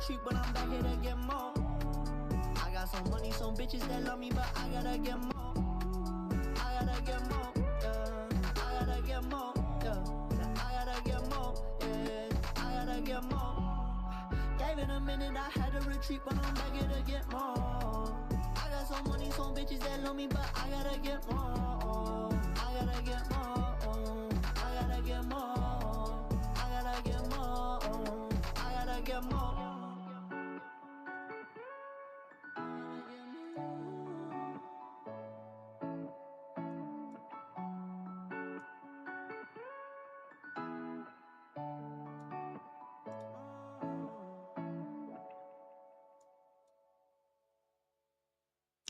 retreat, but I'm back here to get more. I got some money, some bitches that love me, but I gotta get more. I gotta get more, yeah. I gotta get more, yeah. I gotta get more, yeah. I gotta get more. Gave it a minute, I had to retreat, but I'm back here to get more. I got some money, some bitches that love me, but I gotta get more. I gotta get more. I gotta get more. I gotta get more. I gotta get more.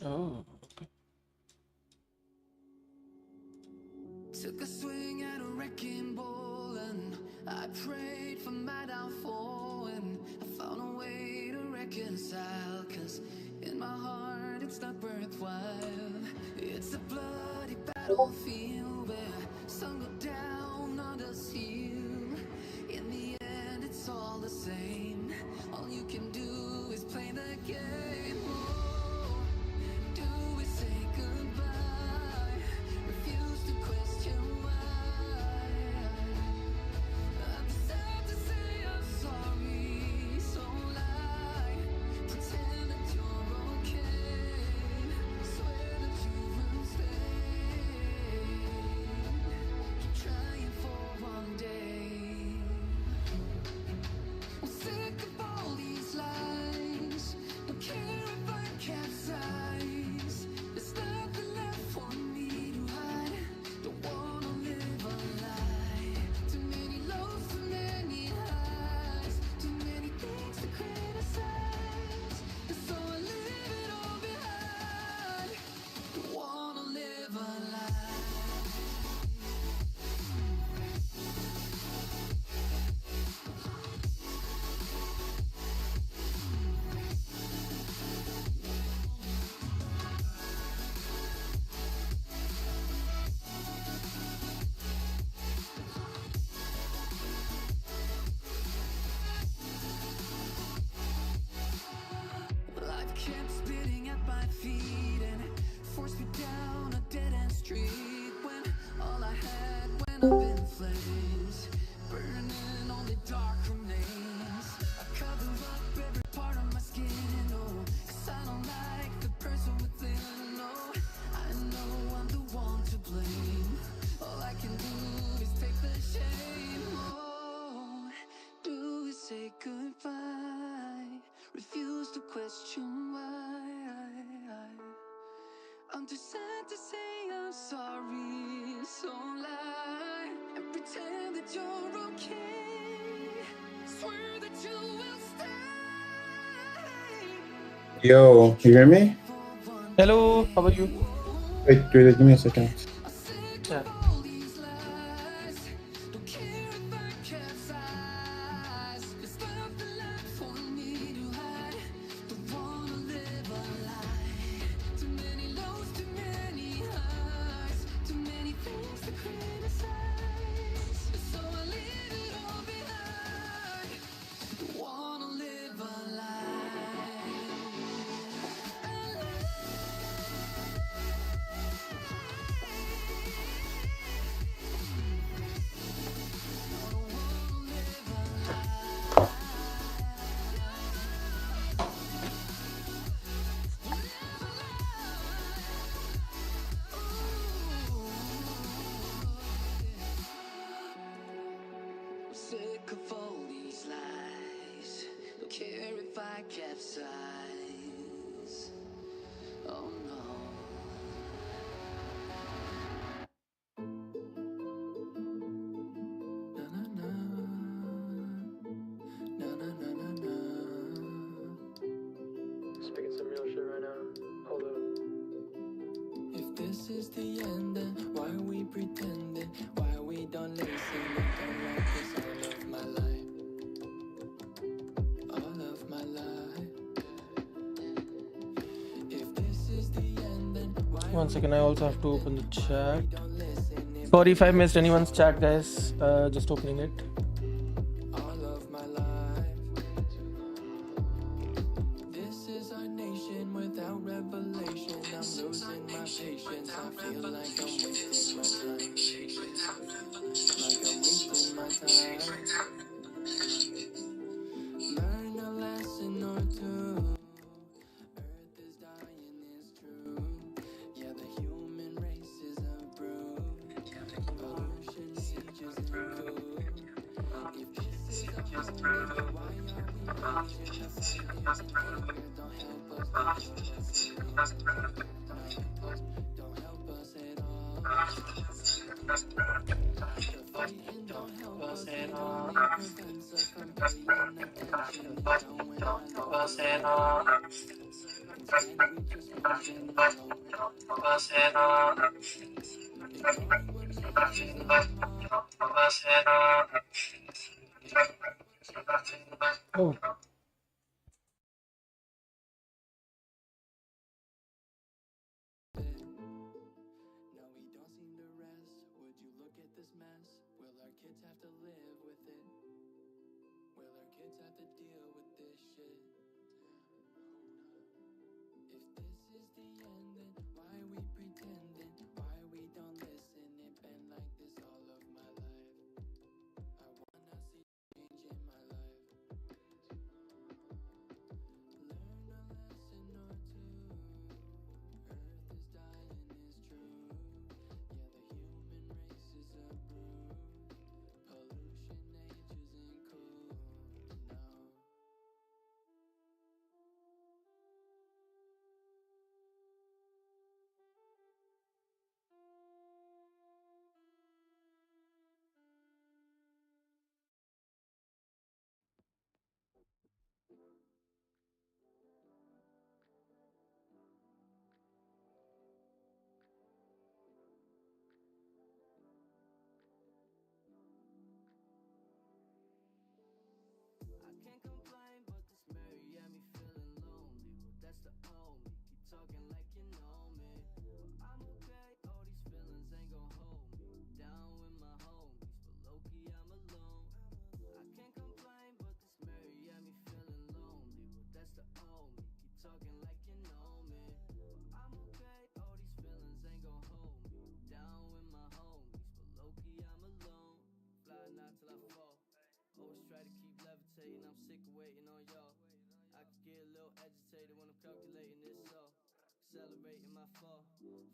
Oh, okay. Took a swing at a wrecking ball and I prayed for my downfall, and I found a way to reconcile, cause in my heart it's not worthwhile. It's a bloody battlefield where sun go down, others heal. In the end it's all the same. All you can do is play the game. Oh, do we say goodbye? Refuse to question why. I'm sad to say I'm sorry, so lie. Pretend that you're okay. Swear that you will stay. Keep trying for one day. I'm sick of all these lies. Don't care if I capsize. There's nothing left for me to hide. Don't wanna live a lie. Too many lows, too many highs. Too many things to criticize. And so I leave it all behind. Don't wanna live a lie. Life kept spitting at my feet and forced me down a dead-end street, when all I had went up in flames, burning only dark remains. I cover up every part of my skin, oh, cause I don't like the person within, oh. I know I'm the one to blame. All I can do is take the shame. Oh, do we say goodbye? Refuse to question why. I'm too sad to say I'm sorry, so lie and pretend that you're okay. Swear that you will stay. Yo, you hear me? Hello, how are you? Wait, give me a second. Yeah. Sick of all these lies. Don't care if I capsize. Oh no. Na na na. Na na na na na. Speaking some real shit right now. Hold up. If this is the end, then why are we pretending? Why we don't listen? I don't like this. All of my life. All of my life. If this is the end, then why 1 second, I also have to open the chat. Sorry if I missed anyone's chat, guys. Just opening it. all of my life? feel like I'm wasting my time. Like I'm wasting my time. Learn a lesson or two. Earth is dying, it's true. Yeah, the human race is a brew. Pollution ages and cool. If this is the whole, why are we engaging the fight in anger? Don't help us. Don't help us at all. The fighting don't help us. It only prevents us from paying attention. Down when I lost it all. Instead we just moving along. Ignoring what matters the most. Oh. No, we don't seem to rest. Would you look at this mess? Will our kids have to live with it? Will our kids have to deal with this shit? If this is the end, then why we pretending? Why we don't listen? It been like this all of my life. I wanna see change in my life. Learn a lesson or two. Earth is dying, is true. Yeah, the human race is a brew. Pollution age isn't cool, no. I can't complain, but this Mary had me feeling lonely. Well, that's the old me. Keep talking like you know me. But I'm okay, all these feelings ain't gon' hold me. Down with my homies, but low-key I'm alone. I can't complain, but this Mary had me feeling lonely. Well, that's the old me. Keep talking like you know me. But I'm okay, all these feelings ain't gon' hold me. Down with my homies, but low-key I'm alone. Fly not till I fall. Always try to keep levitating, I'm sick of waiting on y'all. I could get a little agitated when I'm calculating this all. Celebrating my fall.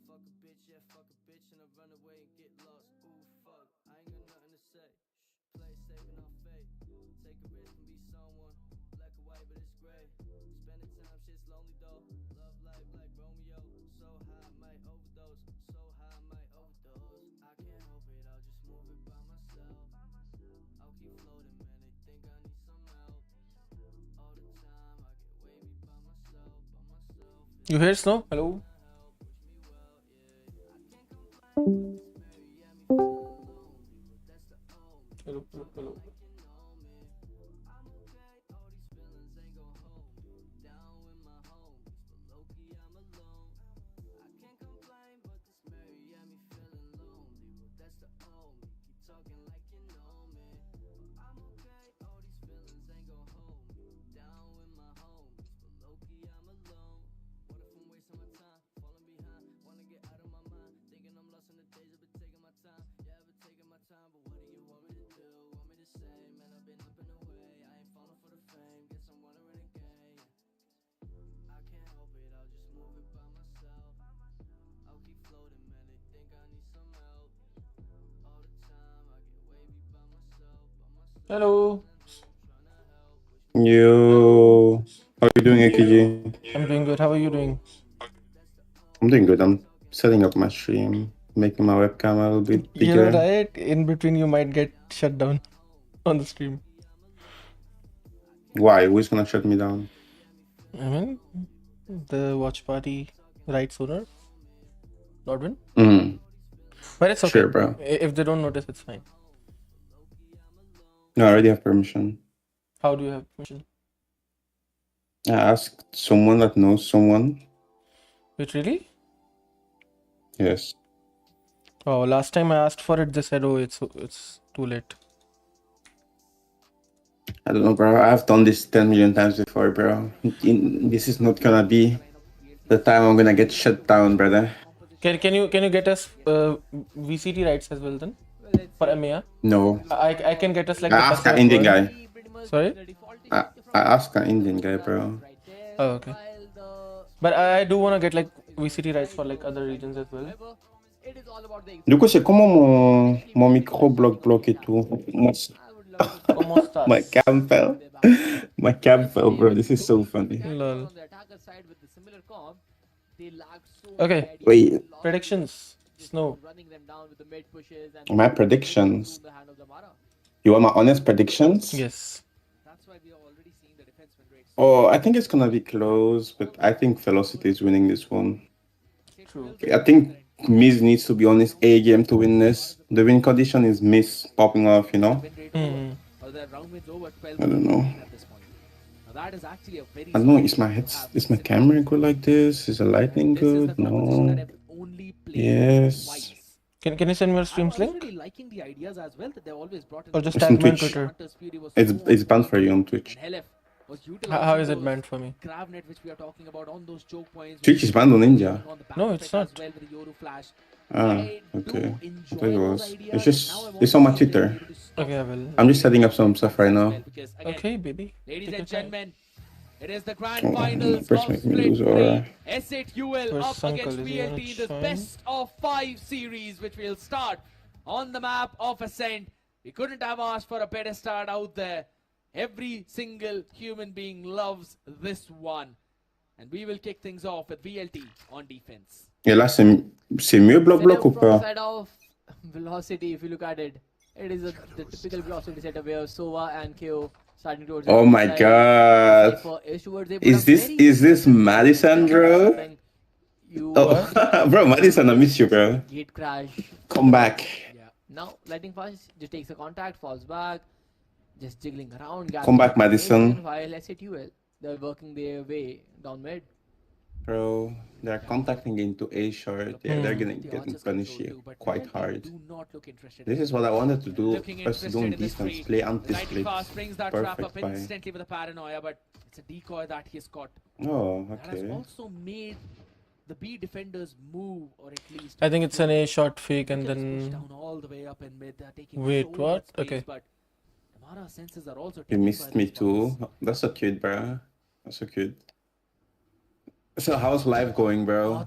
Fuck a bitch, yeah, fuck a bitch, and I run away and get lost. Ooh, fuck, I ain't got nothing to say. Shh, play saving on fate. Take a risk and be someone. Black or white, but it's gray. Spending time, shit's lonely though. Love life like Romeo. So high, I might overdose. So high, I might overdose. I can't help it, I'll just move it by myself. I'll keep floating, man, they think I need some help. All the time, I get wavy by myself, You hear Snow? Hello? Hello, hello, hello. Hello. Yo, how are you doing, AKG? I'm doing good. How are you doing? I'm doing good. I'm setting up my stream, making my webcam a little bit You're bigger. right. In between, you might get shut down on the stream. Why? Who's gonna shut me down? I mean, the watch party right sooner. Nordwin. But it's okay. Sure, bro. If they don't notice, it's fine. No, I already have permission. How do you have permission? I asked someone that knows someone. Wait, really? Yes. Oh, last time I asked for it, they said, "Oh, it's too late." I don't know, bro. I've done this 10 million times before, bro. This is not gonna be the time I'm gonna get shut down, brother. Can you get us VCT rights as well then for EMEA? No. I can get us like I the asked an Passat Indian one. guy. Sorry? I asked an Indian guy, bro. Oh, okay. But I do want to get like VCT rights for like other regions as well. Du coup, c'est comment mon micro bloque et tout? ¿Cómo estás? My cam fell. My cam fell, bro. This is so funny. Lol. Okay. Wait, Predictions. Snow. my predictions. You want my honest predictions? Yes. Oh, I think it's gonna be close, but I think Velocity is winning this one. True. I think Miz needs to be on his A game to win this. The win condition is Miz popping off, you know? Mm. I don't know. I don't know, is my camera good like this? Is the lighting good? No. Yes. Can you send me your streams link? Or just It's tag on me on Twitch. Twitter? It's banned for you on Twitch. How is it banned for me? Twitch is banned on India. No, it's not. Ah, okay. I thought it was. It's on my Twitter. Okay, I will. I'm just setting up some stuff right now. Okay, baby. Ladies Take and your time. gentlemen, it is the grand Oh, finals first of make me Split lose 3. aura. S8UL First up Uncle, against is he gonna VLT, the shine? best of 5 series, which will start on the map of Ascent. We couldn't have asked for a better start out there. Every single human being loves this one. And we will kick things off with VLT on defense. Et là, c'est mieux bloc ou From pas? side of velocity, if you look at it, it is the typical velocity setup where Sova and KO starting towards the Oh my side. god. Cypher is towards the- Is this Madison, bro? You Oh, bro, Madison, I miss you, bro. gate crash. Come back. Yeah. Now lightning fast just takes a contact, falls back, just jiggling around. Come back, Madison. While S8UL, they're working their way down mid. Bro, they're contacting into A short. Yeah, they're gonna The get odds is punished control here too, but quite VLT hard. do not look interested This in is what I wanted to do. Looking First, interested doing in this defense, free. play Lightning anti-split. fast brings that trap up Perfect buy. instantly with a paranoia, but it's a decoy that he's caught. Oh, That has okay. also made the B defenders move, or at least I think it's an A short fake and Just push then. down all the way up in mid. They're taking Wait, so much what? space, Okay. but Amara's senses are also You taken missed by me these ones. too. That's so cute, bro. That's so cute. So how's life going, Oh, bro?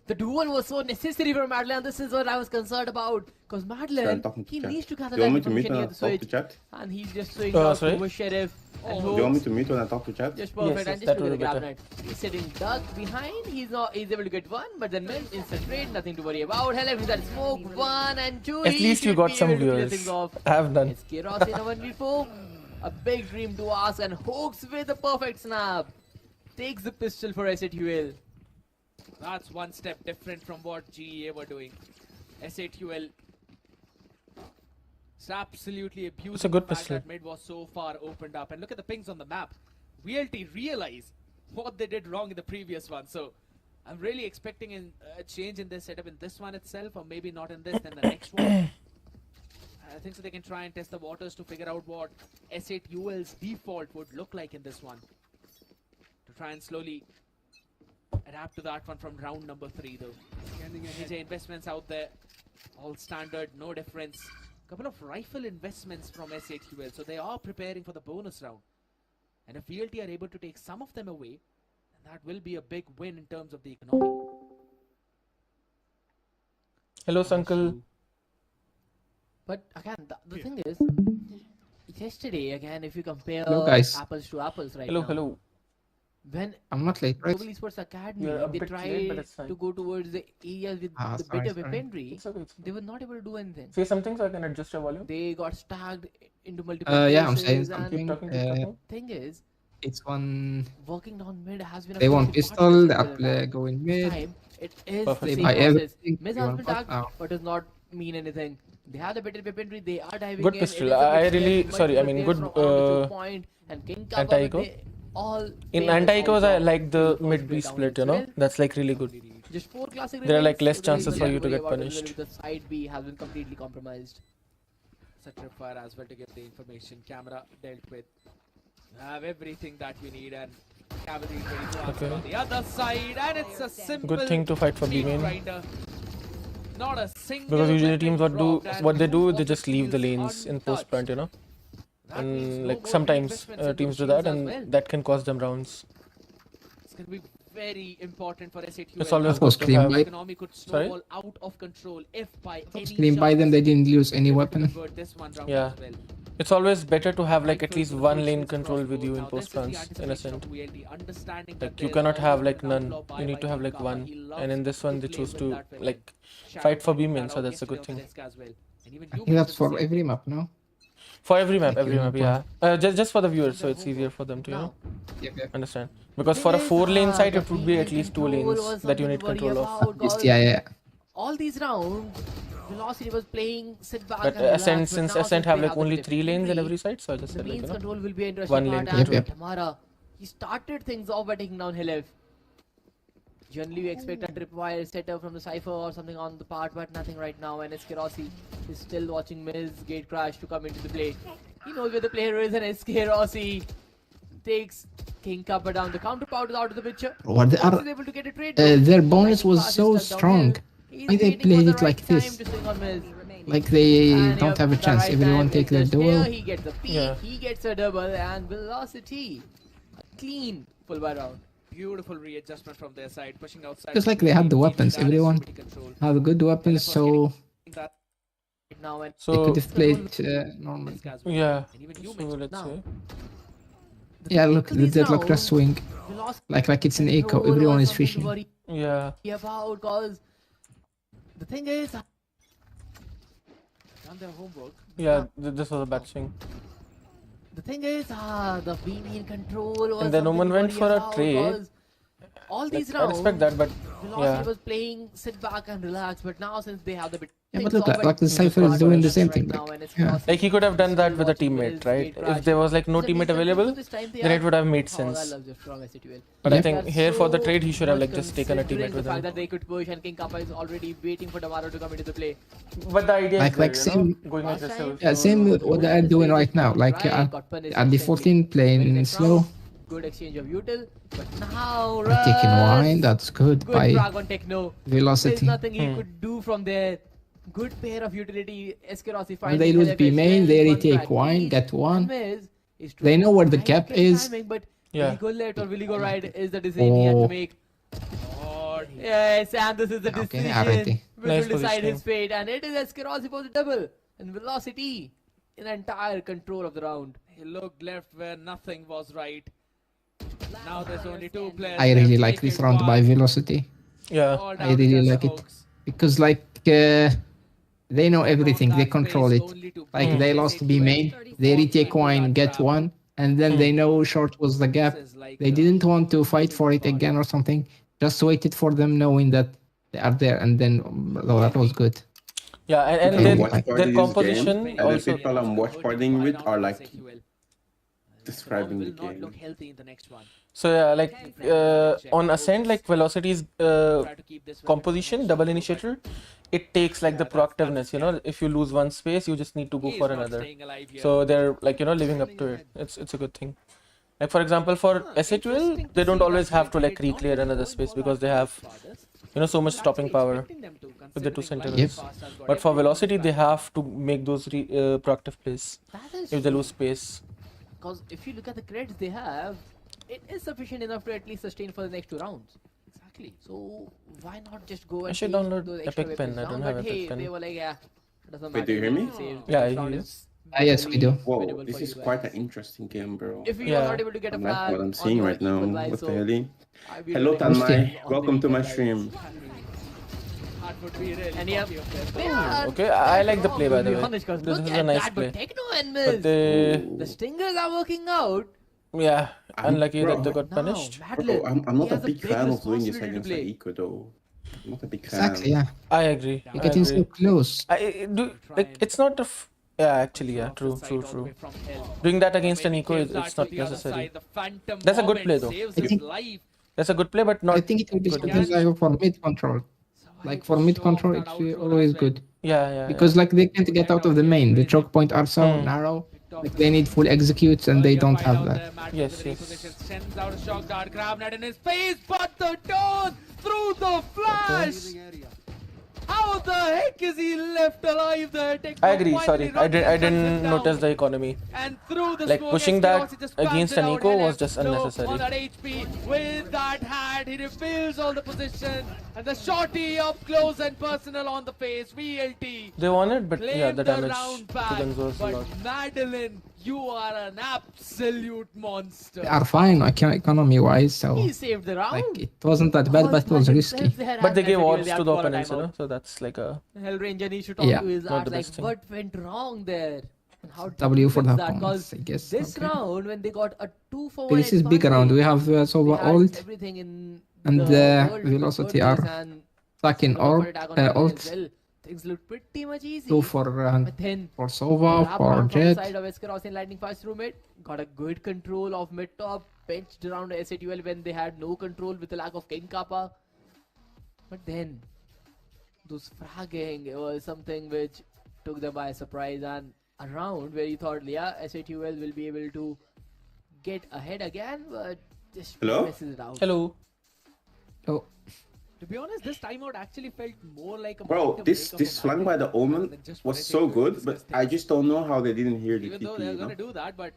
the duel was so necessary for Madeline. This is what I was concerned about. Because Sorry, Madeline, I'm talking to he chat. needs to gather You want that me to mute information when I near the talk to switch. chat? And he's just throwing Oh, out sorry? over Sheriff and Do you want me Hooks. to mute when I talk to chat? Just perfect. Yes, and that just would look be at the better. cabinet. He's sitting duck behind. He's able to get one, but then mid instant trade, nothing to worry about. Hell, if that smoke 1 and 2. At he least you should got be some able to clear viewers. things off. I have done. It's Kiros in a 1v4. A big dream to ask, and Hooks with a perfect snap. Takes the pistol for S8UL. That's one step different from what GEA were doing. S8UL. It's absolutely abusing It's a good the fact pistol. that mid was so far opened up. And look at the pings on the map. VLT realize what they did wrong in the previous one. So I'm really expecting a change in this setup in this one itself, or maybe not in this, then the next one. I think so they can try and test the waters to figure out what S8UL's default would look like in this one. To try and slowly adapt to that one from round number 3 though. AJ investments out there, all standard, no difference. Couple of rifle investments from S8UL, so they are preparing for the bonus round. And if VLT are able to take some of them away, then that will be a big win in terms of the economy. Hello, Uncle. But again, the thing is, yesterday again, if you compare Hello, guys. apples to apples right Hello, now, hello. when I'm not late, right? Global Esports Academy, You're a they bit late, but tried it's fine. to go towards the areas with the sorry, better sorry. weaponry, It's okay. they were not able to do anything. Say something so I can adjust your volume. They got stacked into multiple Yeah, I'm saying places, and something. Keep talking, keep talking. thing is, It's one. working down mid has been a They want crucial pistol. part of They this apply season. going This mid. time, it is Perfect. the They same buy process. everything. Miz They has want been bot tagged, now. but does not mean anything. They have the better weaponry. They are diving Good in. pistol. It is a I good really- play. sorry, I Multiple mean, players good, from around the choke point and King Kappa, but anti-echo. they all In fail anti-echo, I also. like the Goes mid B straight down split, as you know? well. That's like really good. Just 4 classic There are, like, remains, less so there is chances nothing for you to worry get about. punished. The side B has been completely compromised. It's a tripwire as well to get the information. Camera dealt with. We have everything that we need, and cavalry is ready to answer Okay. on the other side, and it's a simple Good thing to fight for B clean main. grinder. Not a single Because usually weapon teams dropped, and what they do, two they of the just leave the kills lanes in post untouched. plant, you know. That means And no like more sometimes reinvestments into teams do shields that, as and well. that can cost them rounds. It's going to be very important for S8UL. It's always Of course, good to clean have. by, Economy could Sorry? snowball out of control if by any clean by them. chance They didn't lose any able to weapon. convert this one round Yeah. as well. It's always better to have like at Mindful least for the one lane patience control across with both. you in Now, post this is the plants, in a anticipation sense. of VLT, understanding that Like you there's cannot have always like an none. outlaw by You need to have like Kappa. one. He And in loves this one, to they play choose with to that weapon. like Shadow fight for B pointed main, that so out that's a good yesterday thing. on Telesk as well. And even I you think that's mentioned the for same every thing. map, no? For every map, Like, yeah. Just for the viewers, so it's easier for them to, you know, Yep. understand. Because for a 4-lane site, it would be at least 2 lanes that you need control of. Yeah. All these rounds, Velocity was playing sit back But and relax, Ascent, but since now Ascent they have like the only clip 3 lanes in injury, every site, so I just the said like, mains you know. control will be interesting one lane part, control. and Tamara, he started things off by taking down Hilef. Generally, we expect a tripwire setup from the Cypher or something on the part, but nothing right now. And SK Rossi is still watching Miz Gate Crash to come into the play. He knows where the player is, and SK Rossi takes King Kappa down. The counterpart is out of the picture. What they Fox are, is able to get a trade. their bonus was so strong. Why they played it like this? Like they don't have a chance. Everyone take their duel. He gets a peak, Yeah. he gets a double, and Velocity. A clean full bar round. Beautiful readjustment from their side, pushing outside. Because like they had the weapons. Dallas Everyone to control. have good weapons, so That Right now, and they So could have played normal. risk as well. yeah. And even you So mentioned let's now. say. Yeah, look, the these deadlock rounds, swing. Velocity Like it's an echo. control Everyone was is something to fishing. worry Yeah. about, cause the thing is, done their homework. Yeah. This was a bad swing. the B main control was And then something Omen to went worry for a about, trade. 'cause all Like, these I rounds, respect that, but Velocity yeah. was playing sit back and relax, but now since they have the bit. Yeah, but things look, off, like the just Cypher got is doing the punished same right thing. now, Like, and it's yeah. Velocity Like he could have done that still with a watching teammate, Miz right? Gate Crash. If there was like no The teammate reason available, this time they then it are- would have made Oh, I sense. love the strong S8UL. But I Yeah. think They are here for the so trade, he should have much like just taken a considering teammate with the fact him. that they could push, and King Kappa is already waiting for Damaro to come into the play. But the idea Like- is there, like you know, same- going Last aggressive. time- Yeah, same with what they are doing right now. Like Got punished at the instantly. 14 Very playing next slow, round, good exchange of util, but now taking Russ, wine. That's good good by drag on Techno. There's Velocity. nothing he could do from there. Good pair of utility. Eskerosi When finding they lose LFS B main, well, they one retake track wine, lead, get one. and Miz is They know where the trying to cap catch is. timing, but Yeah. will he go left or will he go right is the decision he had to Oh. make. God. Yes, and this is the Okay, decision already. which Nice will decide his positioning. fate, and it is Eskerosi for the double and Velocity in entire control of the round. He looked left where nothing was right. Now there's only 2 players. I really left. like Make this it round by one. Velocity Yeah. All I down to really just like it. Hoax. because like they know everything. They That control space it. only to Like play they with lost S8UL. B main, they retake Fall into wine, that get trap. one, and then they know short was the gap. This is like They a- didn't want to fight for it again or something. Just waited for them knowing that they are there, and then oh, that was good. Yeah, and Okay, their, watch party their this composition game, and the also. people I'm watch partying with are like describing will the not game. look healthy in the next one. So yeah, like on Ascent, like Velocity's Try to keep this composition, double initiator, it takes like the proactiveness, you know. If you lose one space, you just need to go He is for not another. staying alive here. So they're like, you know, living up to it. It's a good thing. Like for example, for S8UL, they don't always have to like reclear another space because they have, you know, so much stopping power with the 2 sentinels. But for Velocity, they have to make those proactive plays That is if they lose space. because if you look at the credits they have, it is sufficient enough to at least sustain for the next 2 rounds. Exactly. So why not just go I and should take download those extra Epic Pen. weapons I don't down? have But Epic hey, Pen. they were like, yeah, it doesn't Wait, do you hear me? Yeah, I hear you. Yes, we do. Whoa, winnable this for is you quite guys. an interesting game, bro. If you Yeah. are not able to get a I like flag what I'm on seeing your right now. equal live, What so the hell? I will Hello, recommend Tanmai. on the Welcome to my weekend stream. That would be really And yeah, cocky of them. they are- Okay, I like the play by the way. honest, 'cause This look is at a nice that, play. but Techno and But Miz, they, the Stingers are working out. yeah, unlucky bro, that they got Now, punished. Bro, Madeline, I'm not he a has big big fan of doing this responsibility to against play. Aiko though. I'm not a big fan. Exactly, yeah. I agree. You're I getting so agree. close. I do like it's not a. Yeah, actually, yeah, true, true, true. Doing that against an eco, it's not necessary. That's a good play, though. I think- That's a good play, but not. I think it will be good something like for mid control. Like for mid control, it's always good Yeah. because like they can't get out of the main. The choke point are so Hmm. narrow. Like they need full executes and they don't have that. Yes. Sends out a shock dart, grab net in his face, but the dawn through the flash. How the heck is he left alive there? Tecmo I agree. finally Sorry, I runs didn't. I and guns him didn't down. notice the economy. And through the Like, smoke, pushing S8UL that just against spams it an out. eco was LF just low unnecessary. on that HP with that hat. He reveals all the position and the shorty up close and personal on the face. VLT. They won it, but yeah, Claim the the damage round to back, guns was a but lot. Madeline, you are an absolute monster. They are fine economy wise, so He saved the round. like it wasn't that bad, but it was risky. But they gave odds to the opponents, you know. So that's like a Hellranger needs to talk Yeah, to his not art, the like best thing. what went wrong there? And how did W he for fix the that? opponents, 'Cause I guess. this Okay. round, when they got a 2-for-1 Okay, this is big round. We have Sova they had ult, everything in and the world to Velocity support are this, and attacking sort of or for attack on Madeline as ult. well. Things look pretty much easy. 2 for But then Sova, wrap for around from the Jet. side of S8UL and Lightning fast through mid. Got a good control of mid top. Benched around S8UL when they had no control with the lack of King Kappa. But then those fragging was something which took them by surprise, and a round where you thought, yeah, S8UL will be able to get ahead again, but just Hello? messes it out. hello. Oh, To be honest, this timeout actually felt more like a Bro, momentum this breaker this for flank by the Madeline Omen than just was for so S8UL good, to but discuss I things. just don't know how they didn't hear the Even though TP, they're you know? gonna do that, but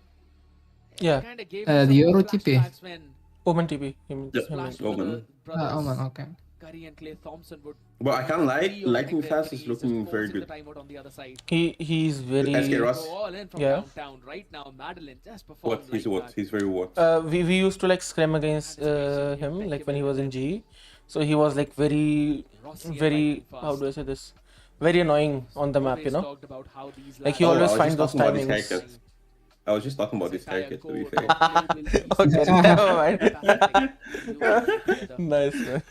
Yeah, kind of gave the me some Euro TP. flashbacks when Omen TP. He means, Yep. he means. Flash for Omen. the brothers man, okay. Curry and Clay Thompson would. But I can't lie, three over Lightning Nick Fast Renfrey, is looking just very forcing good. the timeout on the other side. He's very. SK Ross. Go all in from Yeah. downtown right now. Madeline just performed What? He's like what? that. He's very what? We used to like scrim against him like when he was in GE. So he was like very Rossi and very Lightning how Fast. do I say this? Very annoying on the map, you Always know. talked about how these Like he Oh, always I was finds just those talking about his timings. haircut. I was just talking about this haircut, to be fair. Okay, never mind. Nice man.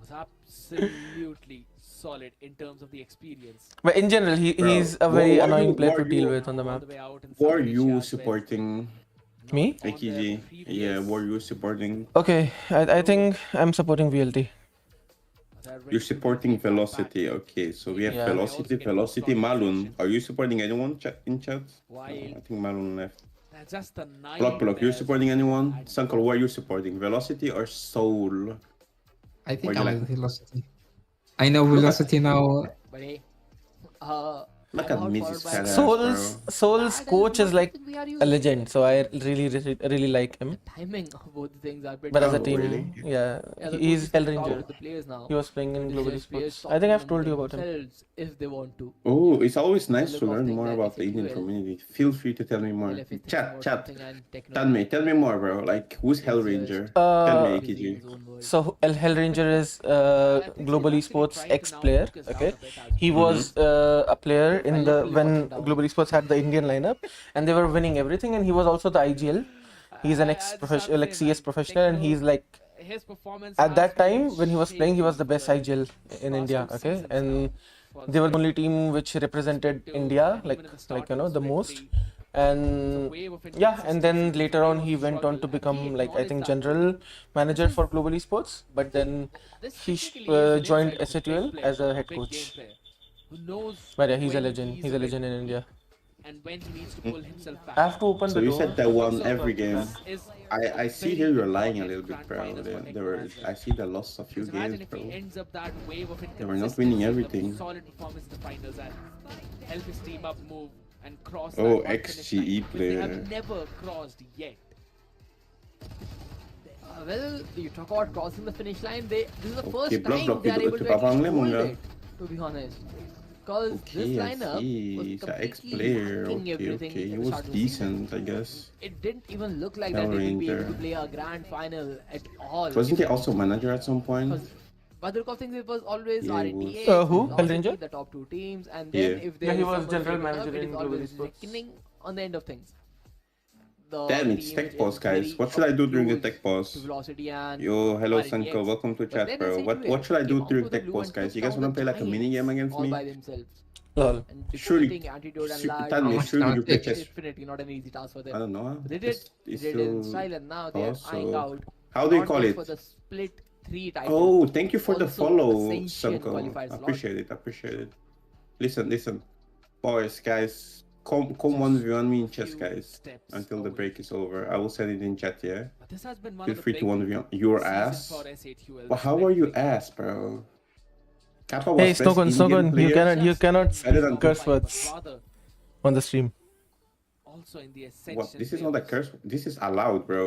Was absolutely solid in terms of the experience. But in general, Bro, he's a very what are annoying you- player what to are deal you- with on the All map. the way out in Who are South you Asia as well. supporting? Me? On AKG. their Yeah, previous- who are you supporting? Okay, I think I'm supporting VLT. they're ready You're to supporting take that back. Velocity. Okay, so we have Yeah. Velocity, Malun. Are you supporting anyone in chat? While I think Malun left. that's just the nine Block, you're players supporting anyone? at Sankar, who are you supporting? Velocity or Soul? I think Or I you like like- Velocity. I know Velocity now. But hey, Look I'm at out Mrs. for Fat ass, Soul's bro. Soul's that coach is not like something we are a used to. legend, so I really like him. Timing of both the things are pretty But as a Oh, team, really? yeah, Yeah, the he's coaches can talk Hellranger. with the players now. He was playing in The Global players Esports. talk I think I've among told you about him. themselves if they want to. Oh, it's always nice look to of learn things more that about the Indian S8UL community. Feel free to tell me more. LF is thinking Chat, about chat. something and Techno Tell me more, bro. Like, who's is Hellranger? just Tell me, busy in AKG. his own world. So Hellranger is Global Esports ex-player. Okay, he was a player in the when Global Esports had the Indian lineup, and they were winning everything. And he was also the IGL. He's an ex-professional, like CS professional, and he's like his performance at has that been time when he was playing, he was the best shaky IGL for in the India. past Okay, seasons and now. they were the only team which represented To- India, and like even in the you know, the start most. of Split 3, And wave of yeah, and then inconsistency, later on wave he of went on to struggle, and become he like I think acknowledged that. general manager for Global Esports. But then This he basically is an joined insight of a big S8UL player, as a a head big coach. game player who knows But yeah, he's a when legend. He's a bit legend in weak India. and when he needs to pull himself back. I have to open So the you door. said that one So, every game. this is I a see very here you're lying a important little bit, grand bro. finals for There were, Techno as well. I see they lost a few Because imagine games, if he bro. ends up that wave of They were not winning inconsistency, everything. the solid performance in the finals and help his team up move and cross Oh, that one finish ex-GE line, which they have player. never crossed yet. Well, you talk about crossing the finish line. This is the first Okay, block, time block, they are block, able to block, at least block, hold block. it. To be honest, because this Okay, I lineup see. was He's an completely ex-player. lacking Okay, everything okay. at He the was start of the season. decent, I guess. It didn't even look like that they would be able to Hellranger. play a grand final at all. Wasn't he also manager at some point? Because by the look of things, it was always Yeah, he RTA, was. Who? Velocity, Hellranger? the top two teams, and then Yeah. if there Yeah, he is was someone general favored manager up, it in is Global always Esports. reckoning on the end of things. The Damn, it's team tech which pause, is guys. very What should I do during the close tech pause? to Velocity and Yo, hello, RTX. Sanko. Welcome to But chat, then bro. S8UL What should I do came out during for the tech blue pause, and guys? took You guys down wanna the play like a mini game Giants against all me? by themselves. Lol. And Surely- defeating Antidote and Large Tell me, much surely can you I play take? chess? definitely not an easy task for them. I don't know. Huh? But they did. They It's did in still style, and now they're also- eyeing out. How do you not call just it? For the split 3 title. Oh, thank you for the Also, follow, Ascension Sanko. qualifier slot. Appreciate it. Appreciate it. Listen. Boys, guys, come 1v1 me in chess, Few guys. steps Until the away. break is over. I will send it in chat, yeah? But this has been one Feel of the free big to 1v1. Your season ass? for S8UL. Well, how are you ass, bro? Kappa was Hey, best Snowcone, Indian player. you cannot Better than speak curse words Rather, on the stream. also in the Ascension What? This is not a players, curse. This is allowed, bro.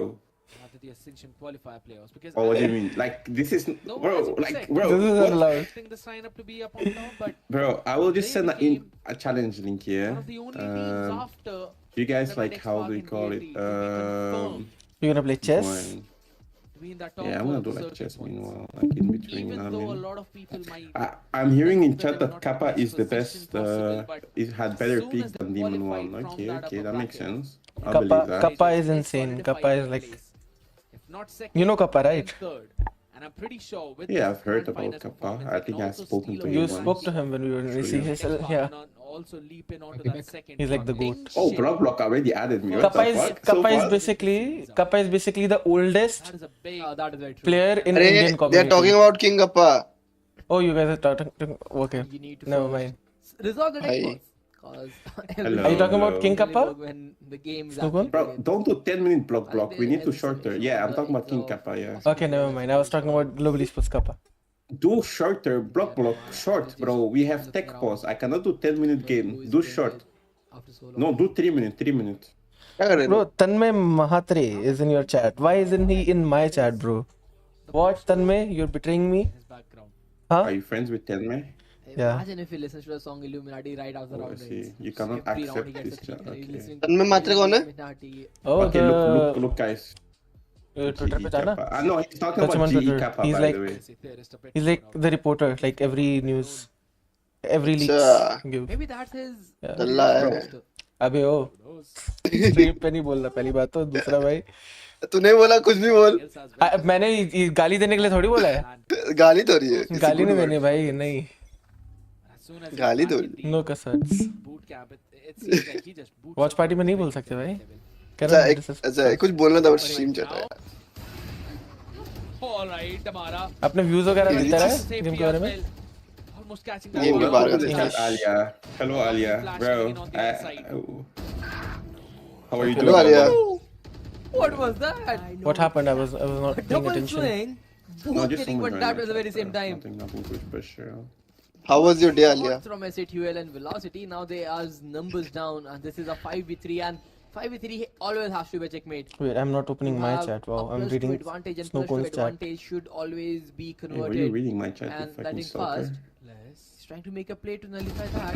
rather the Ascension qualifier players. Because Or what do you mean? Like this is, no, as bro. you Like, said, bro. This is What? allowed. expecting the sign up to be up on top, but Bro, I will just they send became a challenge link here. one of the only teams after You guys the like next how mark do you in call it? VLT to be confirmed You're gonna play chess? one. to be in that top Yeah, I'm four gonna of do the like circuit chess points. meanwhile, like in between. Even I though a mean, lot of people might I'm hearing in think chat they were that not Kappa in is the position best. possible, but It had as better soon peak as they than Demon qualified One. from Okay, that okay, upper that makes bracket, sense. I believe that. Kappa is they insane. solidified Kappa is their like, place. If not second, you know Kappa, then right? third. And I'm pretty sure with Yeah, this I've heard grand about finals Kappa. performance, I they think can I've also spoken steal to away You him the spoke to once. him when we were in Sure, yeah. next VCSA. part Yeah. and also leap in onto Okay, that back. second. He's like the Ding goat. Oh, shit. Block already added me. What Kappa the is fuck? So Kappa is fast? basically the oldest That is a big That is very true. player in Arey, Indian they are community. talking about King Appa. Oh, you guys are talking. Okay, You need to never first mind. resolve the deck Hi. first. Cause Hello. Are you talking about hello. King Kappa? when the game is Snowcone? actually Bro, begins. don't do 10-minute block I block. think We there need to is some shorter. issue Yeah, on I'm the talking about King exhaust. Kappa, yeah. Okay, never mind. I was talking about Global Esports Kappa. Do shorter, block short, bro. We have tech pause. I cannot do 10-minute game. Do short. After so long. No, do 3 minutes, 3 minutes. क्या कर रहे Bro, थे? Tanmay Mahatre is in your chat. Why isn't he in my chat, bro? What, Tanmay? You're betraying me? His background. Huh? Are you friends with Tenme? Yeah. Imagine if he listens to the song Illuminati right after Oh, I round see. ends. You cannot Every round he accept gets this a treat. chat. He's Okay. listening तन्मय मात्रे कौन है? Illuminati. Oh, Okay, look, guys. Twitter pe E jana. Kappa. No, he's talking That's him about on GE Twitter. Kappa, He's by like- the way. He's like the reporter, like every news, every leaks अच्छा, give. Maybe that's his. Yeah. दल्ला है. अबे ओ stream पे नहीं बोलना पहली बात तो दूसरा भाई तूने बोला कुछ भी बोल. मैंने ये गाली देने के लिए थोड़ी बोला है गाली तो रही है. It's a गाली good नहीं word. देनी भाई नहीं गाली तो नो कसर्ट्स वॉच पार्टी में नहीं बोल सकते भाई अच्छा कुछ बोलना था बट स्ट्रीम चल रहा है. अपने व्यूज वगैरह मिलता है गेम के बारे में गेम के बारे में Chat, Alia. Hello, Alia. Bro. How are you Hello, doing? Alia. What was that? what happened I was not paying Double attention swing. No, Both just getting someone one joined tapped my at the very chat, same bro. time. Nothing too special. How was your day, Alia? Shots from S8UL and Velocity. Now they are numbers down, and this is a 5v3, and 5v3 always has to be a checkmate. wait I'm not opening You my have chat wow a I'm plus reading two advantage, and plus two Snowcone's chat advantage should always be Hey, were you converted. reading my chat, you And fucking letting stalker? fast. He's trying to make a play to nullify that,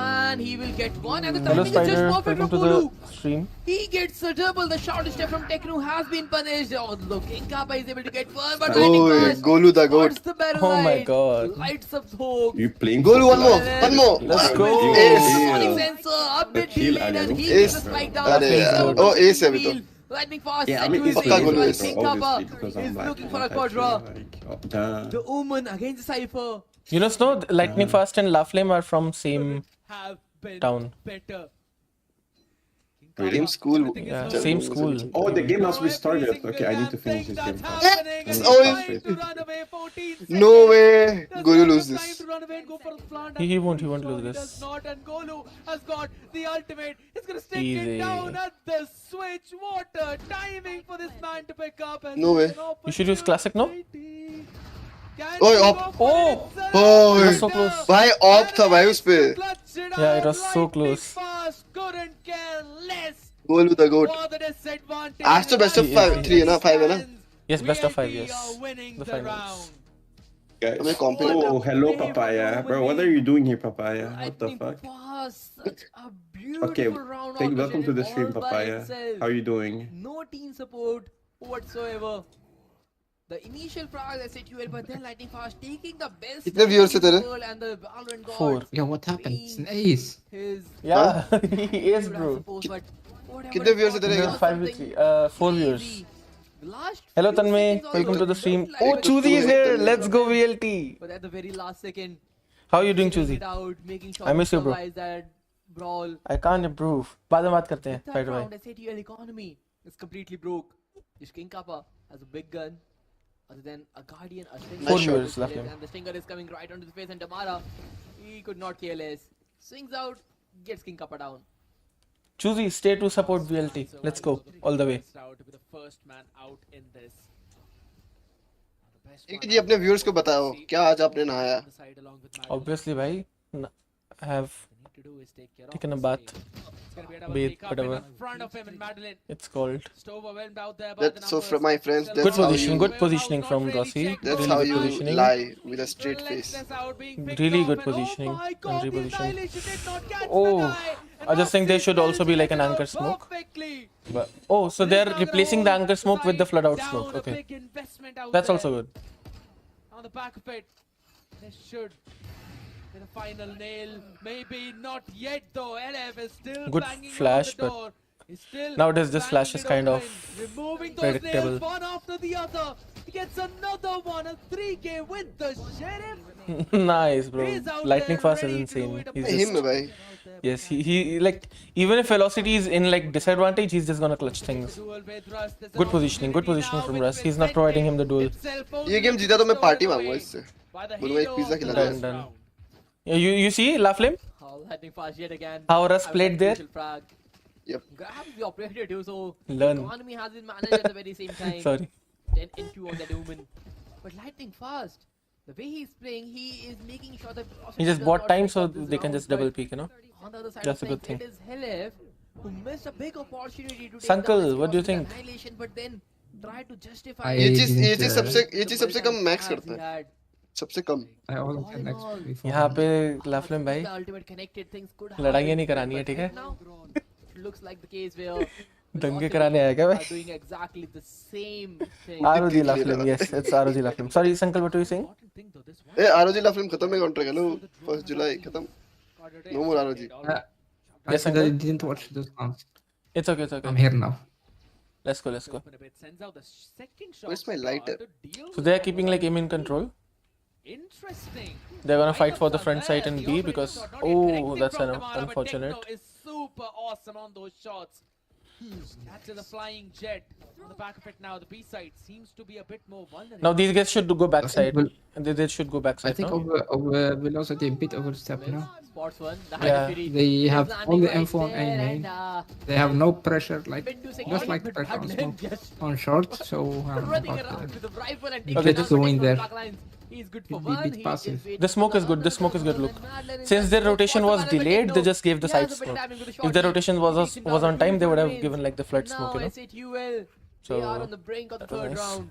and he will get one. And the hello timing is just Spider perfect welcome from to the Golu. stream He gets a double. The short step from Teknu has been punished. Oh, look, Kappa is able to get one, but lightning Oh, fast. Golu the goat. What's the better Oh my light? God. Lights up hope. You playing Golu, one more, Fortnite? one more. let's go Ace. Sonic sensor, a bit Kill delayed, and he Alia. gets a spike down. अरे feels यार. good. Oh, ace है अभी तो. Lightning fast. Yeah, I set mean, to it's his Pakka ace, Golu while is, King obviously, Kappa because I'm is black looking and for a white, quadra. like, oh, duh. The Omen against the Cypher. you know Snow Lightning Fast and La Flame are from same have been town. better. Same school. yeah Chal, same वो school चल. Oh, the game has restarted. Okay, I need to finish this game fast. Oh, no way. Golu lose this. he won't lose this Not, and Golu has got the ultimate. He's gonna stick Easy. it down at the switch. What a timing for this man to pick up. And No way. You should use classic, no? Oi, op. Oh, That's so close. भाई of था भाई उस पे. Yeah, it was so close. Couldn't care less. Golu the goat. For the disadvantage. आज तो best of 3 है ना 5 है ना. Yes, best of 5, yes. are winning The the finals. round. Guys. हमें competitive. Oh, hello, Papaya. Bro, what are you doing here, Papaya? What the Lightning fuck? fast. Such a beautiful Okay, round. welcome to the stream, all by Papaya. itself. How are you doing? No team support whatsoever. The initial prize S8UL, but then Lightning Fast taking the best कितने viewers है तेरे? world and the Valorant gods. 4. Yo, what happened? It's an ace. His Yeah, he is, should have bro. supposed, but whatever कितने it viewers है was, तेरे? it was 5v3, something 4 viewers. easy. The last Hello few Tanmay, seconds welcome also to the stream. looked Oh, like Chuzi is here. Let's go but VLT. at the very last second, How are you doing, figuring Chuzi? it out, making sure I miss to you, bro. survive that brawl. I can't improve. बाद में बात करते हैं. Third Fighter round, भाई. S8UL economy is completely broke. This King Kappa has a big gun. Other than a Guardian, a Stinger. 4 viewers left him. And the Stinger is coming right onto the face, and Damara, he could not care less. Swings out, gets King Kappa down. Chuzi, stay to support VLT. Let's go all the way. To be the first man out in this. The एक जी अपने viewers को बताओ क्या आज आपने नहाया? Obviously, bhai, I have taken a bath, bathe, whatever it's called. That so from my friends, that's how you. Good positioning from Rossi. That's Really how good you positioning. lie with a straight face. Really good positioning and repositioning. Oh, I just think they should also be like an anchor smoke. But, oh, so they're replacing the anchor smoke with the flood out smoke. Okay, that's also good. On the back of it, they should get a final nail. Maybe not yet though. LF is still Good banging flash, on the but door. He's still nowadays this flash banging is it kind open, of removing those predictable. nails one after the other. He gets another one, a 3K with the sheriff. Nice, bro. He's out Lightning there fast is ready to do insane. it. He's Him, just, bhai. yes, he like even if velocity is in like disadvantage, he's just gonna clutch things. Good positioning from Russ. He's not providing him the duel. ये game जीता तो मैं party मांगूंगा इससे. बोलूंगा एक pizza खिला दे. Done. Yeah, you see, Laflame? Lightning fast yet again. How Russ played there? Yep. Grab the operator too, so Learn. economy has been managed at the very same time. Sorry. 10 into on that Omen. But lightning fast. The way he's playing, he is making sure that He just bought time so they can just double peek, you know. On the other side That's of a good things, thing. it is Helef who missed a big opportunity to take Sankal, down what do you SKRC think? Annihilation, but then tried to justify I ये it. चीज सबसे कम max He करता है. had सबसे कम. I also can next before. यहाँ पे Laflame भाई the ultimate connected things could लड़ाइयाँ happen, नहीं करानी है, but ठीक है? right now, it looks like the case where दंगे कराने आया क्या are भाई? doing exactly the same thing. ROG Laflame, yes, it's ROG Laflame. Sorry, Sankal, what were you saying? ए आरओजी ला फिल्म खत्म है कॉन्ट्रैक्ट. हेलो 1 जुलाई खत्म. No more ROG. Yes, I Uncle? didn't watch those rounds. It's okay, it's I'm okay. here now. Let's go, let's go. Where's my lighter? So they are keeping like aim in control. Interesting. They're gonna fight for the front side and B because oh, that's unfortunate. Is super awesome on those shots. Catches a flying jet on the back of it now. The B side seems to be a bit more vulnerable. Now these guys should go backside. Well, They should go I backside think now. over velocity a bit overstep, you know. Spots one. The Yeah. Fury They is have landing all the right info on there A and, main. They have no pressure, like bit too just like the but pressure on Badland smoke just on short. So I'm running about around to with a rifle and Okay, taking just down go in protection there. from back lines. He's good for He'll be a one. bit He passive. is waiting The smoke for is good, the smoke is good, other. look. Madland is Since just their so rotation far was behind, but delayed, no. they just gave the He side has a bit of smoke. timing with the If shot. the He rotation was takes him on down. time, they would have Wins. given like the flood Now smoke, you know. S8UL, So, they are on the brink of the that was third nice. round.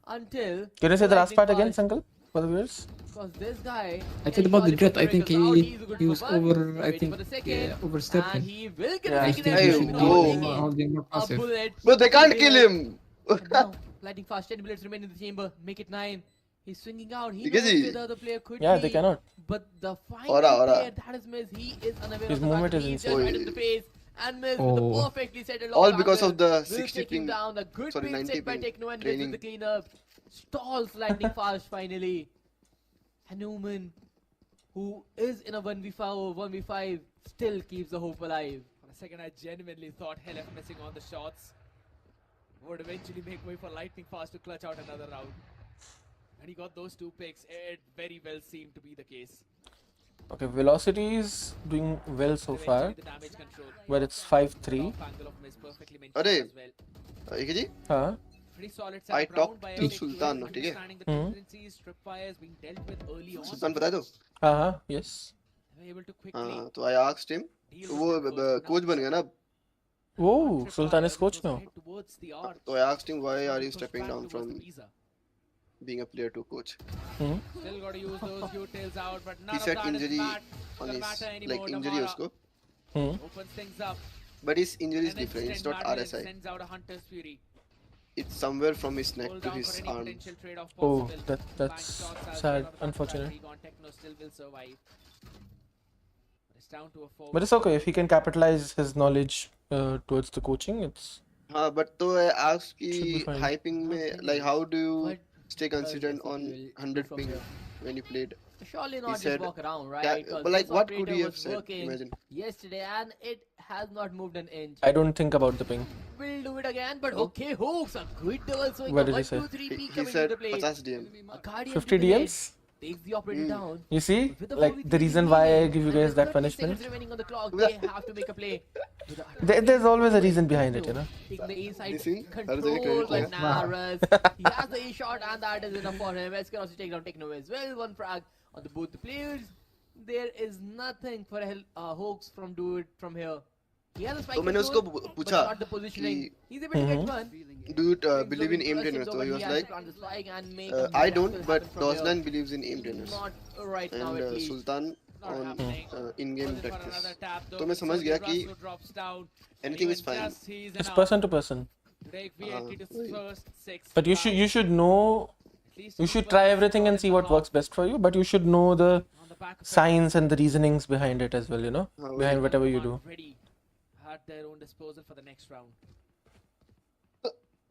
Until Can you say the last part again, Lightning Sankal, for the viewers? Because this guy, I said about the jet. I think he he was over. I think and overstepping. he will get Yeah, a I second think he hit should without go. taking Holding more a passive. bullet. But they can't kill him. And now, lightning fast, 10 bullets remain in the chamber. Make it 9. He's swinging out. He Because knows he- where the other player could Yeah, be. they cannot. But the final Ora. player that is Miz, he is unaware His of the movement fact is that he's insane. just right in the face. And Miz with Oh. the perfectly settled All off because angle of the will 60 take him ping. down. A good Sorry, ping 90 set by ping Techno and Miz training. with the cleanup. Stalls lightning fast finally. And OMEN, who is in a 1v5 or 1v5, still keeps the hope alive. For a second, I genuinely thought Helef missing on the shots would eventually make way for Lightning Fast to clutch out another round. And he got those 2 picks. It very well seemed to be the case. Okay, velocity is doing well so far, Eventually, the damage control. but it's 5-3. Top angle of Miz perfectly mentioned Arey. as well. एक जी Huh? Pretty solid I setup round talked by to S8UL, Sultan, ठीक है? understanding the tendencies, tripwires being dealt with early on. सुल्तान बता दो. Yes. They were able to quickly हाँ तो I asked him. deal तो with वो that coach बन गया ना. Oh, Sultan is coach now. Head towards the arch. तो I asked him why are you Push stepping back down towards the from visa. being a player to coach. Hmm. Still got to use those U-tails out, but none He of said that is injury gonna on his matter anymore. like injury Damara उसको. Hmm. opens things up. But his injury is And different. It's instant not Madeline RSI. sends out a Hunter's Fury. It's somewhere from his neck Pull to down his for any arm. potential trade-off Oh, possible. that's Flank shots as sad, well on the front unfortunate. side. Recon Techno still will survive. But it's down to a 4. But it's okay if he can capitalize his knowledge towards the coaching. It's हाँ but तो I asked Should be कि fine. hyping में like how do you But stay consistent yes, on he will 100 from ping here. when you played? Surely not just said walk around, right? that- 'Cause but like this what could operator he have was said? working Imagine. yesterday and it has not moved an inch. I don't think about the ping. We'll do it again, but Oh. okay, Hooks, a good double swing. What a did he 1, say? 2, 3 peak He coming said into play. 50 DM. A Guardian 50 grenade. DMs? takes the operator down. You see, With the like 4v3 the reason lead, why I give you and guys with that 30 punishment. seconds remaining on the clock, they have to make a play. With the There's always a reason behind it, you know. taking the A side This thing, control, credit but liya. Naras, he has the A shot, and that is enough for him. S can also take down Techno as well. One frag on the both the players. There is nothing for Hoax from do it from here. He has a spike तो मैंने control, उसको but पूछा not the positioning. कि He's able to get one. do you Things believe look in aim impressive trainers? though, So but he was has like, to plant the spike and make a I miracle don't, but happen from here. Dozlan believes in aim trainers. Not right now And at least. Sultan Not on happening. in-game Goes in for practice. another tap, though. तो मैं समझ गया कि Russo drops down. anything is Even fine. just he's It's enough person to person. to take VLT to his first 6. But you should know, At least you he should was try everything and in see the what half. works best for you. But you should know the On the back of it, science and the reasonings behind it as well, you know, हाँ, behind वही. whatever you everyone do. ready at their own disposal for the next round.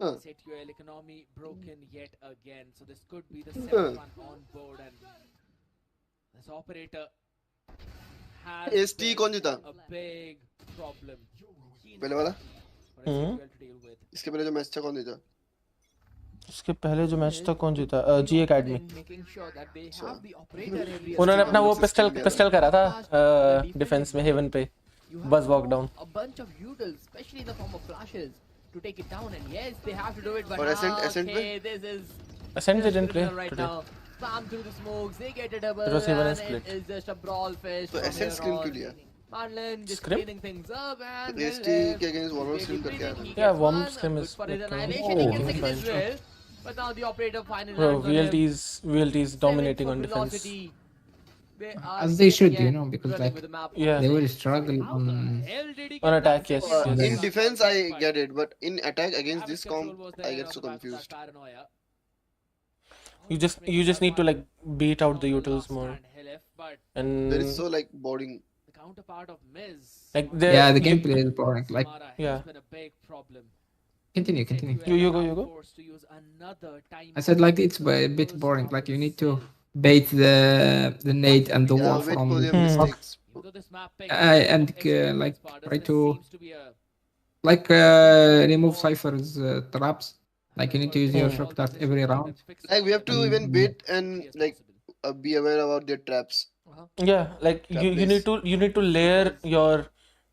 हाँ, S8UL economy broken yet again, so this could be the 7th one on board, and this operator has ST been कौन जीता? a big problem पहले वाला? for S8UL to deal with. इसके पहले जो match था कौन जीता? उसके पहले जो मैच था कौन जीता? जी academy. Making sure that they have the operator area. उन्होंने अपना वो System पिस्टल लिया पिस्टल करा था डिफेंस में हेवन पे. You have Buzz walk down. a bunch of utils, especially in the form of flashes, to take it down. And yes, they have to do it. But और Ascent okay, this is Ascent they just didn't play criminal right today. now. Spam through the smokes, they get a double, It was even a and split. it is just a brawl fest. तो from Ascent here scrim on. क्यों लिया? Marlon just Scrim? cleaning things up, and ST Hill के against Warner is scrim really करके आया breathing. था. He Yeah, gets warm one, scrim good is for his like, annihilation. He oh, gets second fine, as sure. well. But now the operator finally Bro, lands on him. VLT is dominating on Seventh for defense. velocity. They are As they should, again you know, because, running like, with the map. Yeah. They will struggle on. Hell did he On get attack, that yes, second yes. In one? defense I get it, but in attack against Average this control comp was I there get on so the back of that confused. paranoia. You just need to like beat out the utils more, That and is so like boring. The counterpart of Miz. like Yeah, the you- gameplay is boring. Like, Samara has yeah. been a big problem. continue, continue. You go. Forced to use another time I said like it's a bit boring. Like you need to bait the nade and the Yeah, wall wait for from their Hmm. mistakes. Even though this map pick and experience like part, try this to seems to be a like remove Cypher's traps. Like you need to use your Hmm. shock dart every round. Like we have to even Mm. bait and like be aware about their traps. Yeah, like you need to layer your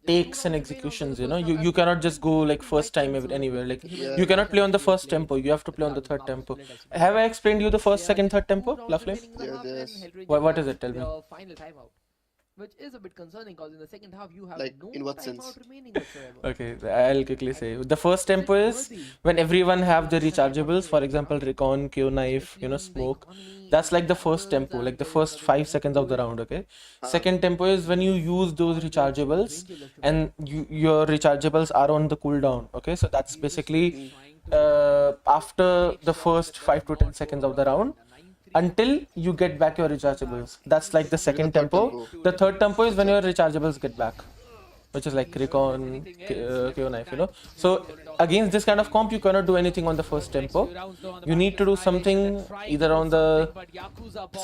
takes and executions. You know, you cannot just go like first time anywhere. Like Yeah. you cannot play on the first tempo. You have to play on the third tempo. Have I explained you the first, second, third tempo, Laflame? Yeah, yes. What is it? Tell me. The final timeout, which is a bit concerning because in the second half you have Like, no in what timeout sense? remaining whatsoever. Okay, I'll quickly say. The first tempo is when everyone have the rechargeables. For example, Recon, Q Knife, you know, Smoke. That's like the first tempo, like the first 5 seconds of the round. Okay. Second tempo is when you use those rechargeables, and your rechargeables are on the cooldown. Okay, so that's basically after the first 5 to 10 seconds of the round, until you get back your rechargeables. That's like the second tempo. The third tempo is when your rechargeables get back, which is like Recon, KO Knife, you know. So against this kind of comp, you cannot do anything on the first tempo. You need to do something either on the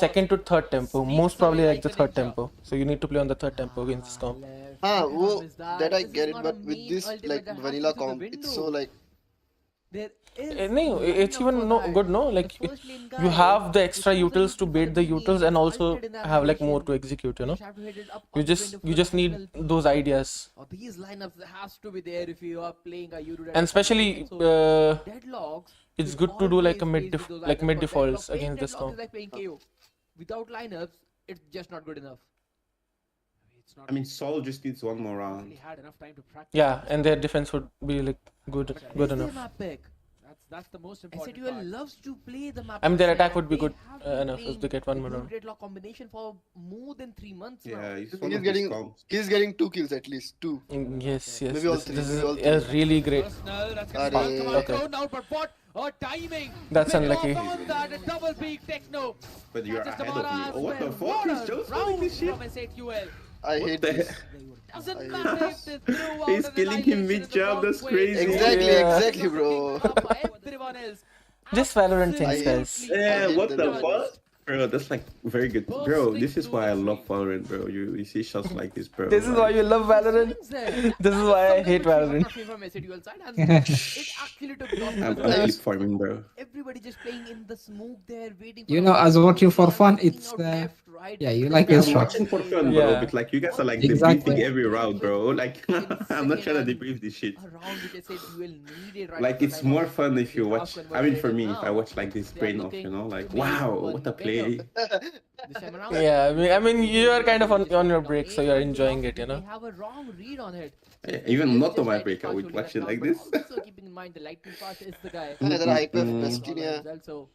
second to third tempo, most probably like the third tempo. So you need to play on the third tempo against this comp. Wo, that I get it, but with this like vanilla comp, it's so like There is No, it's even no good, no? Like The first lane you guy have the is extra chosen utils to for bait the the utils and also ulted in that have like more to position. execute, you know? You have to hit it up You on the just window for need final those ideas. Or these lineups has to be there if you are playing a Euro. And especially deadlocks. it's will good to do like a always mid plays with those like lineups, mid but defaults playing against this deadlock comp. is like playing KO. Without lineups, it's just not good enough. It's not I mean, Sol just needs one more round. really had enough time to practice. Yeah, and their defense would be like good Is enough. their map pick? That's the most important S8UL part. loves to play the map. I mean, their pick. attack would be They good have been enough if playing they get one more the round. deadlock combination for more than 3 months now. Yeah, he's he's one of his getting comps. he's getting 2 kills at least 2. Yes, yes. Maybe all This, three, this maybe all is three. really great. Personal, that's Arey. gonna come out Okay. thrown out, but what a timing! That's Bit unlucky. off on that, a double peak Techno. But you're Catches ahead of Tamara me. as Oh, what the well. fuck? What He's a just round running this shit. from S8UL. I What hate the this. heck? Doesn't I matter hate if they throw out He's an killing him annihilation in the mid-jab, wrong that's way. crazy. Exactly, Yeah. exactly, bro. Everyone else. Just Valorant things, guys. Yeah, hate what the the numbers. fuck? Bro, that's like very good. Bro, this is why I love Valorant, bro. You see shots like this, bro. This is why you love Valorant. This is why I hate Valorant. From S8UL side, and it actually took lots I'm of clip farming, bro. everybody everybody just playing in the smoke there, waiting. You know, as watching for fun, it's yeah, you like Yeah, this I'm shot. watching for fun, bro. Yeah. But like, you guys are like Exactly. debriefing every round, bro. Like, I'm not trying to debrief this shit. Around which I said you will need it right Like, now. it's more fun if you watch. I mean, for me, if I watch like this brain off, you know, like, wow, what a play. This time around. Yeah, I mean, you are kind of on your break, so you're enjoying it, you know. They have a wrong read on it. Even not on my break, I would watch it like this. Also keeping in mind the lightning fast is the guy. Yeah, that hyper Mm. Bestina. So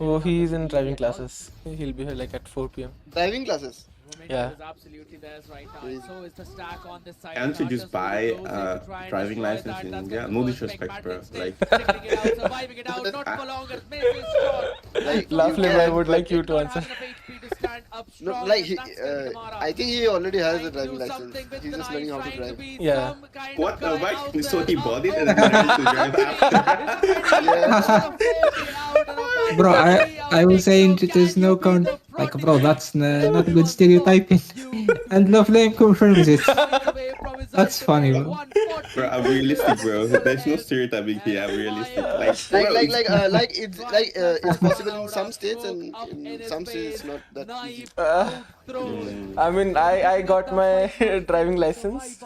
Oh, he's in driving classes. He'll be here like at 4 p.m. Driving classes. Yeah. Is absolutely theirs right now. So is the stack on this side. Can't you Not just really buy goes in to try and driving destroy license that. in That's India? gonna No go disrespect, Patrick bro. still Like, checking it out, surviving it out, not for long. It misses shot. Like, Lovely, you I can, would but like you to Not answer. having enough HP to stand up No, strong, like and that's gonna come out. I think he already has a Trying to driving do license. something with He's the just learning how knife, to trying drive. be Yeah. some kind what of the guy fuck? out So there. he Now, bought it oh, and then learned to drive after. Bro, I was saying that there's no count. Like, bro, that's not good stereotyping. And Lovely confirms it. That's funny, bro. Bro, I'm realistic, bro. There's no stereotyping here. I'm realistic. Like, bro, It's possible in some states and in some states it's not that easy. I mean, I got my driving license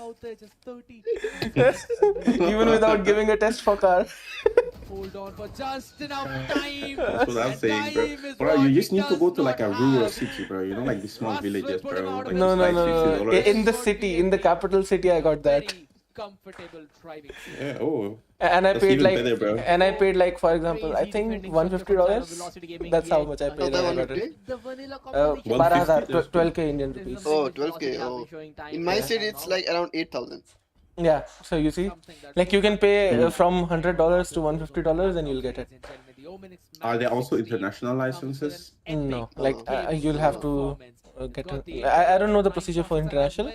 even without giving a test for car. Hold on for just enough time. that's what I'm saying, bro. Bro, you just need to go to like a rural city, bro. You know, like the small villages, bro. Like, No, no, it's like no. $60. In the city, in the capital city, I got that. Very comfortable driving. Yeah, oh. And I That's paid even like, better, bro. and I paid like, for example, I think $150. That's how much I Not paid. that and I got 150? it. The vanilla 12,000, 12k Indian rupees. Oh, 12K. Oh. In my state it's like around 8,000. Yeah, so you see, like you can pay from $100 to $150 and you'll get it. Are there also international licenses? No, like you'll have to get it. I don't know the procedure for international,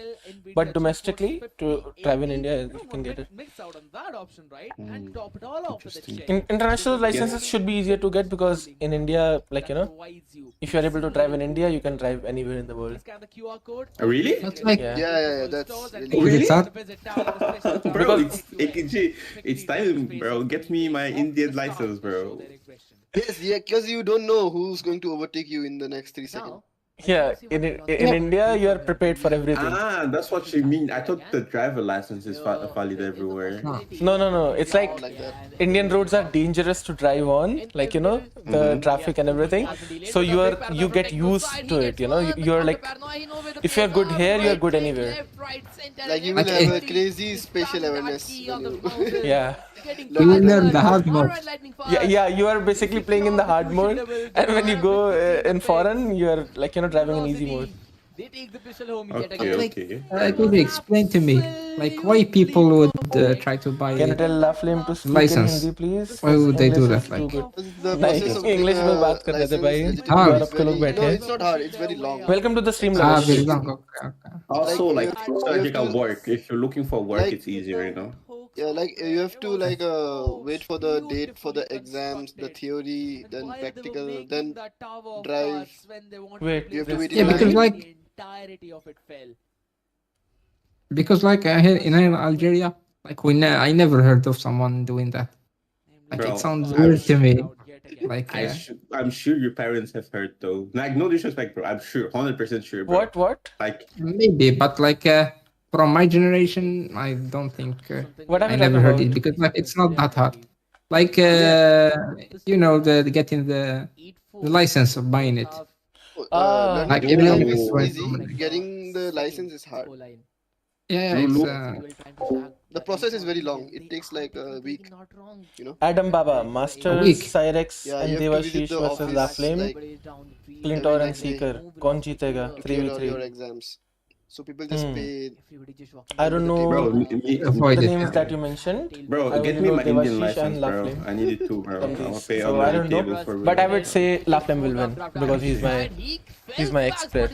but domestically to drive in India, you can get it. Mix out on that option, right? And top it all off with a check. International licenses should be easier to get because in India, like, you know, Provides you. if you're able to drive in India, you can drive anywhere in the world. Scan the QR code. Really? That's like, Yeah. Yeah, that's really Really? It's not- Visit town of the special Bro, town. it's AKG. It's time, bro. Get me my Indian license, bro. Yes, yeah, because you don't know who's going to overtake you in the next 3 seconds. Now, Yeah, in India, you are prepared for everything. Ah, that's what you mean. I thought the driver license is valid everywhere. huh. No. It's like Like that. Indian roads are dangerous to drive on, like, you know, the traffic and everything. So you get used to it, you know. You're like, if you're good here, you're good anywhere. Like you will Okay. have a crazy spatial awareness. When you... Yeah. You will learn the hard mode. Yeah, you are basically playing in the hard mode, and when you go in foreign, you are like, you know, driving in easy mode. They take the pistol home yet Okay, again. okay. Could you explain to me, like, why people would try to buy Can you it? tell Laflame to speak License. in Hindi, please? Why would they do English that, is like- too good. The नहीं, process of English getting में a बात कर रहे थे license भाई। legitimately हाँ। is आप लोग very- बैठे No, हैं। it's not hard. It's very long. Welcome to the stream, Ah, Lavish. very long. Okay. Also, like, you have surgical to- work. If you're looking for work, like- it's easier, you know. Yeah, like you have to like wait for the date for the exams, the theory, then practical, then drive. Wait, You have to wait Yeah, in because line. like- entirety of it fell. Because like here in Algeria, like I never heard of someone doing that. Like Bro, it sounds I'm weird to me. Like I'm sure your parents have heard though. Like, no disrespect, bro. I'm sure, 100% sure, bro. What? Like, maybe, but like from my generation, I don't think What are I we never talking heard about? it because like it's not that hard. Like you know, the getting the license of buying it. Ah. Learning Like to everyone drive is is right easy. from it. Getting the license is hard. Yeah, Lulu. it's The process is very long. It takes like a week. Adam Baba, Masters, week. Cyrex, Yeah, and you have to visit Devashish the versus office, Laflame, like, Clintor and every Seeker. Kaun jeetega? to clear all your 3v3. exams. So people just pay. I don't bro, know avoid the it. names that you mentioned. bro, I get only me know my Indian Devashish license, and bro. Laflame. I need it too, bro. From I'll these. pay So all I the don't know, tables for but I real. would say Laflame will win because he's my ex-player.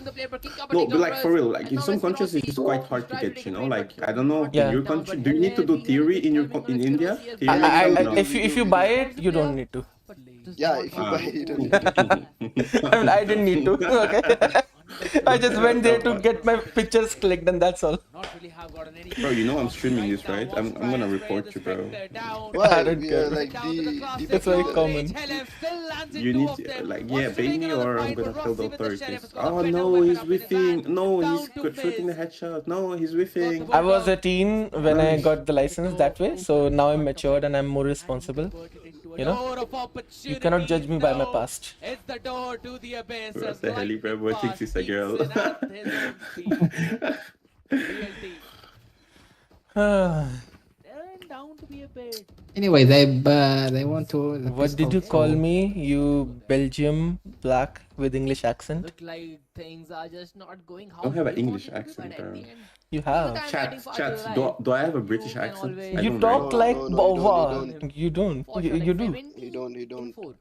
No, but like for real, like in some countries it's quite hard to get, you know. Like, I don't know, Yeah. in your country, do you need to do theory in India? Theory I, exam? No. if you buy it, you don't need to. Yeah, if you buy it. I mean, I didn't need to. Okay. I just went there to get my pictures clicked, and that's all. Not really have gotten any. Bro, you know I'm streaming this, right? I'm gonna report you, bro. Why? don't We care. are like It's very common. You need to, like, yeah, pay me or I'm gonna tell the authorities. Oh no, he's whiffing. No, he's shooting the headshot. No, he's whiffing. I was a teen when I got the license that way, so now I'm matured and I'm more responsible. You know, you cannot judge me by my past. It's the door to the abyss. What the hell, bro? Thinks he's a girl. Down to be a bit. Anyway, they want to. What did you call me? You Belgium black with English accent? Look like things are just not going how Don't have an we English wanted to, accent, and at bro. the end, You have. Chat. Do I have a British accent? I You don't, talk right? like No, Bova. don't. You don't. For You sure, like do. 70 You don't. in four.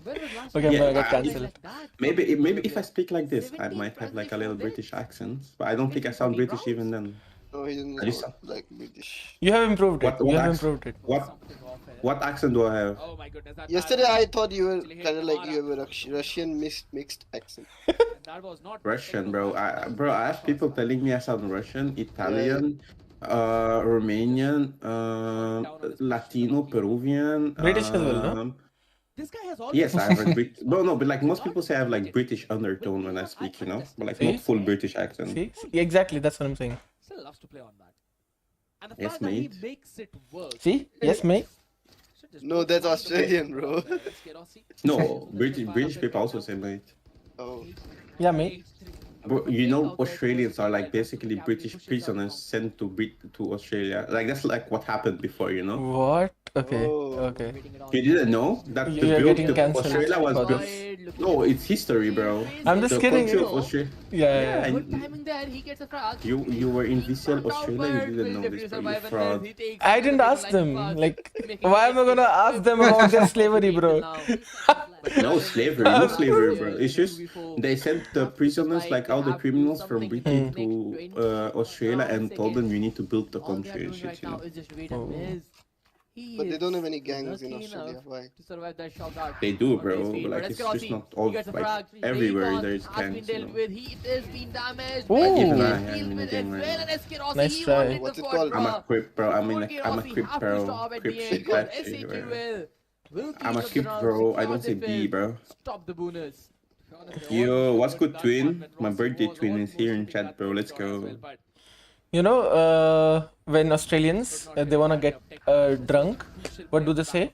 When was last Okay, time I'm gonna Yeah, get I- cancelled. like that? Maybe if I speak like this, I might have like a little British accent, but I don't think I sound British even then. No, he doesn't I just- sound like British. You have improved it. What You have accent? improved it. What accent do I have? Oh my goodness. That Yesterday I thought you were Actually hit kind of like Namara. you have a Russian mixed accent. That was not Russian, bro. I have people telling me I sound Russian, Italian, Romanian, Latino, Peruvian. British as well, no? This guy has all. Yes, I have a Brit. No, but like most people say I have like British undertone when I speak, you know, but like not full British accent. See? Exactly, that's what I'm saying. Still loves to play on that. And the Yes, fact that he mate. makes it work. See? Yes, mate. should just No, put that's one Australian, to bro. the Skirossi. No, British people also say mate. Oh, Yeah, mate. Bro, you know, Australians are like basically British prisoners sent to Australia. Like that's like what happened before, you know. What? Okay. Oh. Okay. You didn't know that the You're build getting to cancelled Australia was for built. this. No, it's history, bro. I'm just The kidding. country of Australia. Yeah. Good timing there. He gets a frag. You were in VCSA Australia. You didn't know this, bro. You fraud. I didn't ask them. Like, why am I gonna ask them about their slavery, bro? No slavery, no slavery, bro. It's just they sent the prisoners, like all the criminals from Britain to Australia and told them you need to build the country and shit, you know. but they don't have any gangs in Australia. Why? To survive that shock guard. They do, bro. His feet, But like but it's Eskerosi, just not he all gets a like frag. everywhere Recon there's has been gangs, you dealt know. with. He is being damaged. Ooh. But he Even is I am dealt in the with game as right well. now. And Eskerosi, Nice he try. wanted What's the it called? I'm a quadra. crip, bro. I'm a Eskerosi crip, have to bro. stop at Crip the shit, end, 'cause that shit, bro. S8UL will keep I'm a up the crip, round, bro. I secure don't say the B, field, bro. Stop the bonus. Yo, what's good, twin? My birthday twin is here in chat, bro. Let's go. You know, when Australians they wanna get drunk, what do they say?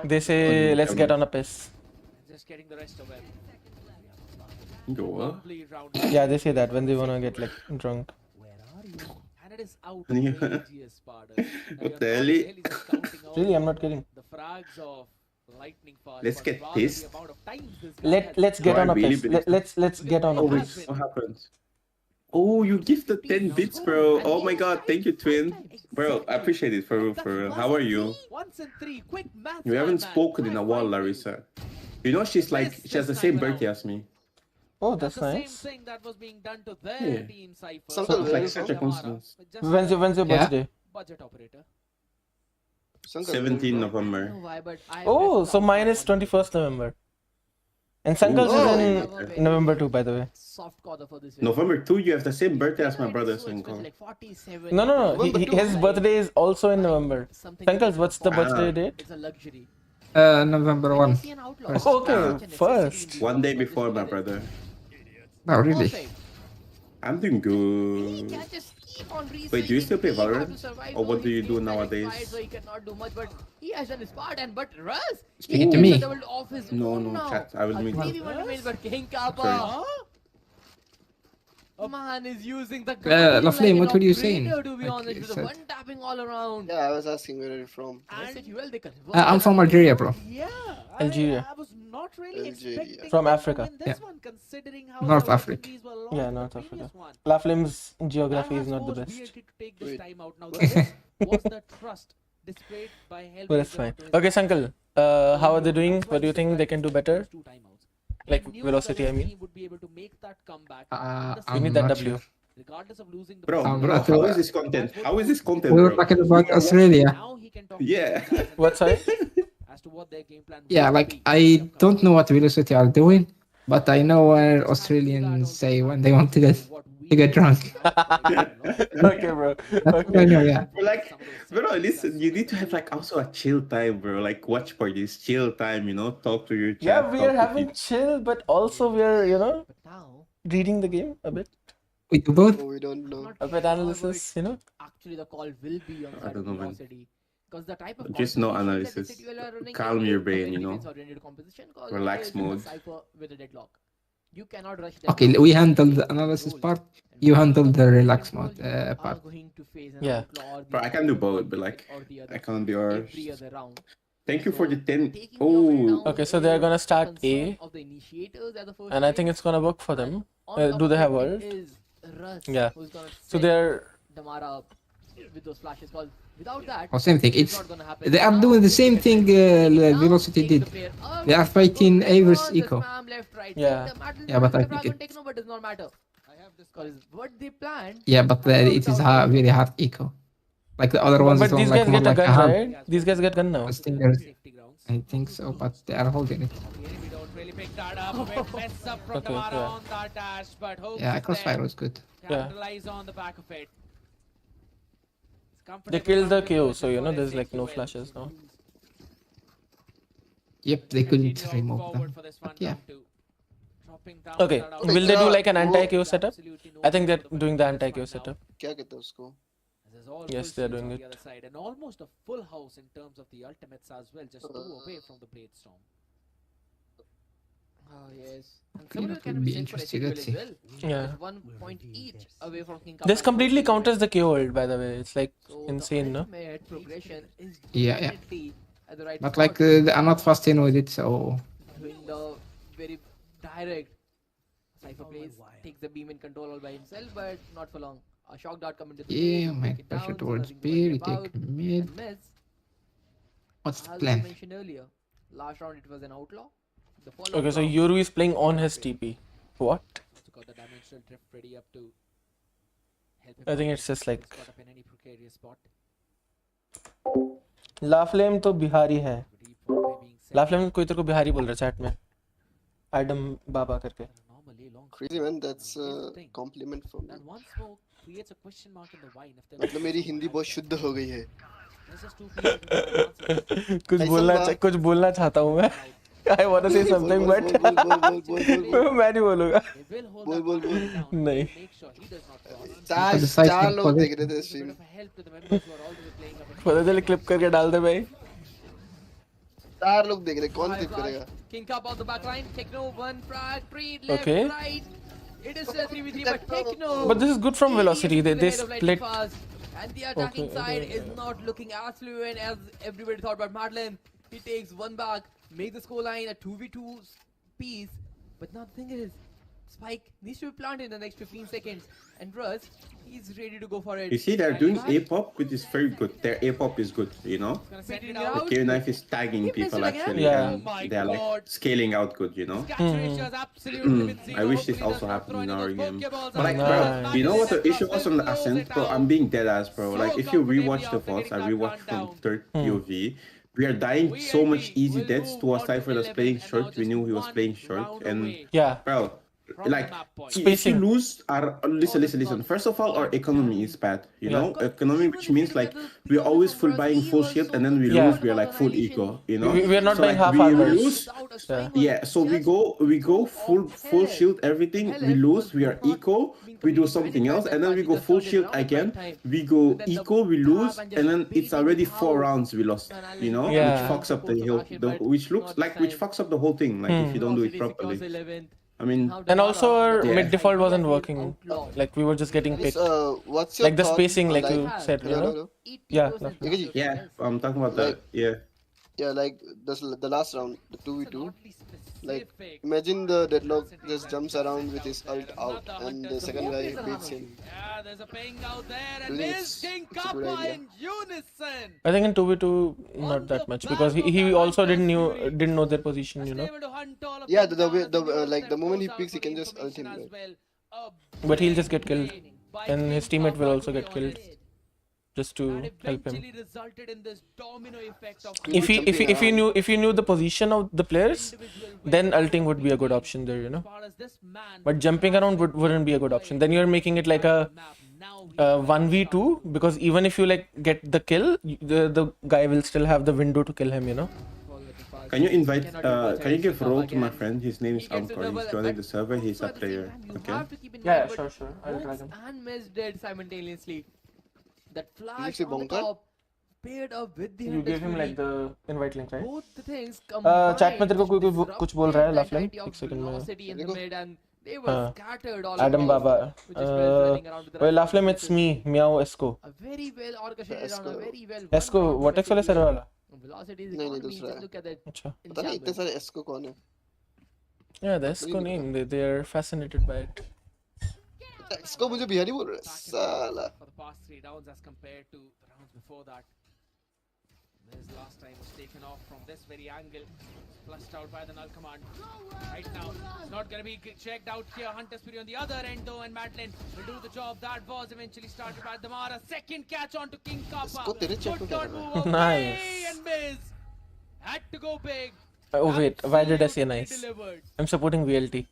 They say, "Let's get on a piss." Just getting the rest of it. Go what? Complete round. Yeah, they say that when they wanna get like drunk. And it is out Yeah. outrageous, Pardon. Now What you're the not hell? really just counting out Really, I'm not kidding. the frags of lightning fast, Let's but get rather the pissed. amount of times this guy has Let's get Do I on a really piss. believe Let's get on a Oh, piss. wait, what happened? Oh, you gifted 10 bits, bro. Oh my god, thank you, twin. Bro, I appreciate it for real, for real. How are you? Once in three, quick maths, You haven't man. spoken in a while, Larissa. You know, she's like, she has the same birthday as me. Oh, That's that's the same nice. thing that was being done to their Yeah. team Cypher. Something It's like very such a coincidence. When's your Yeah. birthday? Budget operator. 17 I November. don't know why, but I Oh, left so out mine that is one. 21st November. And Sankal's Oh. is in November too, by the way. Soft corner for this November 2, you have the same birthday as my brother, So expensive, Sankal. like 47. No. November His two. birthday is also in November. Something Sankal's, what's the Ah. birthday date? It's a luxury. November I 1. see an outlaw. First. Okay, Such a necessity first. in One day this before my business. brother. Oh, really? Perfect. I'm doing He good. can just keep on Wait, do you still play resetting, he Valorant? have to survive, Or what though do he you do feels like nowadays? expired, so he cannot do much, but he has done his part, and but Russ, Speaking to gets me. a double off his No, own no, now. chat, I will A meet 3v1 remains, but King Kappa, Sorry. man, is using the Lovely, like what an were you saying? operator, to be Like honest, you with the said. one tapping all around. Yeah, I was asking where are you from. S8UL, they convert I'm from Algeria, bro. Yeah. Algeria. I was not really Algeria. expecting From them to Africa. win this Yeah. one, considering how North the Africa. opportunities were lost Yeah, in the North previous Africa. one. La Flame's geography That is has not the forced best. VLT to take this Wait. time out. Now, this was the trust displayed by helping But it's them fine. to his Okay, team. Sankal, how are they doing? What do you think they can do better? Two timeouts. Like He knew velocity, that I his mean. team would be able to make that comeback Uh, in the We I'm need that not W. sure. regardless of losing the Bro, I'm bro, not how sure. is this content? How is this content, We were bro? talking about Australia. Now he can talk Yeah. to his guys What side? as to what their game plan Yeah, will like be in I the upcoming don't know what Velocity are doing, But I know where Australians say when they want to get drunk. Okay, bro. That's what I Okay. know, yeah. But like, bro, listen, you need to have like also a chill time, bro. Like watch parties, chill time, talk to your chat. Yeah, we are talk to having people. chill, but also we are, But now, reading the game a bit. We do both. Oh, we don't know. not A bit sure analysis, what actually the call will be on the I side don't of know, man. Velocity. Because the type of Just no composition that analysis. S8UL are running Calm is your a brain, very defense-oriented composition. 'Cause Relax it is just a mode. Cypher with a deadlock. You cannot rush them. Okay, now. we handle Take the control. analysis part. And You once handle you the have relax control, mode you are part. going to face an Yeah. outlaw or the Bro, I other can do one both, but bit like, or the other I can't be yours. every other round. Thank you for the So, 10. taking it away Oh, now Okay, so they're is gonna start concern A, of the initiators at the first and I place. think it's gonna work for And them. on top Do they of have it, ult? it is Russ Yeah. who's gonna So set they're Damara up with those flashes. Cause without that, Or same thing. it's It's not gonna happen. they are Now, doing the if you same get thing taking it down, Velocity takes the did. player out, They are goes fighting back Aver's on the eco. spam left, right, Yeah. center, Madden, Yeah, but I Madden, think Dragon, it. Techno, but does not matter. Because what they planned, Yeah, but it is really hard eco. Like the other ones, But it's on these like guys more get a like a gun, hand. right? These guys get gun now. But still, there's- I think so, but they are holding it. Again, we don't really pick that up. A bit mess up from Okay, Damara yeah. on that dash, but Hope Yeah, is Crossfire there. was good. Capitalize on the back of it. They killed the KO, so there's like no flashes now. Yep, they couldn't Continue remove forward them. for this one, But yeah. round two. Dropping down Okay, that will they do like an वो- anti-KO setup? Absolutely no I think they're way for the doing the win for this anti-KO one now. setup. क्या कहते हैं उसको? There's all Yes, full they're shields doing on it. the other side, and almost a full house in terms of the ultimates as well, just two away from the Blade Storm. oh yes, and Okay, similar that can would be be said for interesting. S8UL Let's as see. well. Yeah. Just 1 point each away from King Cup. This and completely Gold counters the League. KO ult, by the way. It's like So insane, the no? ultimate progression is Yeah, yeah. definitely at the right But spot. like they are not fast in with it, so Doing the very direct Cypher plays, takes the beam in control all by himself, but not for long. A shock dart coming to the yeah, plate, my take it pressure down, so towards nothing to B, worry we about, take mid. and miss. What's the As we plan? mentioned earlier, last round it was an outlaw. The Okay, follow-up so round, Yoru is playing on his TP. What? So got the dimensional drift ready up to help him I think out it's just like if he's caught up in any precarious spot. लाफ्लेम तो बिहारी है. Deep one being set. लाफ्लेम कोई तेरे को बिहारी बोल रहा है chat में. Adam बाबा करके. Normally long Crazy man, that's Here's a the thing. compliment for me. That one smoke creates a question mark in the wine. If there मतलब मेरी हिंदी बहुत शुद्ध हो गई है. There's just two people who can answer. कुछ बोलना चाहता हूँ मैं. I want to say something, but बोल मैं नहीं बोलूँगा. They will hold बोल, that बोल, one बोल. down and नहीं. make sure he does not cross. चार The side चार can लोग call देख it. रहे थे It's a bit stream. of a help to the members who are all the way playing up. पता चले क्लिप करके डाल दे भाई. चार लोग देख रहे, कौन क्लिक करेगा? King Cup off the back line, Techno, one frag, three, left, Okay. right. It is still a 3v3, but Techno. But this is good from Velocity. They ahead of Lightning split. Fast. And the attacking Okay, side okay, is not looking as fluent as everybody thought about Madeline. He takes one back, makes the scoreline a 2v2 piece. But now the thing is, Spike needs to be planted in the next 15 seconds. And Russ, he's ready to go for it. You see, they're doing A-pop, which is very good. Their A-pop is good, He's gonna send Fitting it it out. out. The K-Knife is tagging He missed people it again? actually, Yeah. and Oh my they're like God. scaling out good, Catch ratio is absolutely with zero. I wish this Hopefully also does not happened throw in any our of those game. Pokeballs But like, out. bro, Nice. you know what the Nice. issue was on the Close Ascent, it bro? out. I'm being dead ass, bro. So Like, if you comfortably rewatch the after VODs, I getting that rewatched run from down. third POV. We are dying so much easy will deaths move to a on to Cypher that's 11 playing and now short. We just knew he was one playing short, round and away Yeah. bro, from like, the map point. if you Spacing. lose, listen. First of all, our economy is bad. You Yeah. know, economy, which means like we're always full buying full shield, and then we Yeah. lose. We're like full eco. You know, We are not so buying like half we armors. lose. Yeah. Yeah, so we go full shield everything. We lose. We are eco. We do something else, and then we go full shield again. We go eco. We lose, and then it's already 4 rounds we lost. You know, Yeah. which fucks up the hill, which looks like which fucks up the whole thing. Like if you don't do it properly. I mean, And also our Yeah. mid default wasn't working. Like we were just getting picked. What's your Like the thought- spacing, like you like- said, you Hello, know? hello. Yeah, yeah, I'm talking about that. Yeah. Yeah, like the last round, the 2v2. Like, imagine the deadlock just jumps around with his ult out, and the second guy beats him. Yeah, there's a ping out there, I and think this it's King a good Kappa idea. in unison. I think in 2v2 not that much because he also didn't know their position, you know. Able to hunt all of Yeah, them the way down, the and he like the goes moment he out picks, he for the can just ult him. information Right? as well. A But he'll just get killed. play by And his King teammate will Kappa, also to be get killed. honest. just to That help him. eventually resulted in this domino effect of If he knew the position of the players, then ulting would be a good option there, you know. as far as this man But jumping around wouldn't be a good option. Then you're making it like a map. Now 1v2, because even if you like get the kill, the guy will still have the window to kill him, you know. Can you invite? Can you give role to my friend? His name is Amkor. He's joining the server. He's a player. Okay. Yeah, sure. I'll drag him. And Miz did simultaneously. That flash say on the bonker? top paired up with the You gave him like Hunter's the invite link, right? both the things chat में तेरे को कोई कुछ बोल रहा है that लाफ्लेम idea of एक second में velocity in the देखो। mid and they were scattered all Adam across, Baba which is running around with the well rest of Laflem the it's me Meow Esco a very well orchestrated round, a very well Esco what वाले server वाला velocity is नहीं, नहीं, economy, दूसरा just है। look at it अच्छा पता नहीं इतने सारे एस्को कौन है? yeah the Esco name they are fascinated by it एस्को मुझे बिहारी बोल रहा है साला। for the past 3 rounds as compared to the rounds before that. Miz last time was taken off from this very angle, flushed out by the null command. Right now, it's not going to be checked out here. Hunter's Fury on the other end though, and Madeline will do the job. That was eventually started by Damara. Second catch on to King Kappa. इसको तेरे check में क्या कर Good रहा है? move away, Nice. and Miz had to go big. oh wait why did I say Absolutely nice delivered. I'm supporting VLT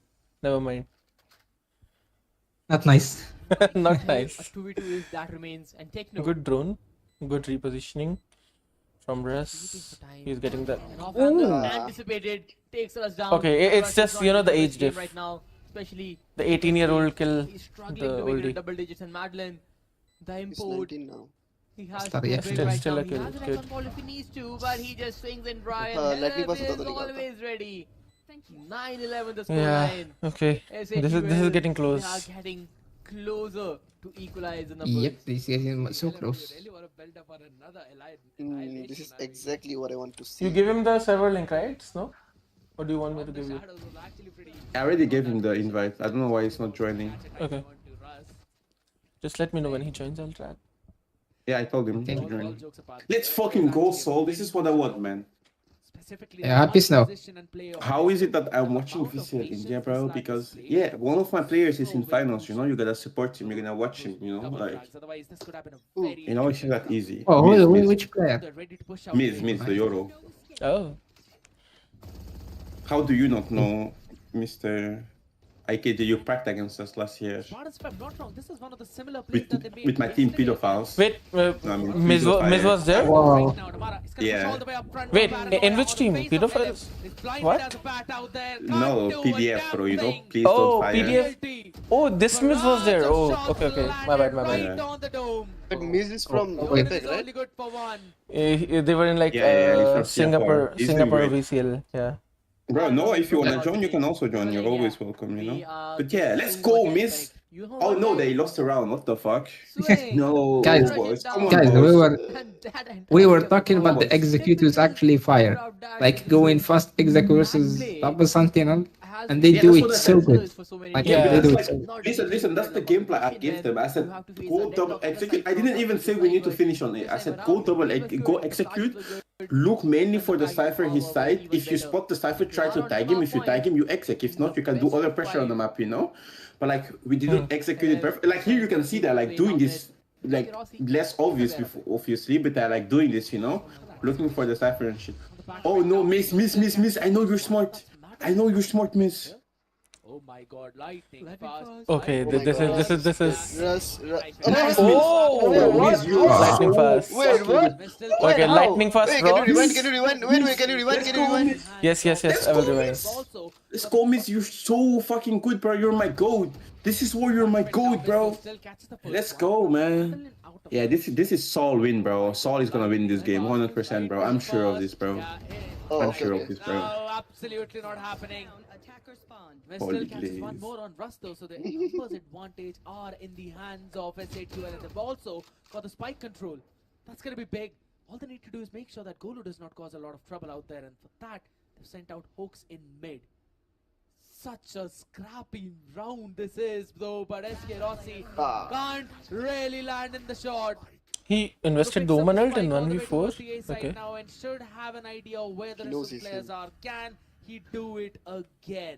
never mind Not nice. not nice a 2v2 is that remains and take note good drone good repositioning from Russ he's getting that and off angle anticipated takes us down. Okay, it's Rush is just, not you know, in the this age game diff. right now, especially the 18-year-old kill he's struggling the to make it oldie in double digits, and Madeline, the He's import, 19 now. he has Still- to yeah, go big still- right still now. a He kid, has an kid. F1 ball if he needs to, but he just swings and drives. let me pass Heleb it to is the guy. always ready. 9-11 the yeah scoreline. okay this is S8UL, getting close They are getting closer to equalize the numbers. Yep, this is so close. You really want to build up on another This is exactly what I want to see. you give him the server link right Snow or do you want me to give you Shadows was actually pretty I already gave him the invite. I don't know why he's not joining. okay just let me know when he joins I'll try Yeah, I told him. Thank to you. join. jokes apart. Let's fucking go, Soul. This is what I want, man. Specifically Yeah, happy Snow. How is it that I'm watching VCSA India, bro? Because yeah, one of my players is in finals. You know, you gotta support him. You're gonna watch him. You know, like Otherwise, this could have been a Ooh. very you know, it's not that easy. Oh, which player? They're ready to push out. Miz, the Euro. oh How do you not know, Mr. IKJ? You practiced against us last year Pardon, if I'm not wrong, this is one of the similar plays that they made with my team yesterday. pedophiles. wait I mean, Miz pedophile. was there Wow. Right now, Damara is gonna Yeah. push all the way up front. Wait, Paranoia in which on the team? face of Pedophiles? Philip. He's blinded What? as a bat out there. No, Can't do a PDF, damn bro. You know, thing. please Oh, don't fire. PDF. VLT. oh this Miz was there Barrage of oh shots okay my landed bad Right Yeah. on the dome. But Miz is from Oh, Winnipeg, Jordan is right? only good for one. they were in like Yeah, he's from Singapore He's doing Singapore great. VCL yeah Bro, no, if you wanna join, you can also join. You're always welcome, you know. But yeah, let's go, Miss. Oh no, they lost a round. What the fuck? No, Guys, boys, come on, Guys, boys. we were talking about the executors actually fire. Like going fast exec versus double sentinel, and they Yeah, do that's it what I so said. good. Like, Yeah. they do it That's so like, listen, that's the gameplay I gave them. I said, go double execute. I didn't even say we need to finish on it. I said, go go execute. Look mainly for the Cypher his side. If you spot the Cypher, try to tag him. If you tag him, you exec. If not, you can do other pressure on the map, you know? But like, we didn't execute it perfect. Like here you can see that like doing this, like less obviously, but they're like doing this, you know? Looking for the Cypher and shit. Oh no, miss. I know you're smart. Miss. Oh my god, lightning fast. okay Oh my this God. is Russ. oh Miss, you lightning fast Wait, what? Miz still okay How? lightning fast Wait, can you Ross. rewind? Wait, can you rewind? yes I will rewind also Let's go, Miss. You're so fucking good, bro. You're my goat. This is where you're my goat, bro. still catches the first Let's one. go, man. Out of Yeah, this is Saul win, bro. Saul is gonna win this game, 100%, bro. I'm sure of this, bro. Yeah, Oh, I'm okay, sure of okay. this, bro. no, absolutely not happening. Miz Holy still catches one please. more on Rust though, so the numbers advantage are in the hands of S8UL, and they've also got the spike control. That's gonna be big. All they need to do is make sure that Golu does not cause a lot of trouble out there, and for that, they've sent out Hawks in mid. Such a scrappy round this is though, but SK Rossi can't really land in the shot. he invested the Picks up Omen ult spike in all the way 1v4 towards the A side okay now and should have an idea of where the He rest knows of the he's players him. are. Can he do it again?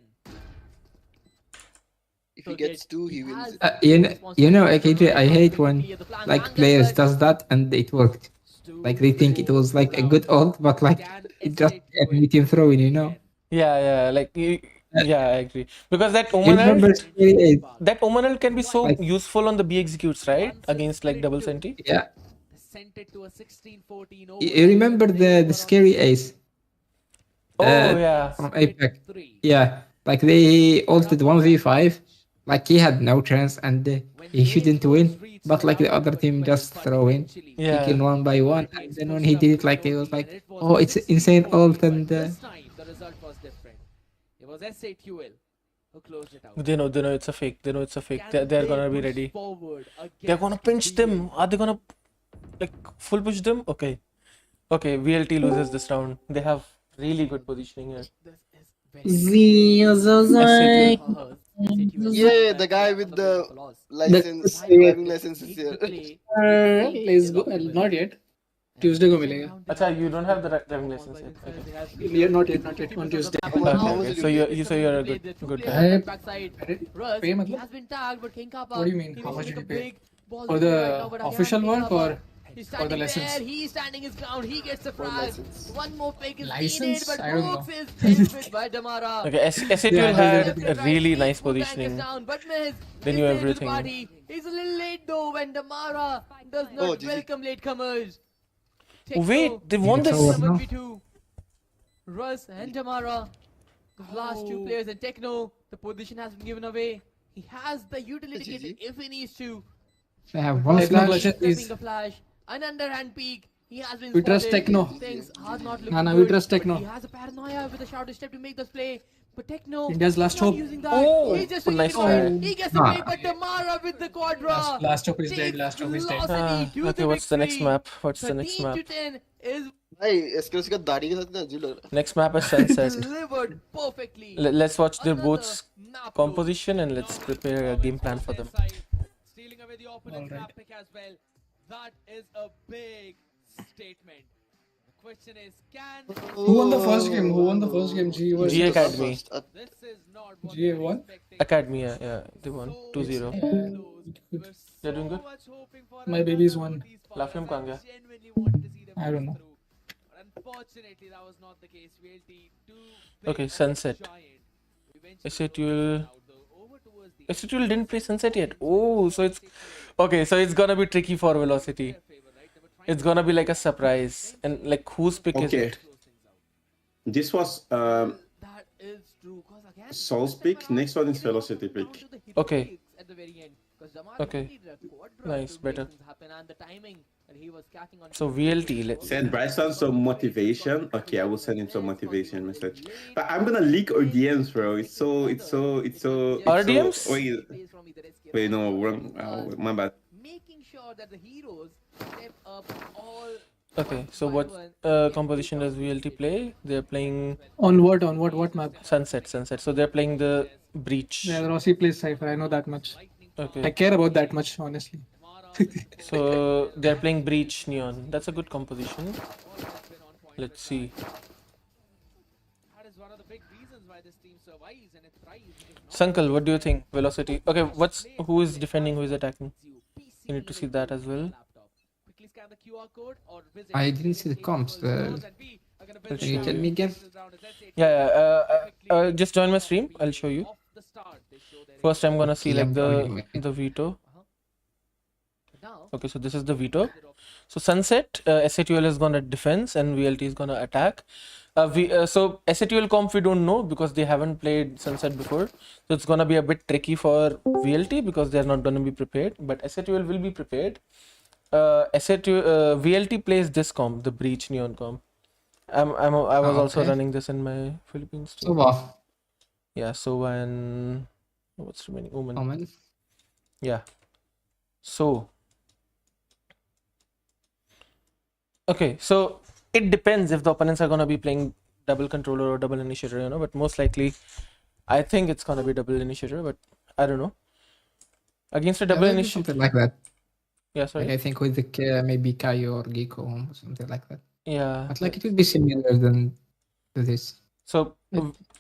If he gets 2, he wins it. You know, AKJ, I hate when like players does that and it worked. Like they think it was like a good ult, but like it just enemy team throwing, you know. Yeah, like yeah, I agree. Because that You Omen remember ult, Scary 8? that Omen ult can be so Like- useful on the B executes, right? Against like double senti. Yeah. Sent it to a 16-14 You remember the Scary Ace Oh Uh, yeah. from Apex? Yeah. Like they ulted 1v5. Like he had no chance and he shouldn't win. But like the other team just throw in. Yeah. Taking one by one. And then when he did it, like it was like, oh, it's insane ult and This time the result was different. It was S8UL who closed it out. They know it's a fake. They know it's a fake. Can They're they gonna be push ready. forward They're gonna against pinch them. VLT? Are they gonna like full push them? Okay. Okay, VLT loses this round. They have really good positioning here. This is very S8UL. Yeah, the guy with the license, driving license is here. Let's go. Not yet. Tuesday को मिलेगा. Acha, you don't have the driving license yet. Okay. Yeah, not yet. On Tuesday. How much Okay. did So you you're a good guy. I- Backside. Pay He मतलब? has been tagged, but King Kappa. What do you mean? he How was much like did a you pay? big ball For right the now, but again, official King work Kappa, or he's for the standing license? there, he's standing his ground, he gets the prize. license? One more pick is License? needed, but I don't Brooks know. is hit with by Damara. Okay, S8UL Yeah, had yeah. a really nice positioning. Down, but Miz They is knew there to the everything. party. He's a little late though when Damara does not Oh, GG. welcome latecomers. Wait, they won It's this. over. Number 2. Russ and Damara, the last two players, and Techno, the position has been given away. He has the utility GG. kit if he needs to. they have one Techno flash. flash. Stepping a flash, an underhand peek. He has been We trust spotted. Techno. Things are not looking Nah, good. we trust but Techno. He has a paranoia with a shouted step to make this play. But Techno, India's last he's not hope. using that. Oh, He's just nice swinging it try. back. He gets the Nah. play, but Damara with the quadra. Last hope is dead. takes Last hope is dead. velocity to Okay, the what's the next victory. map? What's the next 13 map? to 10 is भाई SKS का दाढ़ी के साथ ना अजीब लग रहा Next map is Sunset. delivered perfectly. Let's watch their Another both map composition and let's prepare a game plan for them. Stealing away the opponent's Alright. map pick as well. That is a big statement. The question is, can Who won the first game? Who won the first game? G was G Academy. this is not what GA we were won? expecting. Academy, yeah, they won 2-0. We're They're doing so good. much hoping for My another baby's one won. of these Lafayette finals. कहाँ गया? Genuinely wanted to see them I don't push know. through. But unfortunately, that was not the case. VLT too Okay, big of a Sunset. giant. Eventually S8UL. out though, over towards the S8UL didn't play Sunset yet. Oh, so it's okay. So it's gonna be tricky for Velocity. favor, right? They were trying It's gonna be like a surprise. And like, whose pick is Okay. it? to close things out. This was That is true. 'Cause again, Saul's this time pick. around, Next one is it all Velocity comes down pick. to the hero Okay. picks at the very end. 'Cause Damar Okay. really did a quadra Nice, to better. make things happen, and the timing that he was catching on. So VLT. Let's. Send Bryson some motivation. Okay, I will send him some motivation message. But I'm gonna leak our DMs, bro. Our DMs? Wait, no, wrong. My bad. Making sure that the heroes step up all. Okay. So what composition does VLT play? They're playing On what? On what? What map? Sunset. So they're playing the Breach. Yeah, Rossi plays Cypher. I know that much. I Okay. care about that much, honestly. So they're playing Breach Neon. That's a good composition. Let's see. That is one of the big reasons why this team survives and it thrives. It is not Sankal, what do you think? Velocity. Okay, who is defending? Who is attacking? you. PC You need to see that as well. laptop. Quickly scan the QR code or visit. I didn't see the comps. And we are gonna build Can you this tell me again? this round. As I said, Yeah. Just join my stream. I'll show you. off the start, they show their First, I'm gonna see Yeah, like I'm the veto. Now, Okay, so this is the veto. So Sunset, S8UL is gonna defense and VLT is gonna attack. So S8UL comp we don't know because they haven't played Sunset before. So it's gonna be a bit tricky for VLT because they're not gonna be prepared. But S8UL will be prepared. VLT plays this comp, the Breach Neon comp. I was also Okay. running this in my Philippines So team. well, Yeah, so and what's remaining? Omen. Omen. Yeah. So. Okay, so it depends if the opponents are gonna be playing double controller or double initiator, you know, but most likely I think it's gonna be double initiator, but I don't know. Against a double Maybe initiator. something like that. Yeah, Like sorry. I think with the maybe Kaio or Gecko or something like that. Yeah. But like it will be similar than to this. So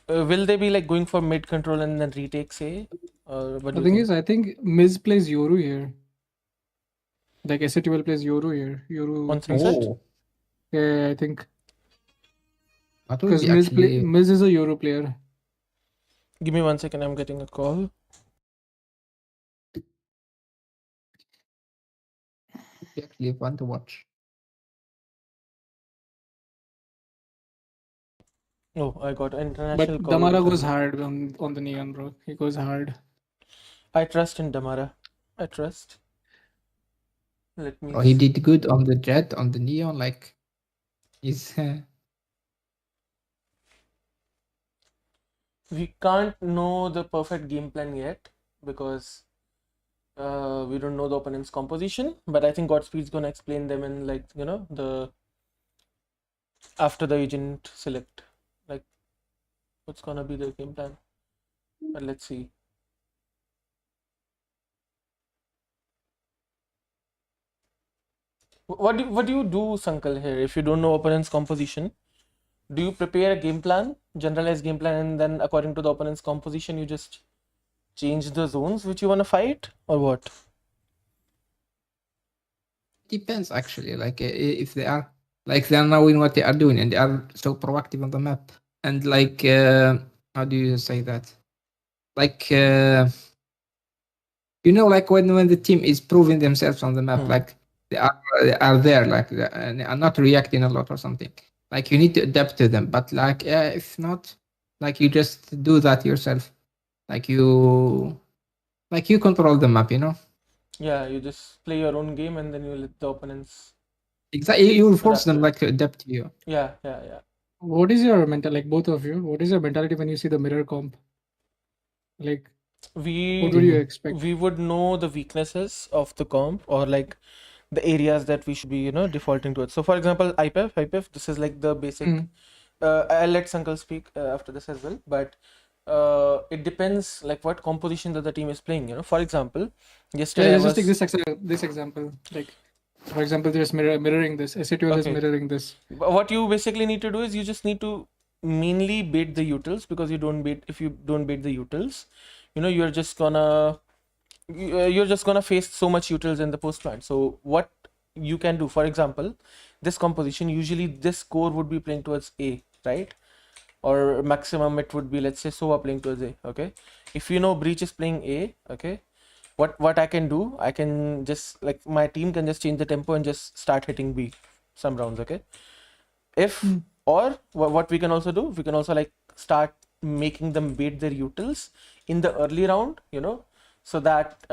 will they be like going for mid control and then retake, say? What do The you thing think? is, I think Miz plays Yoru here. Like S8UL plays Yoru here. Yoru. On Sunset? Oh, Yeah, I think. that would Because be actually Miz is a Yoru player. Give me 1 second, I'm getting a call. fun to watch. Oh, I got an But international call. Damara goes hard on the Neon, bro. He goes hard. I trust in Damara. I trust. Let me Oh, he see. did good on the Jet, on the Neon, like he's We can't know the perfect game plan yet because we don't know the opponent's composition. But I think Godspeed's gonna explain them in, like, you know, the after the agent select, like what's gonna be the game plan. But let's see. What do you do, Sankal, here if you don't know opponent's composition? Do you prepare a game plan, generalized game plan, and then according to the opponent's composition, you just change the zones which you want to fight, or what? depends actually. Like if they are knowing what they are doing and they are so proactive on the map, and like how do you say that? Like you know, like when the team is proving themselves on the map, like they are there, like they are not reacting a lot or something. Like you need to adapt to them, but like if not, like you just do that yourself. Like you control the map, you know. Yeah, you just play your own game and then you let the opponents. Exactly, you will force Adapt to them it. like to adapt to you. Yeah. What is your mental, like both of you? What is your mentality when you see the mirror comp? Like, what would you expect? We would know the weaknesses of the comp, or like the areas that we should be, you know, defaulting towards. So for example, IPF, this is like the basic. I'll let Sankal speak after this as well, but it depends like what composition that the team is playing, you know. For example, yesterday Yeah, I just take was this example. Like, for example, there's mirroring this. S8UL is Okay. mirroring this. What you basically need to do is you just need to mainly bait the utils, because if you don't bait the utils, you know, you're just gonna face so much utils in the post plant. So what you can do, for example, this composition, usually this core would be playing towards A, right? Or maximum it would be, let's say, Sova playing towards A. Okay, if you know Breach is playing A, okay, what I can do, I can just, like, my team can just change the tempo and just start hitting B some rounds. Okay, if or what we can also do, we can also like start making them bait their utils in the early round, you know, so that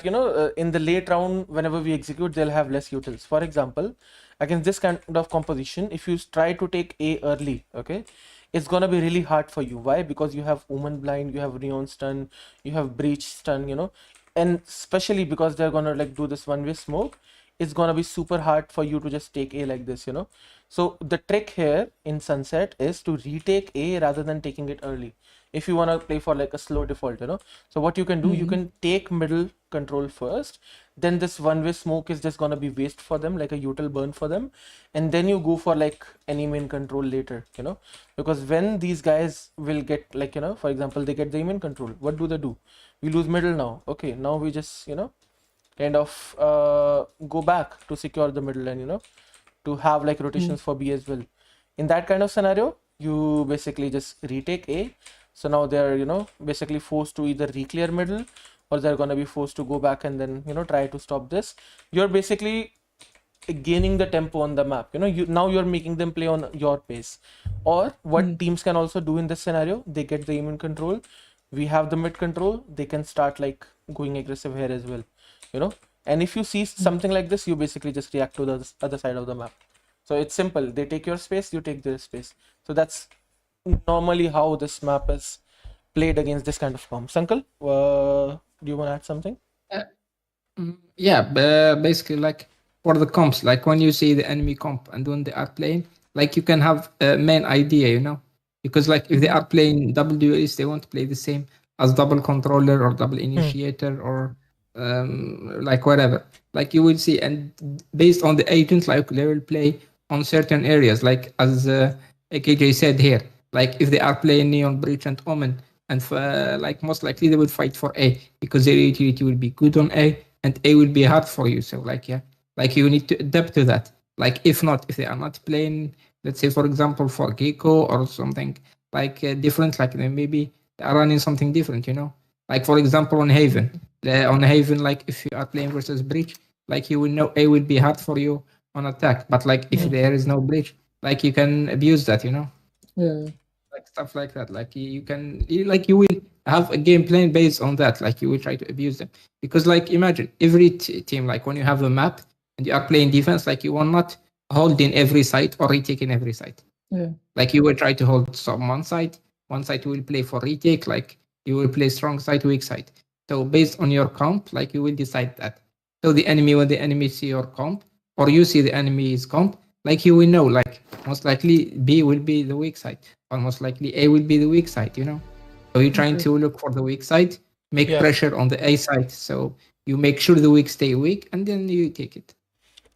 you know, in the late round, whenever we execute, they'll have less utils. For example, against this kind of composition, if you try to take A early, okay, it's gonna be really hard for you. Why? Because you have Omen blind, you have Neon stun, you have Breach stun, you know, and especially because they're gonna like do this one-way smoke, it's gonna be super hard for you to just take A like this, you know. So the trick here in Sunset is to retake A rather than taking it early, if you want to play for like a slow default, you know. So what you can do, you can take middle control first, then this one-way smoke is just gonna be waste for them, like a util burn for them, and then you go for like any main control later, you know. Because when these guys will get, like, you know, for example, they get the main control, what do? We lose middle now. Okay, now we just, you know, kind of go back to secure the middle, and you know, to have like rotations for B as well. In that kind of scenario, you basically just retake A. So now they're, you know, basically forced to either reclear middle, or they're gonna be forced to go back and then, you know, try to stop this. You're basically gaining the tempo on the map, you know. You're making them play on your pace. Or what teams can also do in this scenario, they get the immune control, we have the mid control, they can start like going aggressive here as well, you know. And if you see something like this, you basically just react to the other side of the map. So it's simple, they take your space, you take their space. So that's normally how this map is played against this kind of comp. Sankal, do you want to add something? Yeah, basically, like for the comps, like when you see the enemy comp and when they are playing, like you can have a main idea, you know, because like if they are playing double duelist, they won't play the same as double controller or double initiator or like whatever. Like you will see, and based on the agent, like they will play on certain areas, like as KJ said here, Like if they are playing Neon, Breach, and Omen, and like most likely they will fight for A because their utility will be good on A, and A will be hard for you. So like yeah, like you need to adapt to that. Like if they are not playing, let's say for example for Gecko or something like different, like maybe they are running something different, you know. Like for example on Haven, like if you are playing versus Breach, like you will know A will be hard for you on attack, but like if there is no Breach, like you can abuse that, you know. Yeah. Like stuff like that. Like you will have a game plan based on that. Like you will try to abuse them because like imagine every team, like when you have a map and you are playing defense, like you will not hold in every site or retake in every site. Yeah. Like you will try to hold some one side you will play for retake, like you will play strong side, weak side. So based on your comp, like you will decide that. So when the enemy see your comp or you see the enemy's comp, like you will know, like most likely B will be the weak side or most likely A will be the weak side, you know. So you're trying to look for the weak side, make pressure on the A side, so you make sure the weak stay weak, and then you take it.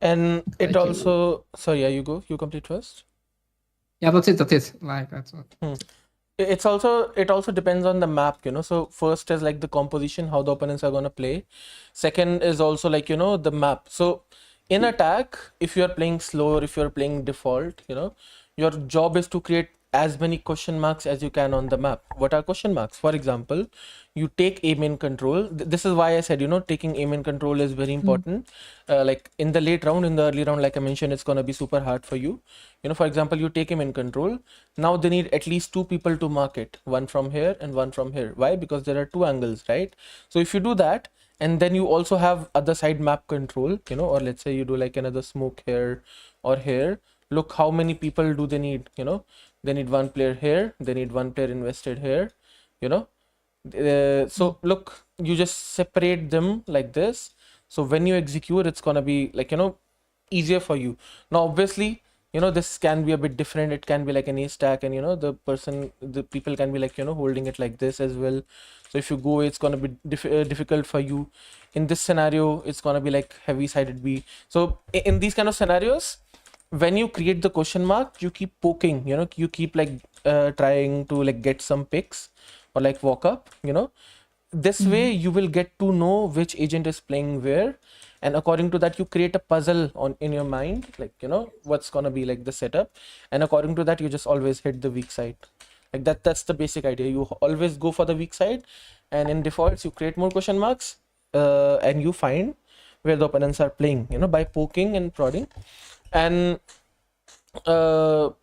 And it also, sorry, yeah, you complete first. Yeah, that's it. Like that's all. It also depends on the map, you know. So first is like the composition, how the opponents are gonna play. Second is also like, you know, the map. So in attack, if you are playing slow or if you are playing default, you know, your job is to create as many question marks as you can on the map. What are question marks? For example, you take A main control. This is why I said, you know, taking A main control is very important. Like in the late round, in the early round, like I mentioned, it's gonna be super hard for you. You know, for example, you take him in control. Now they need at least 2 people to mark it, one from here and one from here. Why? Because there are 2 angles, right? So if you do that, and then you also have other side map control, you know, or let's say you do like another smoke here or here. Look how many people do they need, you know. They need 1 player here, they need 1 player invested here, you know. So look, you just separate them like this. So when you execute, it's gonna be like, you know, easier for you. Now obviously, you know, this can be a bit different. It can be like an A stack, and you know, the people can be like, you know, holding it like this as well. So if you go, it's gonna be difficult for you. In this scenario, it's gonna be like heavy sided B. So in these kind of scenarios, when you create the question mark, you keep poking, you know, you keep like trying to like get some picks or like walk up, you know. This way you will get to know which agent is playing where, and according to that you create a puzzle in your mind, like, you know, what's gonna be like the setup, and according to that you just always hit the weak side. Like that's the basic idea. You always go for the weak side, and in defaults you create more question marks, and you find where the opponents are playing, you know, by poking and prodding. And like,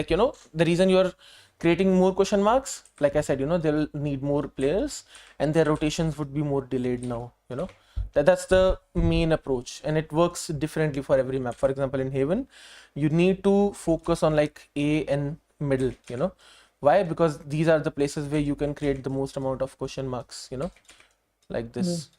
you know, the reason you're creating more question marks, like I said, you know, they'll need more players and their rotations would be more delayed now, you know. That's the main approach, and it works differently for every map. For example, in Haven, you need to focus on like A and middle, you know. Why? Because these are the places where you can create the most amount of question marks, you know, like this.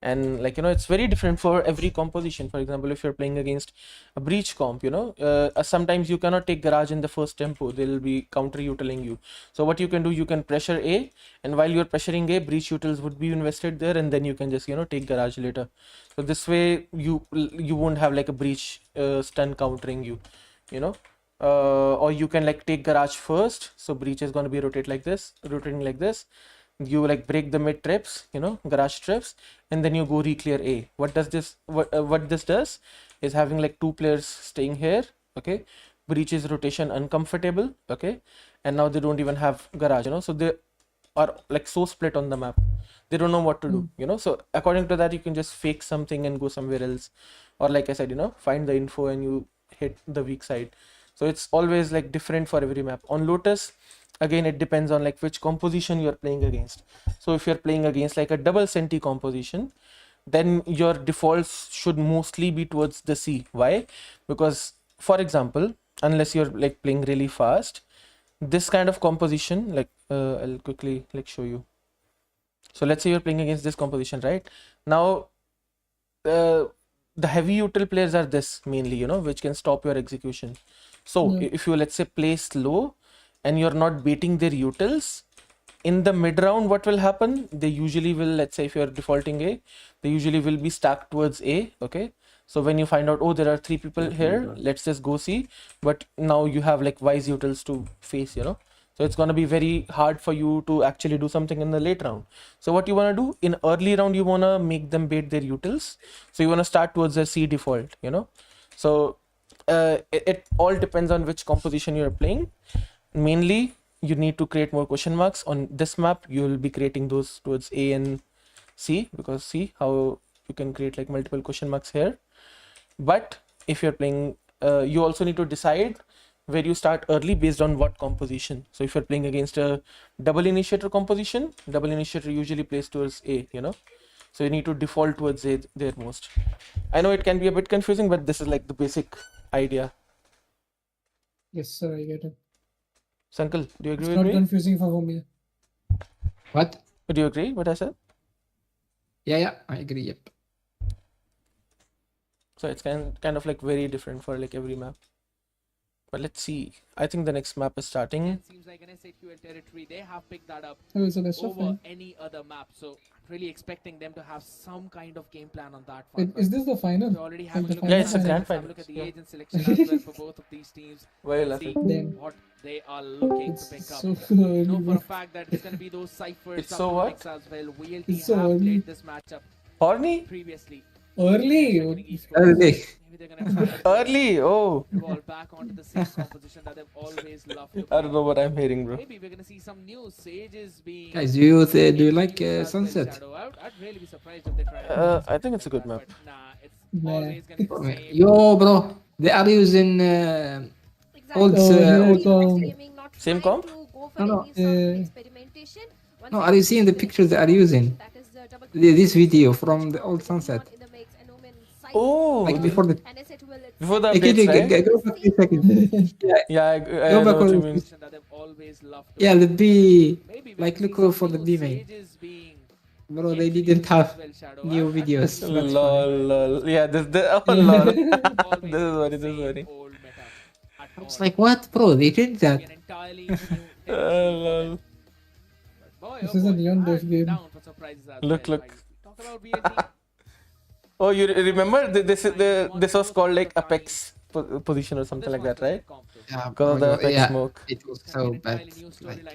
And like, you know, it's very different for every composition. For example, if you're playing against a breach comp, you know, sometimes you cannot take garage in the first tempo. They'll be counter utiling you. So what you can do, you can pressure A, and while you're pressuring A, breach utils would be invested there, and then you can just, you know, take garage later. So this way you won't have like a breach stun countering you, you know. Or you can like take garage first, so breach is going to be rotating like this. You like break the mid trips, you know, garage trips, and then you go re-clear A. What this does is having like 2 players staying here, okay, breach is rotation uncomfortable, okay, and now they don't even have garage, you know, so they are like so split on the map, they don't know what to do, you know. So according to that you can just fake something and go somewhere else, or like I said, you know, find the info and you hit the weak side. So it's always like different for every map. On Lotus, again, it depends on like which composition you're playing against. So if you're playing against like a double senti composition, then your defaults should mostly be towards the C. Why? Because for example, unless you're like playing really fast, this kind of composition, like I'll quickly like show you. So let's say you're playing against this composition, right? Now the heavy util players are this mainly, you know, which can stop your execution. So if you, let's say, play slow and you're not baiting their utils, in the mid round what will happen, they usually will, let's say if you're defaulting A, they usually will be stacked towards A, okay. So when you find out, oh, there are 3 people here, let's just go see. But now you have like wise utils to face, you know. So it's gonna be very hard for you to actually do something in the late round. So what you wanna do in early round, you wanna make them bait their utils. So you wanna start towards the C default, you know. So it all depends on which composition you're playing. Mainly, you need to create more question marks on this map. You will be creating those towards A and C, because see how you can create like multiple question marks here. But if you're playing, you also need to decide where you start early based on what composition. So if you're playing against a double initiator composition, double initiator usually plays towards A, you know. So you need to default towards A there most. I know it can be a bit confusing, but this is like the basic idea. Yes, sir, I get it. Sankal, do you agree It's with not me? confusing for me. What? Do you agree what I said? Yeah, I agree. Yep. So it's kind of like very different for like every map. But let's see. I think the next map is starting. It seems like an S8UL territory. They have picked that up Oh, it's a best of over fun. any other map. So I'm really expecting them to have some kind of game plan on that front. Is this the final? We already have a The look Yeah, at it's a the grand have a look finals, at the yeah. agent selection as well for both of these teams. Why Let's see Damn. what they are looking to pick It's up. so We early, know for bro. a fact that it's going to be those ciphers It's up so in the what? mix as well. VLT It's so have early. played this matchup Horny? previously. Early. Reckoning esports. Early. Maybe they're going to try and Early? Oh. evolve back onto the same composition that they've always loved to I play. don't know what I'm hearing, bro. Maybe we're going to see some new sages being Guys, do you like introduced as well, Sunset? Shadow. I'd really be surprised if they try I think it's a good that, map. but nah, it's Nah. always going to be the same. Yo, bro, they are using old Oh, here old. it comes. Same comp? No. No, are you seeing the pictures they are using? This video from the old Sunset. Oh, Like before the. before the Okay, updates, right? go back 3 seconds. Yeah, I Go know back what you on- mean. That they've always loved to Yeah, play. the B. Maybe like, we'll look see some for the new B main. sages being Bro, they introduced didn't have as well, Shadow. new I'd videos. really That's Lol, funny. lol. Yeah, oh lol. always This is the funny, this is same funny. old meta at I was all. like, what, bro? They did that. An entirely new technique for Lol. them. But boy, This oh is a boy, neon death I'm game. down for surprises as Look, well. look. Like, talk about VLT. Oh, you remember this was called like Apex position or something like that, right? Yeah, Because of the bro, Apex yeah. smoke. It was so bad. Like,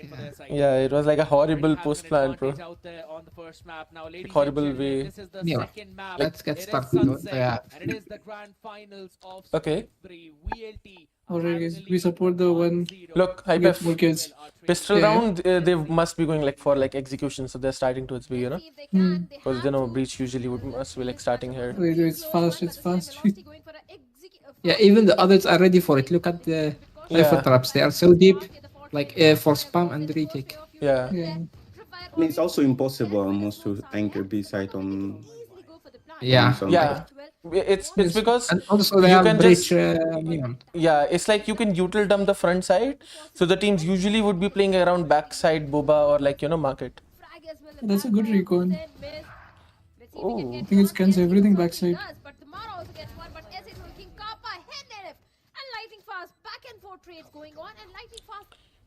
Yeah, it was like a horrible Already have post an plan, bro. advantage out there on the first map. Now, ladies and horrible gentlemen, way. this is the Yeah. second map. Let's get It is started. Sunset, Yeah. and it is the grand finals of Okay. Split 3 VLT. Alright, guys, we support the one. Look, Get Hypef, more kills. pistol Yeah. round, they must be going like for like execution, so they're starting towards B, you know? Because you know, breach usually must be like starting here. Wait, it's fast, it's fast. Yeah, even the others are ready for it. Look at the Yeah. cipher traps. They are so deep. Like for spam and retake. Yeah. Yeah. I mean, it's also impossible almost to anchor B site on. Yeah. some- Yeah. It's because And also they You have can breach just- neon. yeah, it's like you can util dump the front side. So the teams usually would be playing around backside, Boba, or like, you know, market. That's a good recon. Oh. I think it scans everything backside.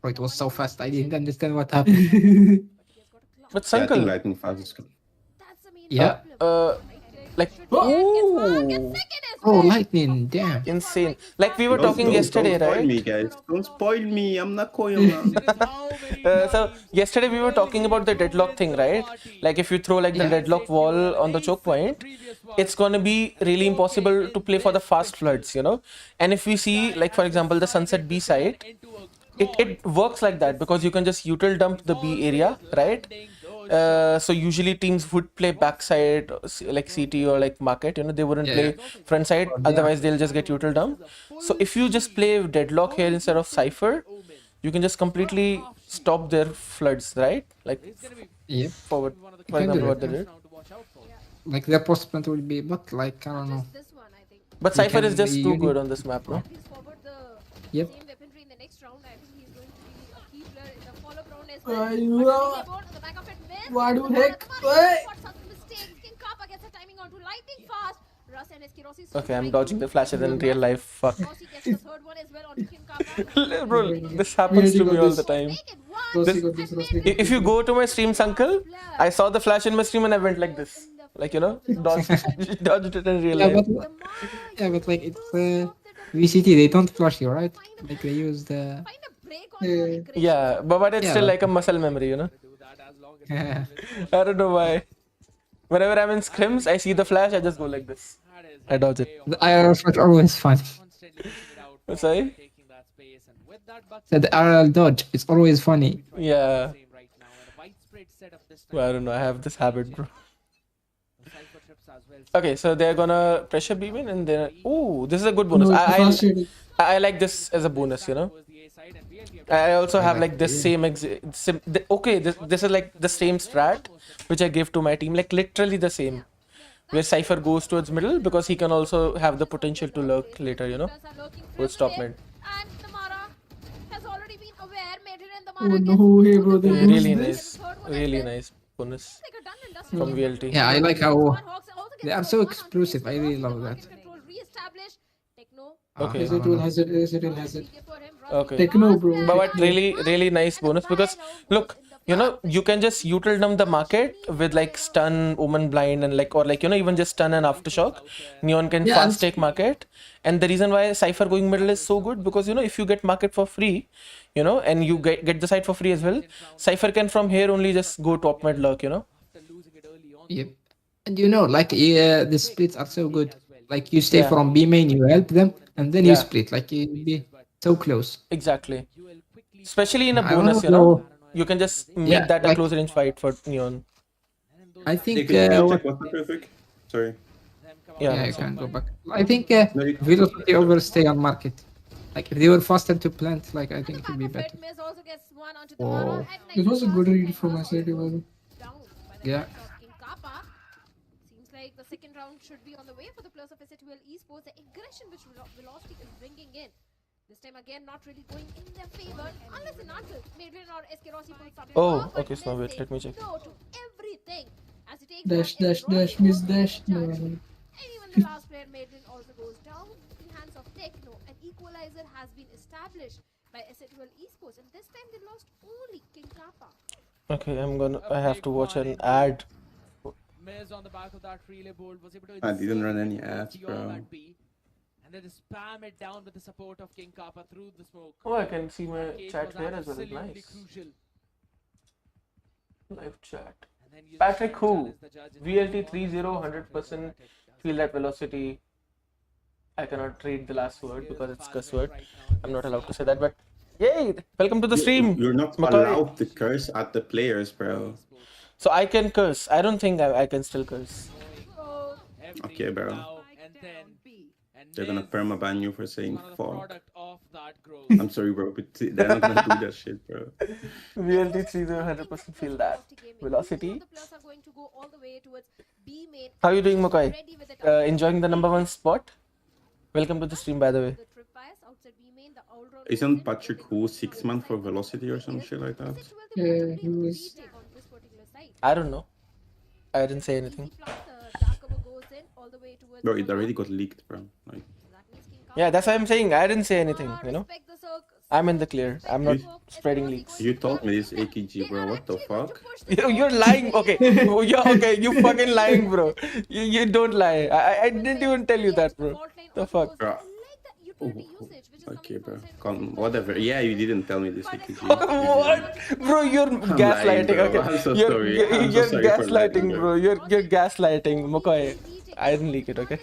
Bro, it was so fast. I didn't understand what happened. But Yeah, I think Sankal, lightning fast is good. Yeah. like, oh, Oh, lightning. Damn. insane. Like we were talking Don't yesterday, spoil right? me, guys. Don't spoil me. I'm not Koyama. So yesterday we were talking about the deadlock thing, right? Like if you throw like the Yeah. deadlock wall on the choke point, it's gonna be really impossible to play for the fast floods, you know? And if we see, like for example, the Sunset B side, it works like that because you can just util dump the B area, right? So usually teams would play backside, like CT or like market, you know, they wouldn't Yeah, play front side, otherwise they'll just get util dump. So if you just play deadlock here instead of Cypher, you can just completely stop their floods, right? Like Yep. forward, for can do example, it. what they did. Like their postponement will be, but like I don't know. But We Cypher is can just be too unique. good on this map, no? Yep. What the heck? Okay, I'm dodging the flashes in real life. Fuck. Bro, this happens to me all the time. Rossi got this, Rossi got If you go to my streams, uncle, I saw the flash in my stream and I went like this. Like, you know, dodged it in real Yeah, life. but like it's VCT. They don't flash you, right? Like they use the. Find a break on your Yeah. aggression. Yeah, but it's Yeah, still but- like a muscle memory, you know. Do that as long as Yeah. I don't know why. Whenever I'm in scrims, I see the flash, I just go like this. that is I dodge it. way The off. IRL flash always fun. Constantly pushing it out, Sorry? taking that space, and with that buck So the IRL dodge, it's always funny. Yeah. same right now, and a widespread setup this time. Well, I don't know. I have this habit, bro. The Cypher trips as well. Okay, so they're gonna pressure beam in and then. Ooh, this is a good bonus. No, it's the fast shading. I like this as a bonus, you know. Towards the A side, and VLT have I also have like like this same okay, this is like the same strat which I give to my team, like literally the same. Where Cypher goes towards middle because he can also have the potential to lurk later, you know. Players are lurking With from top mid, mid. and Tamara has already been aware. Maiden and Oh Tamara no way, bro. They gets use Really this. nice, really nice bonus like a done and dusted from game. VLT. Yeah, I like how Swan Hawks also they gets are the so one on explosive. I Chris really Ross, love the that. market control re-established. Techno. Okay. S8UL has it. S8UL has it. PK for him. Okay. Techno, bro. But really nice bonus because look, you know, you can just util them the market with like stun, Omen blind, and like, or like, you know, even just stun and aftershock. Neon can Yeah, fast take market. And the reason why Cypher going middle is so good because, you know, if you get market for free, you know, and you get the site for free as well, Cypher can from here only just go top mid lurk, you know. after losing it early on. Yep. And you know, like the splits are so good. Like you stay Yeah. from B main, you help them, and then you Yeah. split. Like you be so close. Exactly. UL quickly Especially in a I don't bonus, you know. know, you can just make Yeah, that a like- close range fight for Neon. I Hey, think can you what check what's up real quick? Sorry. Yeah. Yeah, you can go back. I think No, you- Velocity overstay on market. Like if they were faster to plant, like I think it would be better. Miz also gets one onto Oh. Tamara. It was a good read from S8UL. Down by the Yeah. hands of King Kappa. Seems like the second round should be on the way for the players of S8UL Esports. The aggression which Velocity is bringing in. This time again, not really going in their favor. Unless in Ansel, Maiden or SK Rossi pulls something Oh, off, but okay, so Miz wait, says let me check. No to everything. As he takes Dash, down dash, SK Rossi, dash, miss also dash. gets No, charged. no. And even the last player, Maiden, also goes down in hands of Techno. An equalizer has been established by S8UL Esports, and this time they lost only King Kappa. Okay, I have to watch an ad. Miz on the back of that relay board was able to I didn't insert run it any towards ads, the bro. orb at B, and then they spam it down with the support of King Kappa through the smoke. Oh, I can see my Cage chat was here as well. absolutely Nice. crucial. Live chat. And then you Patrick just who? challenge the judge in VLT the 30, 100% feel that velocity. I cannot read the last word because it's cuss word. I'm not allowed to say that, but yay! Welcome to the stream. You're not McCoy. allowed to curse at the players, bro. So I can curse. I don't think I can still curse. Okay, bro. They're gonna permaban you for saying fuck. I'm sorry, bro, but they're not gonna do that shit, bro. VLT 30, 100% feel that. Velocity. How are you doing, Makai? Enjoying the #1 spot? Welcome to the stream, by the way. Isn't Patrick Hu 6 months for velocity or some shit like that? Yeah, he was. I don't know. I didn't say anything. Bro, it already got leaked, bro. Like, Yeah, that's why I'm saying I didn't say anything, you know? I'm in the clear. I'm not spreading leaks. you told me this AKG, bro. What the fuck? You're lying. Okay. Oh, yeah, okay. You fucking lying, bro. You don't lie. I didn't even tell you that, bro. The fuck? Bro. Okay, bro. Whatever. Yeah, you didn't tell me this AKG. What? Bro, you're gaslighting. bro. Okay. I'm so You're, sorry. you're, I'm so you're sorry for lying, gaslighting, bro. You're gaslighting. Mokoy. I didn't leak it, okay?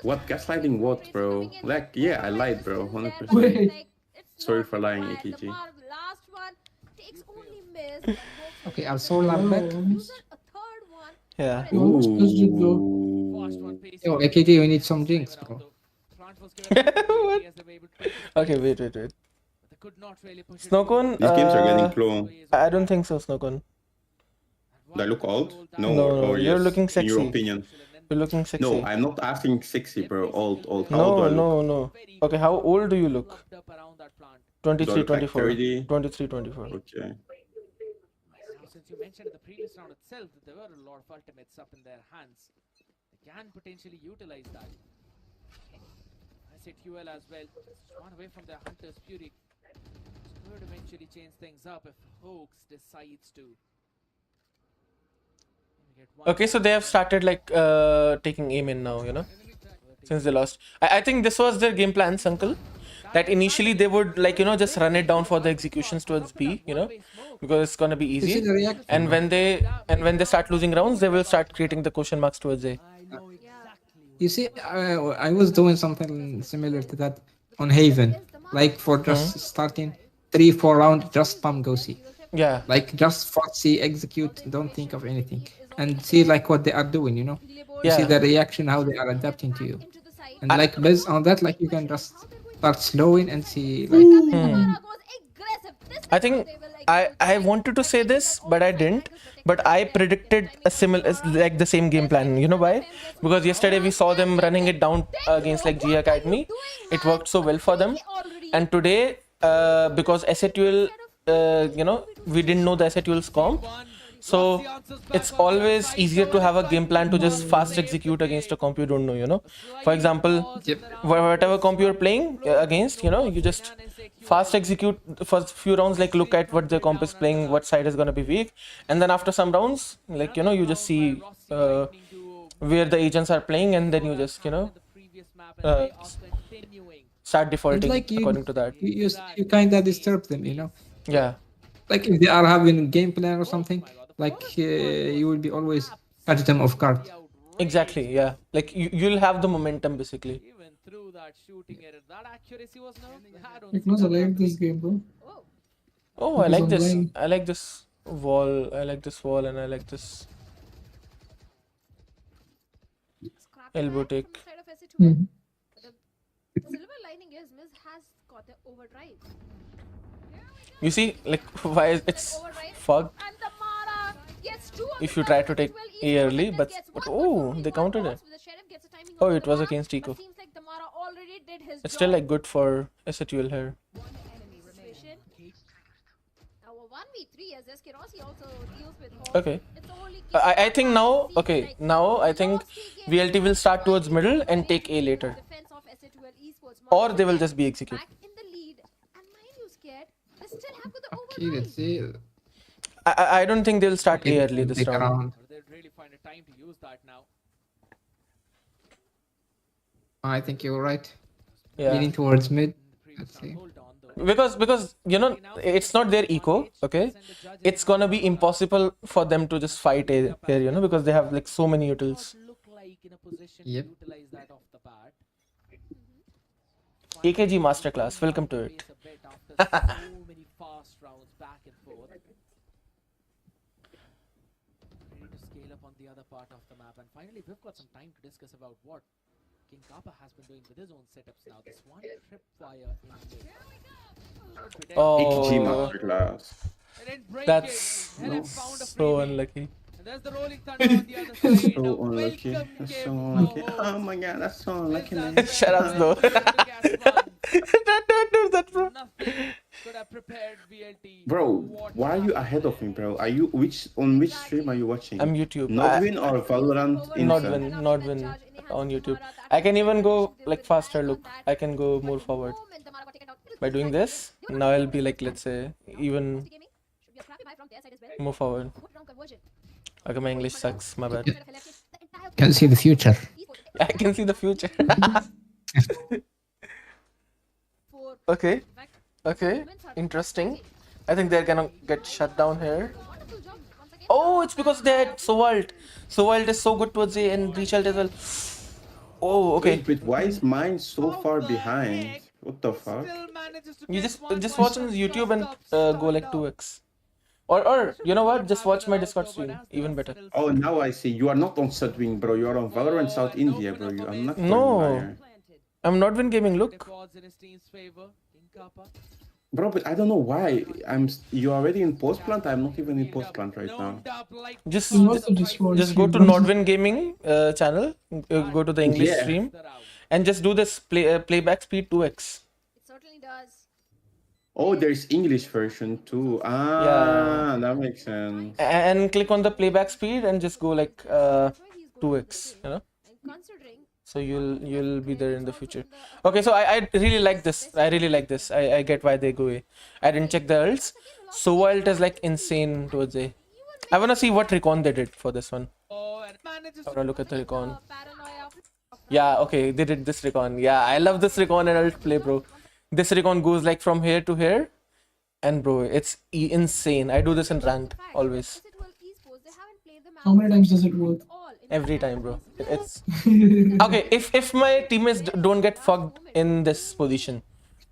What? Gaslighting what, bro? Like, yeah, I lied, bro. 100%. Wait. Sorry for lying, AKG. Okay, I'll solar back. Yeah. You're almost close to go. Yo, AKT, we need some drinks, bro. Okay, wait. Snowcone? These games are getting clone. I don't think so, Snowcone. Do I look old? No, No, or you're yes, looking in your sexy. opinion. You're looking sexy. No, I'm not asking sexy, bro. Old. How old do I No, look? no. Okay, how old do you look? 23, Do I look like 24. 30? 23, 24. Okay. Now, since you mentioned in the previous round itself that there were a lot of ultimates up in their hands, they can potentially utilize that. S8UL as well, just one away from their Hunter's Fury. This could eventually change things up if Hoax decides to Okay, so they have started like taking aim in now, you know, since they lost. I think this was their game plan, Uncle. That initially they would like, you know, just run it down for the executions towards B, you know, because it's gonna be You see easy. the reaction. And when they start losing rounds, they will start creating the question marks towards A. You see, I was doing something similar to that on Haven. Like for just starting 3-4 rounds, just spam go C. Yeah. Like just fought C, execute, don't think of anything. And see like what they are doing, you know? You see Yeah. the reaction, how they are adapting to you. And like based on that, like you can just start slowing and see like I think I wanted to say this, but I didn't. But I predicted a similar, like the same game plan. You know why? Because yesterday we saw them running it down against like G Academy. It worked so well for them. And today, because S8UL, you know, we didn't know the S8UL's comp. So it's always easier to have a game plan to just fast execute against a comp you don't know, you know. For example, whatever comp you're playing against, you know, you just fast execute the first few rounds, like look at what the comp is playing, what side is going to be weak. And then after some rounds, like, you know, you just see where the agents are playing, and then you just, you know, start defaulting like according to that. You kind of disturb them, you know? Yeah. Like if they are having a game plan or something, like you will be always catch them off guard. Exactly, yeah. Like you'll have the momentum basically. Even through that shooting error, that accuracy was no. I don't It knows I like this game, bro. Oh, I It is like this. online. I like this wall. I like this wall, and I like this elbow take. Mhm. The silver lining is Miz has got the overdrive. You see, like why it's fucked And the Mara gets two on if the you try board. to take S8UL A esports early, and but gets but one good oh, for they only countered one it. box. The Sheriff gets a timing Oh, on it the was map, against but Eco. seems like the Mara already did his It's still job. like good for S8UL here. Situation. Now a 1v3 as Eskerosi also deals with calls. Okay. It's only I think now, okay, now I think VLT will start towards middle and take A later. defense of S8UL esports. Or they will just be execute. Back in the lead. And mind you, scared, they still have got the Okay, overdrive. let's see. I don't think they'll start A early this Take round. around. Or they'd really find a time to use that now. I think you're right. Yeah. Leaning towards mid. Let's see. Hold on though. Because you know it's not their eco, okay? It's gonna be impossible for them to just fight A here, you know, because they have like so many utils. Look like in a position Yep. to utilize that off the bat. AKG Masterclass, welcome to it. Pace a bit after so many fast rounds back and forth. Ready to scale up on the other part of the map. And finally, we've got some time to discuss about what King Kappa has been doing with his own setups now. This one tripwire in mid. AKG Oh, Masterclass. They didn't break that's it. Helen found a so freebie. unlucky. And there's the rolling thunder on the other side. So unlucky. Welcome, That's Kim. so unlucky. Oh my god, that's so unlucky, man. Shut up, though. Don't do that, bro. Nothing could have prepared VLT. Bro, What why are you ahead of me, bro? Are you on which stream are you watching? I'm YouTube. Nodwin or Valorant? Nodwin on YouTube. I can even go like faster. Look, I can go more forward by doing this. Now I'll be like, let's say, even more forward. Okay, my English sucks. My bad. Can see the future. I can see the future. Okay. Okay. Interesting. I think they're gonna get shut down here. Oh, it's because they had SOALT. SOALT is so good towards A and Rechalt as well. Oh, okay. Wait, why is mine so far behind? What the fuck? still manages to You get one just more watch on shot. YouTube and Stop, go like stop. 2x. Or you know what? Just watch my Discord stream. Even better. Oh, now I see. You are not on Sudwing, bro. You are on Valorant South India, bro. I'm not. No. I'm not been gaming. Look. Records in his team's favor. King Kappa. Bro, but I don't know why. You're already in post plant. I'm not even in post plant right now. Loaned up like Just You must have just watched just go to you. Nordwin Gaming channel. Go to the English Yeah. stream and just do this playback speed 2x. It certainly does. Oh, there's English version too. Ah, Yeah. that makes sense. And click on the playback speed and just go like 2x. You know. And considering So you'll be there in the future. Okay, so I really like this. I really like this. I get why they go A. I didn't check the ults. So ult is like insane towards A. I wanna see what recon they did for this one. manages I to wanna look at the recon. Paranoia. Yeah, okay, they did this recon. Yeah, I love this recon and ult play, bro. This recon goes like from here to here, and bro, it's insane. I do this in ranked always. S8UL esports, they haven't played the map How many times does it work? all in Every fact, time, bro. that It's means okay. If my teammates don't get fucked in this position,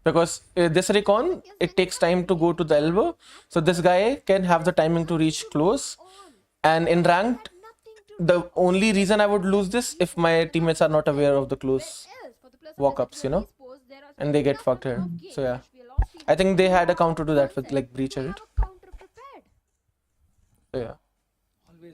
because this recon it takes time to go to the elbow, so this guy can have the timing to reach close. And in ranked, the only reason I would lose this if my teammates are not aware of the close walk-ups, you know, and they get fucked here. So yeah, I think they had a counter to that with like breach ult. So yeah.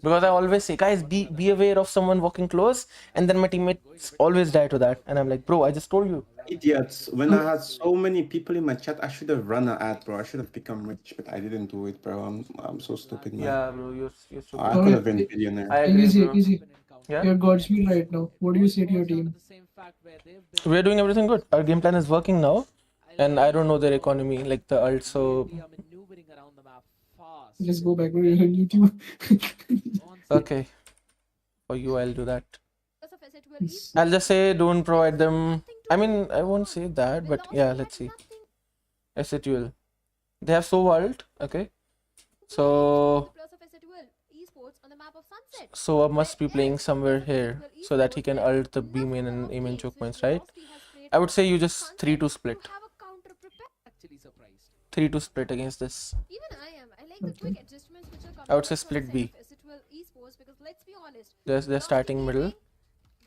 Because I always say, guys, be aware of someone walking close, and then my teammates always die to that, and I'm like, bro, I just told you. Idiots. When I had so many people in my chat, I should have run an ad, bro. I should have become rich, but I didn't do it, bro. I'm so stupid, man. Yeah, bro, you're stupid. I could have been a billionaire. I agree, Easy, bro. easy. Yeah, You're Godspeed right now. What do you say to your team? we're doing everything good. Our game plan is working now, and I don't know their economy, like the ult, so Just go back to your YouTube. okay. For you, I'll do that. I'll just say don't provide them. I mean, I won't say that, but yeah, let's see. S8UL. They have so ult, okay. So Sova must be playing somewhere here so that he can ult the B main and A main choke points, right? I would say you just 3-2 split. 3-2 split against this. Even I am. I like the quick adjustments which are coming I would say up from split the B. side of S8UL esports, because let's be honest, They're starting middle.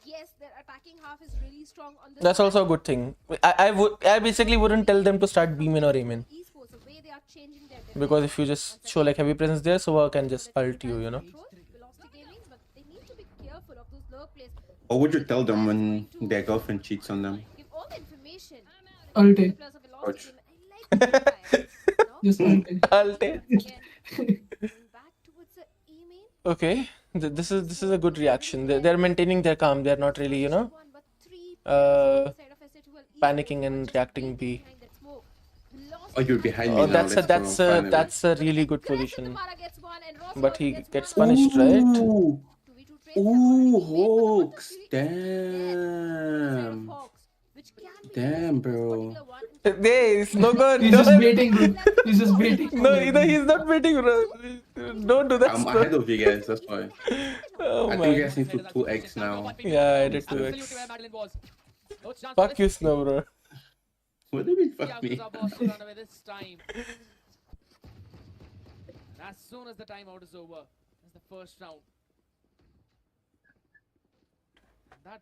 yes, their attacking half is really strong on this That's side. also a good thing. I basically wouldn't tell them to start B main or A main, Esports, the way they are changing their because if you just show like heavy presence there, Sova can just ult you, you know. Velocity gaming, but they need to be careful of those lurk plays. What would you tell them when their girlfriend cheats on them? Give all the information. Ulte. Plus a velocity Ouch. game. I like the fire, Just ulte. Ult. Again, going back towards the E main. Okay, this is a good reaction. They're maintaining their calm. They're not really, you know, One, but three uh, side of S8UL panicking and reacting B. behind that smoke. Velocity Oh, you're behind me Oh, now. that's a Let's that's go, a finally. that's a really good Aggressive position. Mara gets one and Ross But he gets gets one. punished, right? Ooh, 2v2 trades have already ooh, been made, but the Hawks. victory is there on the side of Damn. Hawks, which can be Damn, this bro. particular one. Hey, it's no good. He's just waiting, bro. He's just waiting. No, he's not waiting, bro. Don't do that. I'm Bro. ahead of you guys, that's why. Oh I think my. you guys need to 2x now. Yeah, I did 2x. Fuck you, Snow, bro. What do you mean, fuck me? As soon as the timeout is over, it's the first round.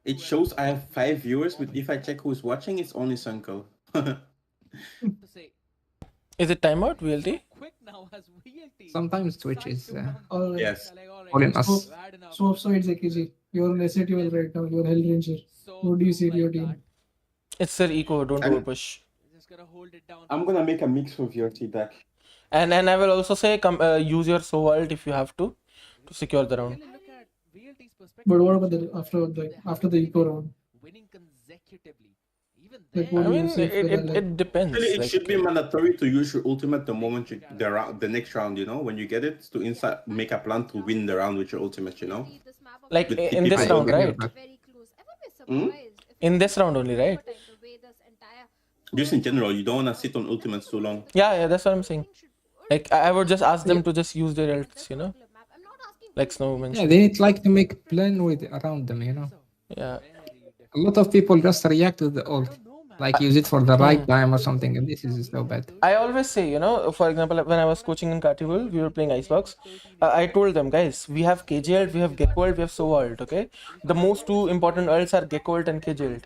It shows I have 5 viewers, but if I check who's watching, it's only Sunko. Is it timeout, VLT? Sometimes Twitch is Alright. Yes. calling us. Swap sides, AKG. You're on S8UL right now. You're Hell Ranger. What do you say to your team? It's their eco. Don't overpush. I'm gonna make a mix of your back. And I will also say use your Sova if you have to secure the round. But what about after the eco round? Winning consecutively. Even Like, I what do you mean, say for that? Like, it depends. Actually, it Like, should be mandatory to use your ultimate the moment you the next round. You know, when you get it, to inside make a plan to win the round with your ultimate. You know. like With in this people- round, right? Very close. I would be surprised if In this round only, right? the way this entire Just in general, you don't wanna sit on ultimates too long. Yeah, that's what I'm saying. Like I would just ask them to just use their ults, you know, I'm not asking like Snow Yeah, mentioned. they need like to make a plan with around them, you know. Yeah. A lot of people just react to the ult, like use it for the right time or something, and this is so bad. I always say, you know, for example, when I was coaching in Cartival, we were playing Icebox. I told them, guys, we have KJ ult, we have Gecko ult, we have Sova ult, okay? The most two important ults are Gecko ult and KJ ult.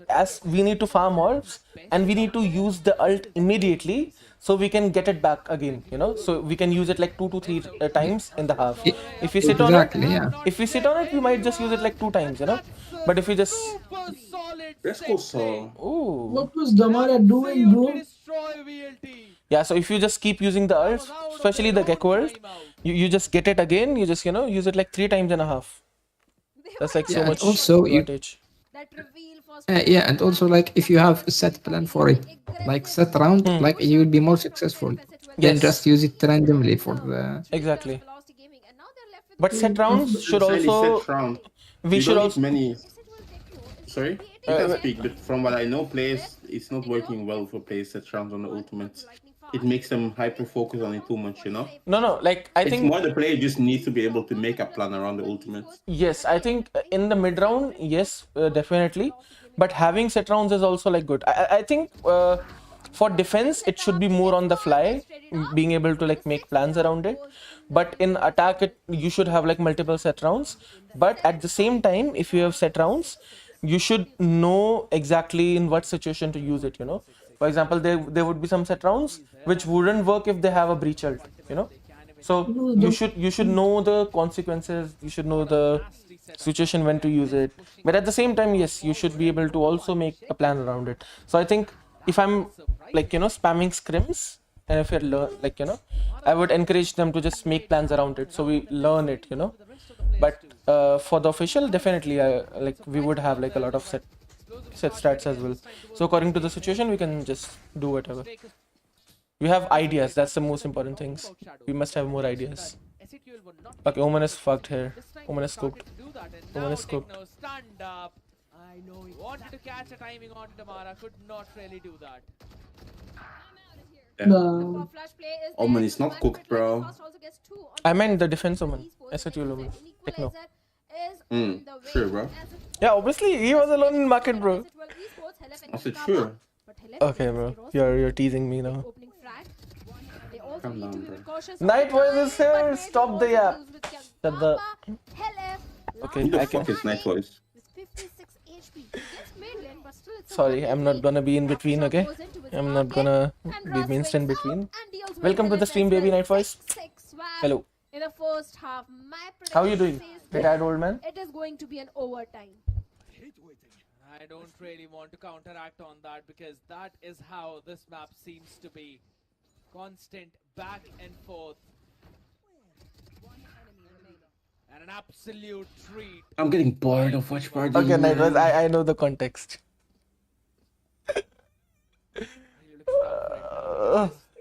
As we need to farm ults, and we need to use the ult immediately, so we can get it back again, you know? So we can use it like 2 to 3 times in the half. If we sit Exactly, on it, yeah. if we sit on it, we might just use it like 2 times, you know? But if we just... Let's go, so. Ooh. what was Damara doing, bro? Yeah, so if you just keep using the ults, especially the Gecko ult, you just get it again, you just, you know, use it like 3 times and a half. That's like so Yeah, and much also you- advantage. that reveal for Yeah, and also like if you have a set plan for it, like set round, like you will be more successful than Yes. just use it randomly for the. Exactly. But set rounds should Necessarily also. set round. We You should don't need also. many. S8UL Techno is Sorry, going to be you able can to speak, but from what I know, players, it's not working well for players set rounds on the ultimates. It makes them hyper focus on it too much, you know. No. Like I It's think. more the player just needs to be able to make a plan around the ultimates. Yes, I think in the mid round, yes, definitely. But having set rounds is also like good. I think for defense, it should be more on the fly, being able to like make plans around it. But in attack, you should have like multiple set rounds. But at the same time, if you have set rounds, you should know exactly in what situation to use it. You know, for example, there would be some set rounds which wouldn't work if they have a breach ult. You know. So you should know the consequences. You should know the situation when to use it. But at the same time, yes, you should be able to also make a plan around it. So I think if I'm like spamming scrims, and if you're I would encourage them to just make plans around it. So we learn it. But for the official, definitely, like we would have like a lot of set stats as well. So according to the situation, we can just do whatever. We have ideas. That's the most important things. We must have more ideas. Okay, Omen is fucked here. Omen is cooked. Omen is cooked. Stand up. I know he wanted to catch a timing on Tamara, could not really do that. No. Omen is not cooked, bro. I meant the defense Omen. S8UL Omen. Techno. Sure, bro. Yeah, obviously he was alone in market, bro. I said sure. Okay, bro. You're teasing me now. Calm down, bro. Night Voice is here. Stop the app. Shut the. Okay, Who the I can. fuck is Night Voice? Sorry, I'm not gonna be in between. Okay, I'm not gonna be minced in between. Welcome to the stream, baby. Night Voice. Hello. In the first half, How are you doing, retired old man? it is going to be an overtime. I don't really want to counteract on that because that is how this map seems to be. Constant back and forth. And an absolute treat. I'm getting bored of WatchParty. Okay, Night Voice. I know the context.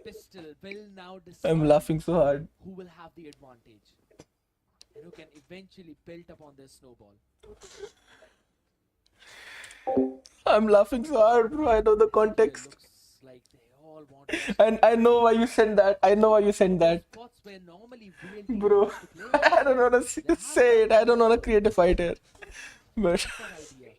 Pistol will now I'm decide laughing so hard. who will have the advantage and who can eventually build upon this snowball. I'm laughing so hard, bro. I know the context. Looks like they all want to And I know why you sent that. I know why you sent that. spots where normally VLT Bro, wants to play. I don't want to say it. I don't want to create a fight here. But Good idea.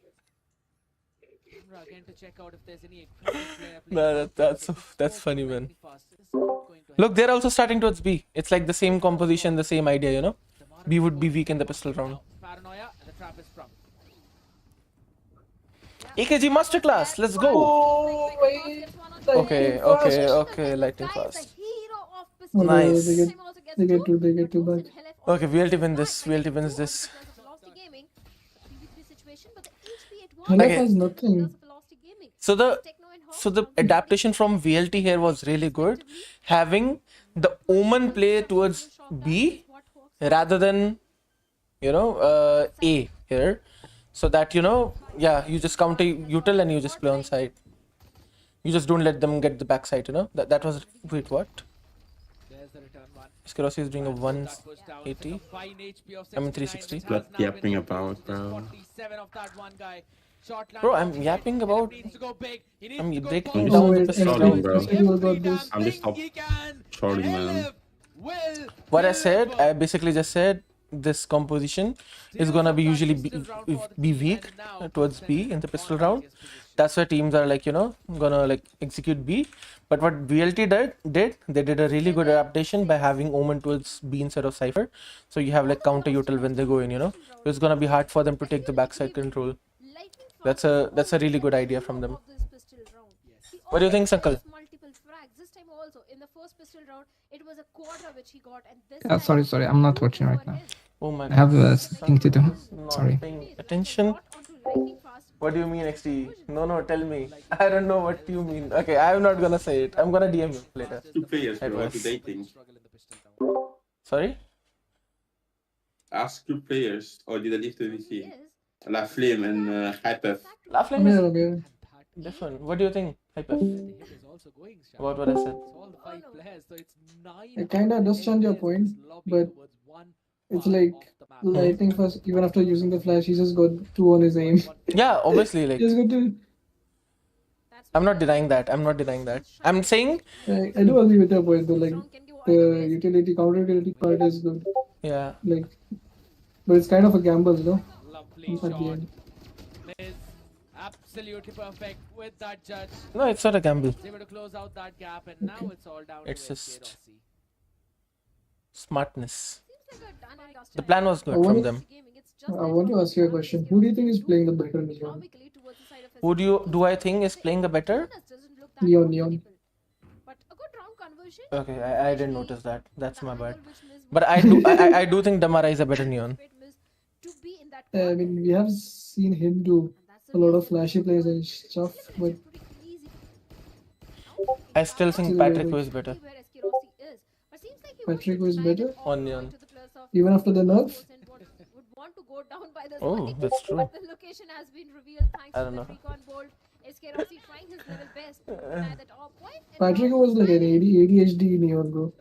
Camera again to check out if there's any aggressive player no, playing. that's funny, man. Fast. This is not going to Look, they're also starting towards B. It's like the same composition, the same idea, B would be weak in the pistol round. Paranoia and the trap is sprung. AKG Masterclass, let's go. Okay, lightning fast. Nice. They get too back. Okay, VLT win this. VLT wins this. Halef Okay. has nothing. So the adaptation from VLT here was really good. Having the Omen play towards B rather than A here. So that you just counter util and you just play on side. You just don't let them get the backside, That was wait, what? There's the return one. Skirossi is doing a That 180. was a fine HP of I mean 69, 360. which has Blood now been yapping reduced about, to just bro. 47 of that one guy. Shot Bro, land I'm off yapping hit. about- He needs to go big. He needs I'm to go breaking big. down the wait, pistol sorry, round. bro. S8UL got this. I'm just top shorting, man. What I said, I basically just said this composition is gonna be usually be weak towards B in the pistol round. That's why teams are like gonna like execute B. But what VLT did they did a really good adaptation by having Omen towards B instead of Cypher. So you have like counter util when they go in. So it's gonna be hard for them to take the backside control. That's a really good idea from them. What do you think, Sankal? Sorry, I'm not watching right now. Oh my I have a thing to do. Not Sorry. paying attention. What do you mean, XT? No, tell me. I don't know what you mean. Okay, I'm not gonna say it. I'm gonna DM you later. Two players, bro. What do Advice. they think? Sorry? Ask two players. Or did I leave the VC? La Flame and Hypef. Laugh Flame is Yeah. different. What do you think, Hyper? The hit is also going, Shah. About what I said? It's all the 5 players, so it's 9. I kinda understand your point, but It's like the map. lightning first. Even after using the flash, he just got 2 on his aim. Yeah, obviously, like, Just got to. That's I'm where not denying that. I'm not denying that. I'm saying, I do agree with your point though. Like Strong can go the either ways. utility, counter utility part is good. yeah. Like, but it's kind of a gamble, no? Lovely At the shot. end. Miz absolutely perfect with that judge. No, it's not a gamble. He's able to close out that gap, and now it's all down It's to just- Rossi. Smartness. Seems like a done and dusted The plan was good I from want- them. gaming. It's just I that want to from ask you a Dynamics question. here, Who do you think is they playing the do better Neon? economically towards the side of Who do I think is playing the better? Bonus doesn't look that Neon. comfortable. But a good round conversion. Okay, I didn't notice that. That's my bad. Which Miz But was- I do think Damara is a better Neon. To be in that I mean, we have seen him do a lot of flashy plays and stuff, but I still think Patrick is better. Patrick was better? On Neon. Even after the nerf? Oh, that's true. But the location has been revealed thanks I to don't the know. recon bolt. SK Rossi trying his level best to deny that top point. And Patrick now was like an ADHD Neon, bro.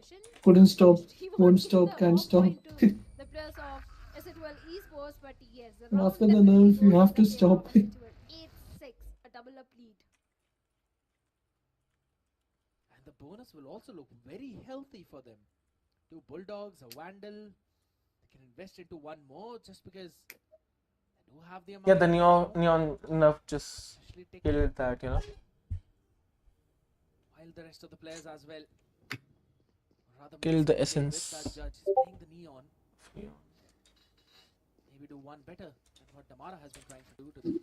Couldn't stop, he won't wants to give stop, the can't off stop. point to the players of S8UL esports, but yes, the And round after the definitely nerf, you goes have in to the favor of stop. S8UL. 8-6, a double up lead. And the bonus will also look very healthy for them. 2 Bulldogs, a Vandal. They can invest into one more just because they do have the amount. Yeah, the of Neon nerf just Especially taking killed that, you know. while the rest of the players as well. Rather Killed the mixed play with essence. that judge. He's playing the Neon. Maybe do one better than what Damara has been trying to do to them.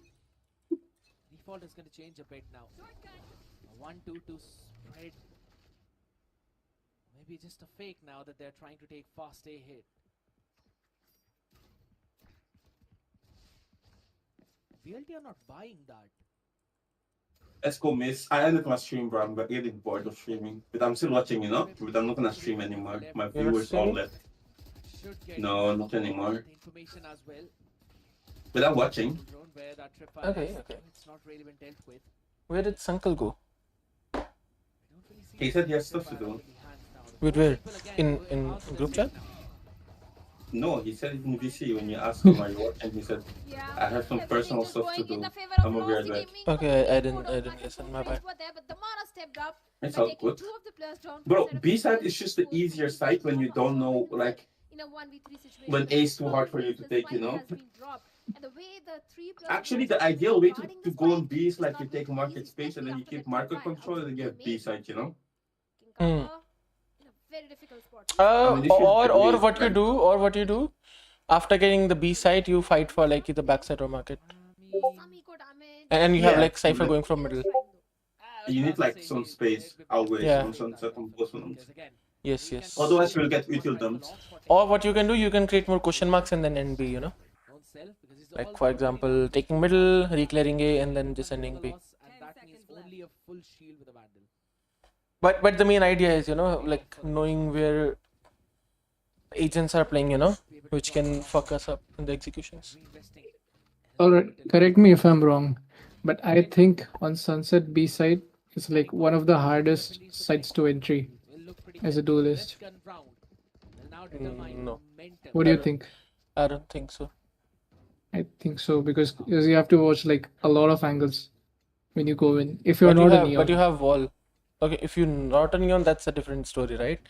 Default is going to change a bit now. A 1-2-2 spread. Maybe just a fake now that they're trying to take fast A hit. VLT are not buying that. Let's go, miss. I ended my stream, bro. I'm getting bored of streaming. But I'm still watching, you know? But I'm not gonna stream anymore. My You're not viewers all streaming? left. Should get No, not anymore. the information as well. But I'm watching. Drone where that trip Okay, is. okay. It's not really been dealt with. Where did Sankal go? We don't really see He said he has stuff to do. in the hands now. The Wait, four where? people again In going out to the group stage chat? now. No, he said it in VC when you asked him, are you watching? He said, Yeah, I have some everything personal just stuff going to in do. the favor I'm of a weird Velocity lad. Gaming. Okay, I Complete didn't photo of listen. microphone My frames bad. were there, but Damara stepped up It's by all taking good. 2 of the players down. Bro, instead of B side S8UL is just the esports, easier but side when you Damara don't know, also like, in a 1v3 situation when where A is too hard for you to the take, you spike know? has been dropped. And the way the 3 players Actually, were the ideal way guarding to the go on spike B is is like not you going take to be market easy, space and then you especially keep after market that control and then you outside get B main. side, you know? King Hmm. Kappa in a very difficult spot. I mean, this is Or the way, what you do after getting the B side, you fight for like the backside or market, Some eco damage. and you have Yeah, like Cypher but- going from middle. You need like some space always Yeah. on sunset on both ones. Yes. Otherwise, you'll get util dumps. Or what you can do, you can create more question marks and then end B, you know? Like for example, taking middle, reclearing A, and then just ending B. And that means only a full shield with a Vandal. But the main idea is, you know, like knowing where agents are playing, you know, which can fuck us up in the executions. Alright, correct me if I'm wrong, but I think on Sunset B side, it's like one of the hardest sites to entry as a duelist. No, What do you think? I don't think so. I think so because you have to watch like a lot of angles when you go in. If you're But you not a have, Neon. but you have wall. Okay, if you're not a Neon, that's a different story, right?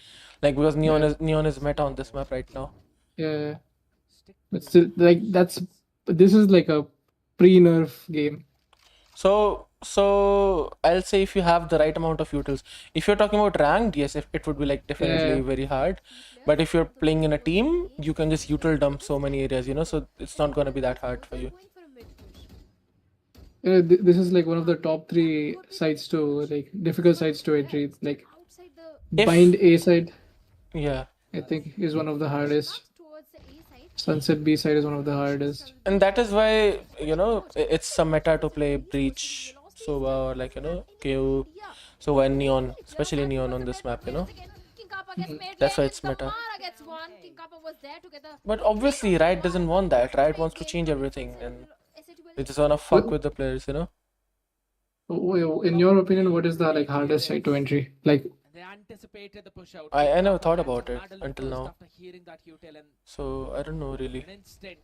Like because Neon is meta on this map right now. Yeah, but still, like this is like a pre-nerf game. So I'll say if you have the right amount of utils. If you're talking about ranked, yes, if it would be like definitely Yeah. very hard. But if you're playing in a team, you can just util dump so many areas, you know. So it's not gonna be that hard for you. Going for a mid push. This is like one of the top 3 sites to like difficult sites to entry. Like Outside the If- bind A side, Yeah, I think is one of the hardest. towards the A side. Sunset B side is one of the hardest. and that is why you know it's some meta to play breach, Sova, or like you know KO. So when Neon, especially Neon on this map, you know. That's why it's meta. But obviously, Riot doesn't want that. Riot wants to change everything, and they just wanna fuck with the players, you know. In your opinion, what is the like hardest site to entry? Like They anticipated the push out. I They never got thought the hands about of it Madeline until first now. After hearing that util and So I don't know really. an instant,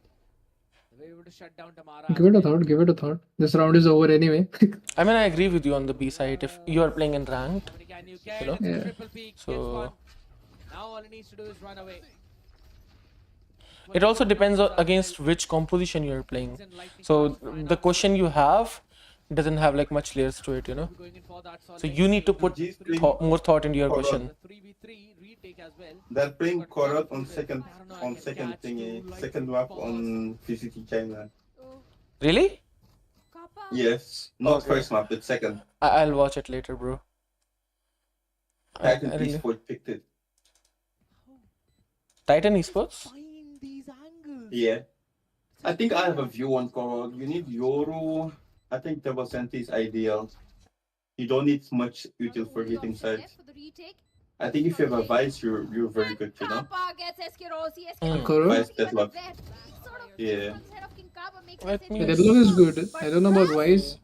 they were able to shut down Tamara. Give it a thought. Give it a thought. This round is over anyway. I mean, I agree with you on the B side. If you are playing in ranked, How many can you get? you know? It's a Yeah. triple peak. Gets So one. Now all he needs to do is run away. it also depends on against which composition you're playing. So the question you have doesn't have like much layers to it, you know. Going in for that So you need to put more thought into your question. 3v3 retake as well. They're playing Corot on second thingy, second map on VCT China. Oh, Really? Kappa. Yes, not Okay. first map, but second. I'll watch it later, bro. Titan really- Esport picked it. Titan Esports? Find these angles. Yeah. I think I have a view on Corot. You need Yoru. I think double Senti is ideal. You don't need much util for Only hitting option left sides. for the retake. I think if you have a Vice, you're very good, you know? Kappa gets SK Koro? Vice Deadlock. Yeah. Let me- Deadlock is good. I don't know about Wise,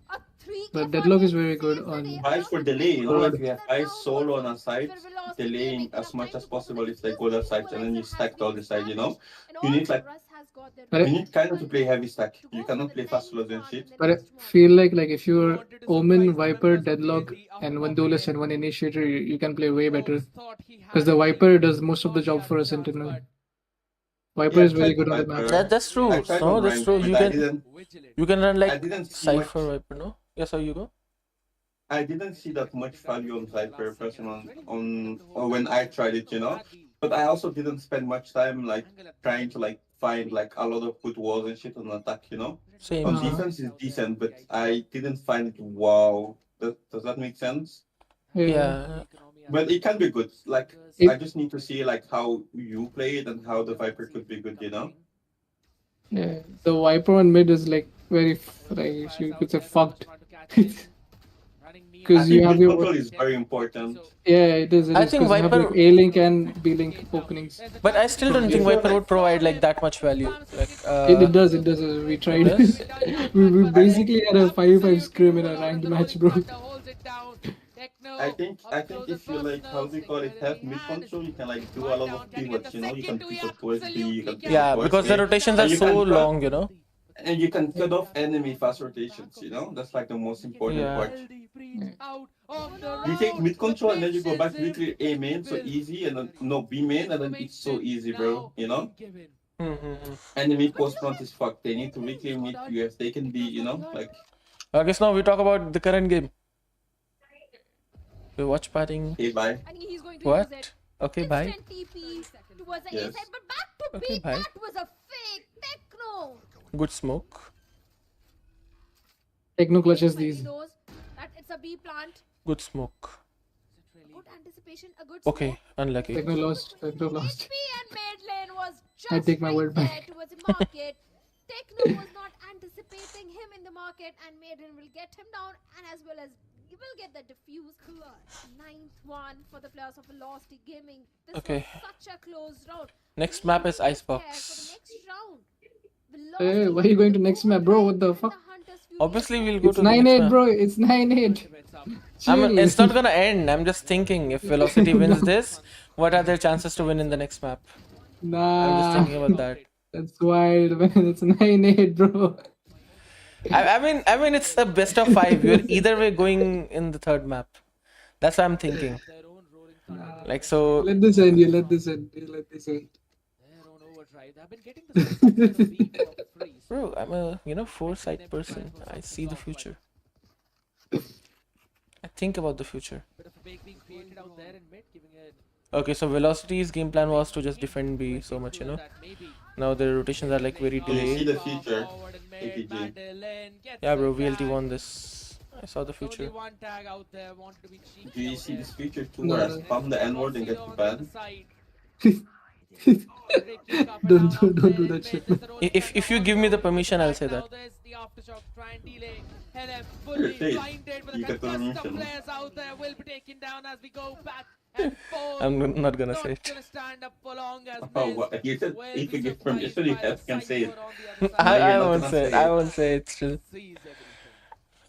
but Deadlock is very good on. Vice for delay, you know, if you have Vice solo on a side, delaying as much as possible if they go that side and then you stack all the side, you know? You need like, you need kind of to play heavy stack. You cannot play fast slows and shit. But I feel like if you're Omen, Viper, Deadlock, and one Duelist and one Initiator, you can play way better. Because the Viper does most of the job for a Sentinel. Viper Yeah, is very tried good on the Viper. map. That's true. I tried No, on that's rank, true. but You I can run I like didn't see much. Cypher Viper, no? Yes, how you go? I didn't see that much value on Viper personal on or when I tried it, you know. But I also didn't spend much time like trying to like find like a lot of good walls and shit on attack, you know. Same. On Uh-huh. defense is decent, but I didn't find it wow. Does that make sense? Yeah. But it can be good. Like It- I just need to see like how you play it and how the Viper could be good, you know. Yeah, the Viper on mid is like very, like you could say fucked. I Because you think have mid your. control is very important. Yeah, it is. I think Because you have Viper- like A-Link and B-Link openings. But I still don't think Viper would provide like that much value. Like, It does. It does. We tried. It does? we basically had a 5-5 scrim in a ranked match, bro. I think if you like how do you call it, have mid control, you can like do a lot of pivots, you know, you can pivot towards B, you can pivot yeah, towards because the A, rotations are And you so can cut- long, you know. and you can cut off enemy fast rotations, you know, that's like the most important Yeah. part. You take mid control and then you go back to clear A main, so easy, and then no B main, and then it's so easy, bro, you know. Mm-hmm. Enemy post front is fucked. They need to reclaim mid. You have taken B, you know, like I guess now we talk about the current game. We're watch partying. hey bye. And he's going to use it. What? Okay, bye. Instant TP towards the Yes. A side, but back to Okay, B. bye. That was a fake techno. Good smoke. Techno clutches But he these. knows that it's a B plant. Good smoke. Good anticipation, a good Okay, smoke. unlucky. Techno lost. Techno lost. HP and mid lane was I just take my right word there back. towards the market. Techno was not anticipating him in the market, and Maiden will get him down, and as well as he will get the diffuse. 9th one for the players of Velocity Gaming. This Okay. was such a close round. Next They map is don't care Icebox. for the next round. Hey, Velocity why are you going to will next map, bro? What the override fuck? the Hunter's Fury. Obviously, we'll go It's to the next 9-8, map. bro. It's 9-8. I mean, Chill. it's not gonna end. I'm just thinking if Velocity wins this, what are their chances to win in the next map? I'm just Nah, thinking about that. that's wild, man. It's 9-8, bro. I mean, it's a best of 5. You're either way going in the third map. That's what I'm thinking. Like so. Let this end. You let this end. You let this end. Their own overdrive. They've been getting the success of being for free. Bro, I'm a foresight person. I see the future. I think about the future. Bit of a bake being created out there in mid, giving it Okay, so Velocity's game plan was to just defend B so much, you know. that maybe. Now the rotations are like very Do you see delayed. the future? Forward and mid, ATG. Madeline gets Yeah, bro, the VLT tag. won this. I saw the Only future. one tag out there, wanted to be cheeky Do you out see there. this feature too No, where I no. spam the N-word and get On the banned? other side. Don't do that shit, man. If you give me the permission, I'll say that. Say it. You get the permission. Players out there will be taken down as we go back and forth. I'm not gonna say it. Gonna stand up for long as Oh, Miz what? You said will if be you give surprised permission, you by the can say it. Cypher on the other I, side. you're I not won't gonna say it. say I it. won't say it still. Sees everything.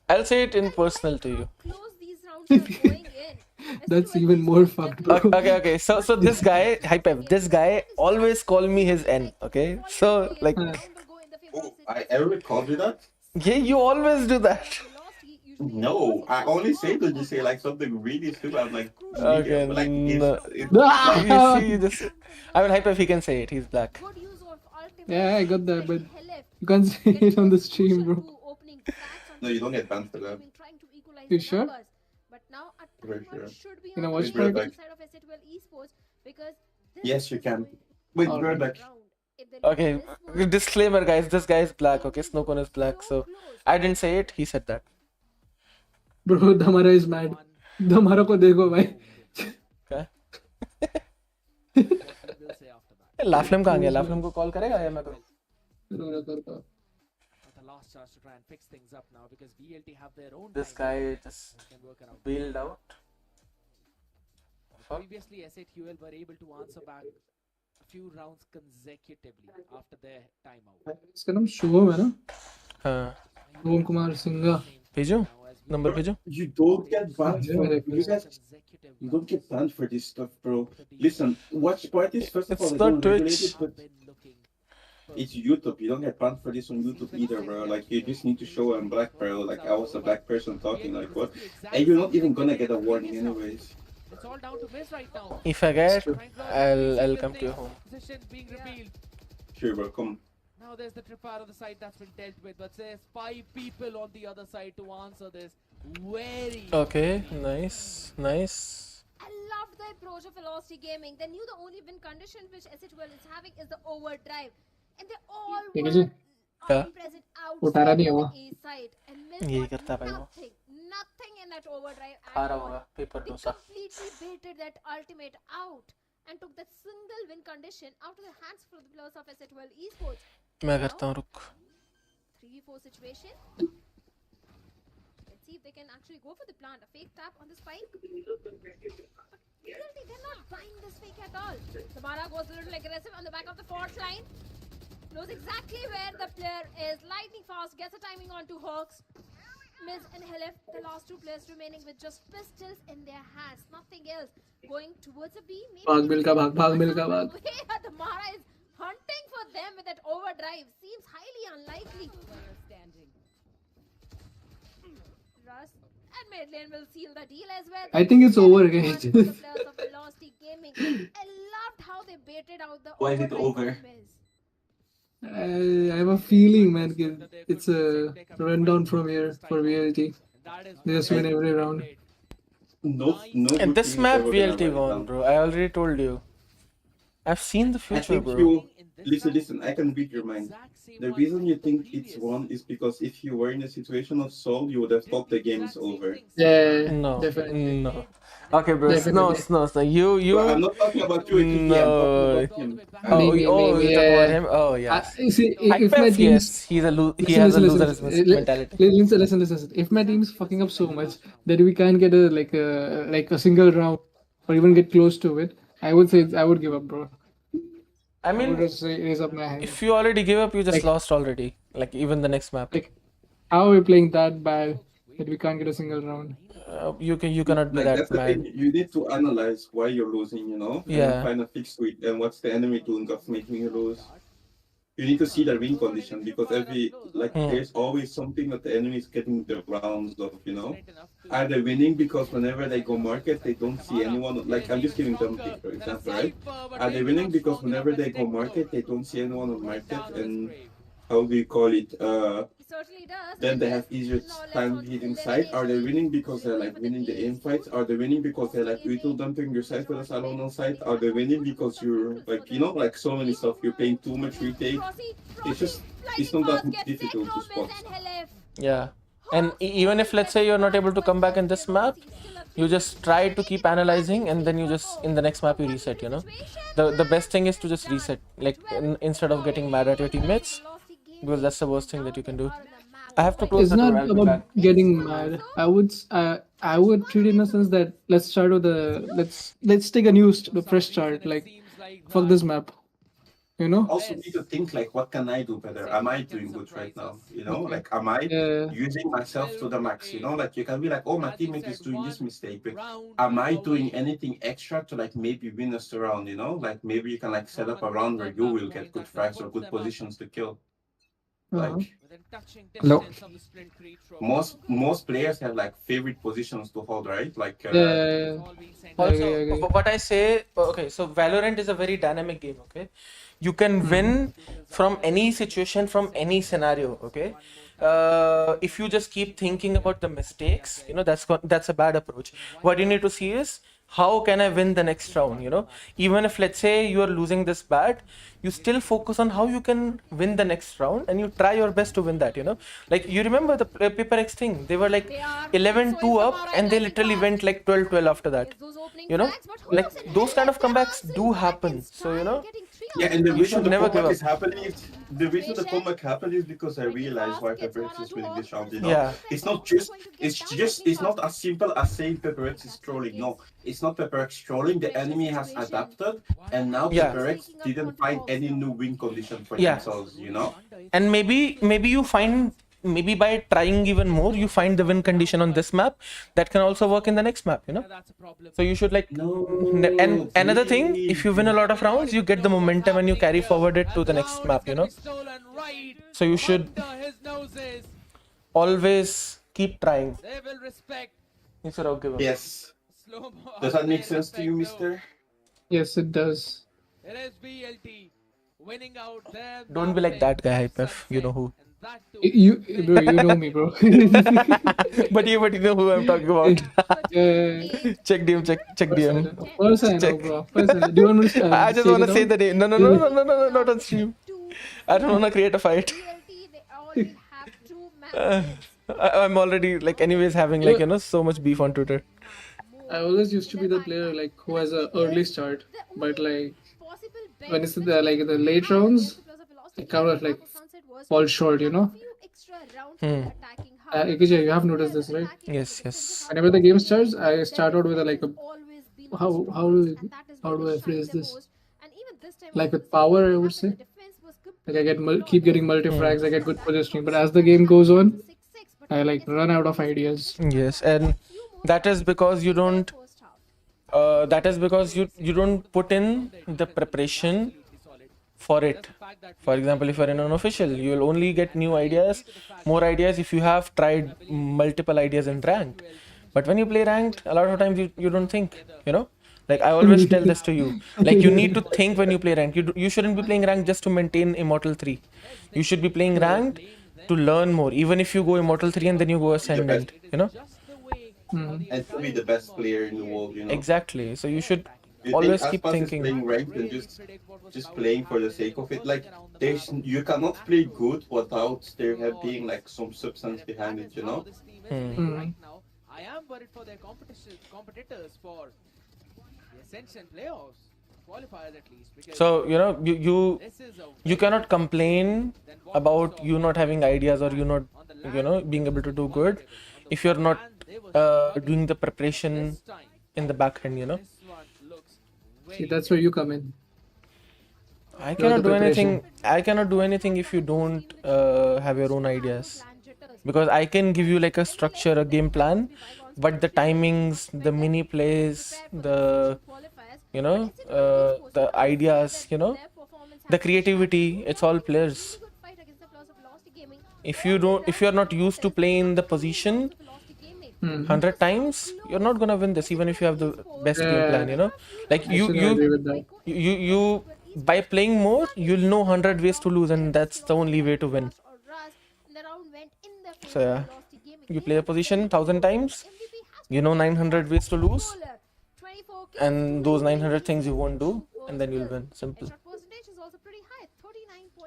I'll say it in personal to you. Close these rounds are going in. That's even more fucked, bro. Okay. So this guy, Hypev, this guy always call me his N. Okay. So like, Oh, I ever called you that? yeah, you always do that. No, I only say to just say like something really stupid. I'm like, Okay. medium, but like No. it's You see, you just. I mean, Hypev, he can say it. He's black. Yeah, I got that, but you can't say it on the stream, bro. no, you don't get banned for that. You sure? But now a Very timer sure. should be You know, on watch the party? side of S8UL esports because this Yes, you is can. going Wait, Alright. we're back. round. If they lose Okay. this one, Disclaimer, guys. This guy is black. Okay, Snowcone is black. So I didn't say it. He said that. Bro, Damara is mad. Damara ko dekho, bhai. Okay. What he will say after that. लाफ्लेम कहाँ गया? लाफ्लेम को call करेगा या मैं करूँ? But the last chance to try and fix things up now because VLT have their own. This time guy just that can work around. bailed out. Fuck. Previously, S8UL were able to answer back a few rounds consecutively after their timeout. इसका नाम शुभम है ना? हाँ. शुभम कुमार सिंघा. भेजो? Number भेजो? You don't get banned Yeah, for like you guys. You don't get banned for this stuff, bro. Listen, watch parties first of It's all. not Not Twitch. regulated, but it's YouTube. You don't get banned for this on YouTube either, bro. Like you just need to show I'm black, bro. Like I was a black person talking, like what? And you're not even gonna get a warning anyways. It's all down to Miz right now. If I get, I'll come to your home. Position being revealed. Sure, bro. Come. Now there's the trip out of the side that's been dealt with, but there's 5 people on the other side to answer this. Very. Okay, nice. I loved the approach of Velocity Gaming. They knew the only win condition which S8UL is having is the overdrive. And they all ठीक है were जी. क्या? present उठा रहा outside नहीं of हुआ. the A side. And Miz यही got करता है भाई वो. nothing in that overdrive खा at रहा all. होगा paper They dosa. completely baited that ultimate out and took that single win condition out of the hands for the players of S8UL esports. मैं करता हूँ रुक. 3v4 situation. Let's see if they can actually go for the plant. A fake tap on the spike. But VLT, they're not buying this fake at all. Samara goes a little aggressive on the back of the fourth line. Knows exactly where the player is. Lightning fast. Gets a timing on two hawks. Miz and Helef, the last two players remaining with just pistols in their hands. Nothing else. Going towards a B. Maybe भाग मिल का भाग. the Mara is hunting for them with that overdrive. Seems highly unlikely. Russ and Midlane will seal the deal as well. I think it's over, guys. The players of Velocity Gaming. I loved how they baited out the Why is it overdrive over? from Miz. I have a feeling, man. It's a rundown from here for VLT. They just win every round. No. In good this thing map, is ever gonna VLT write it won, down. bro. I already told you. I've seen the I future, think bro. you listen. I can read your mind. The reason you think it's won is because if you were in a situation of Soul, you would have thought the game is over. Yeah, No, definitely. no. Okay, bro. Definitely. No. You. But I'm not talking about you, Kiki. No. I'm talking about him. Oh, Me, you talk yeah. about him. Oh, yes. You see, if my Hypev, team yes, he has a loser's mentality. Listen. If my team is fucking up so much that we can't get a single round or even get close to it, I would say I would give up, bro. I I would mean, just raise up my hand. if you already give up, you just Like- lost already. Like even the next map. Like, how are we playing that bad that we can't get a single round? You cannot be Like that that's the mad. thing. You need to analyze why you're losing, and Yeah. find a fix to it. And what's the enemy doing that's making you lose? You need to see the win condition because there's always something that the enemy is getting the rounds of. Are they winning because whenever they go market they don't see anyone? Like I'm just giving them pick for example, right? Are they winning because whenever they go market they don't see anyone on market and how do you call it? He certainly does. Then and they Miz have easier knowledge time on hitting the side. Are they elimination. winning because they're Going like for the winning the ace aim fights? Are they winning because they're like retail dumping your side for the alone on side? Are they winning because you're like so many stuff? You're paying too much retake. It's just it's not that difficult to spot. Yeah. And even if let's say you're not able to come back in this map, you just try to keep analyzing and then you just in the next map you reset. The best thing is to just reset, like instead of getting mad at your teammates, because that's the worst thing that you can do. I have to close It's the door. not I'll be about back. getting mad. I would treat it in a sense that let's start with let's take a fresh start. Like fuck this map. You know? Also need to think like, what can I do better? Am I doing good right now? You know, like, am I Yeah. using myself to the max? You know, like you can be like, oh, my teammate is doing this mistake, but am I doing anything extra to like maybe win us the round? You know, like maybe you can like set up a round where you will get good frags or good positions to kill. Like Hello. most players have like favorite positions to hold, right? Like Yeah. Also, I agree. what I say, okay, so Valorant is a very dynamic game, okay? You can win from any situation, from any scenario, okay? If you just keep thinking about the mistakes, you know, that's a bad approach. What you need to see is, how can I win the next round, you know? Even if, let's say, you are losing this bad, you still focus on how you can win the next round and you try your best to win that, you know? Like, you remember the Paper X thing? They were like 11-2 up and they literally went like 12-12 after that. You know, like those kind of comebacks do happen. So, you know, yeah, and the you reason should the never give comeback up. is happening is because I realized why Pepperex is winning this round. You know, Yeah. it's not as simple as saying Pepperex is trolling. No, it's not Pepperex trolling. The enemy has adapted, and now Yeah. Pepperex didn't find any new win condition for Yeah. themselves. You know, And maybe you find, maybe by trying even more, you find the win condition on this map that can also work in the next map, you know? So you should like, and another thing, if you win a lot of rounds, you get the momentum and you carry forward it to the next map, you know? So you should always keep trying instead of give up. yes. Does that make sense to you, Mister? Yes, it does. It is VLT winning out there. Don't be like that guy, Hypef. You know who. Bro, you know me, bro. But you know who I'm talking about. Yeah. Check DM, check DM. Of course I know, Check. bro. Of course I know. Do you want to I just want to say the name. No, not on stream. I don't want to create a fight. I'm already like, anyways, having like, you know, so much beef on Twitter. I always used to be the player like who has an early start, but like when it's the late rounds, I kind of like fall short, you know. Ikija, you have noticed this, right? Yes. Whenever the game starts, I start out with a how do I phrase this? Like with power, I would say. Like I keep getting multi frags, I get good positioning, but as the game goes on, I like run out of ideas. Yes, and that is because you don't. You don't put in the preparation for it. For example, if you're in an official, you will only get new ideas, more ideas if you have tried multiple ideas in ranked. But when you play ranked, a lot of times you don't think, you know. Like I always tell this to you. Like you need to think when you play ranked. You shouldn't be playing ranked just to maintain Immortal 3. You should be playing ranked to learn more. Even if you go Immortal 3 and then you go Ascendant, you know. And to be the best player in the world, you know. Exactly. So you should You always think keep Aspas is thinking. playing ranked and just playing for the sake of it. Like you cannot play good without there being like some substance behind it, you know. Right now, I am worried for their competitors for the Ascension playoffs, qualifiers at least. Because So you know you cannot complain about you not having ideas or you not being able to do good if you're not doing the preparation in the back end, you know. See, that's where you come in. I cannot do anything. I cannot do anything if you don't have your own ideas, because I can give you like a structure, a game plan, but the timings, the mini plays, the the ideas, the creativity, it's all players. If you're not used to playing the position 100 times, you're not gonna win this, even if you have the best game plan, like you by playing more, you'll know 100 ways to lose, and that's the only way to win. So yeah, you play a position 1000 times, you know 900 ways to lose, and those 900 things you won't do, and then you'll win. Simple.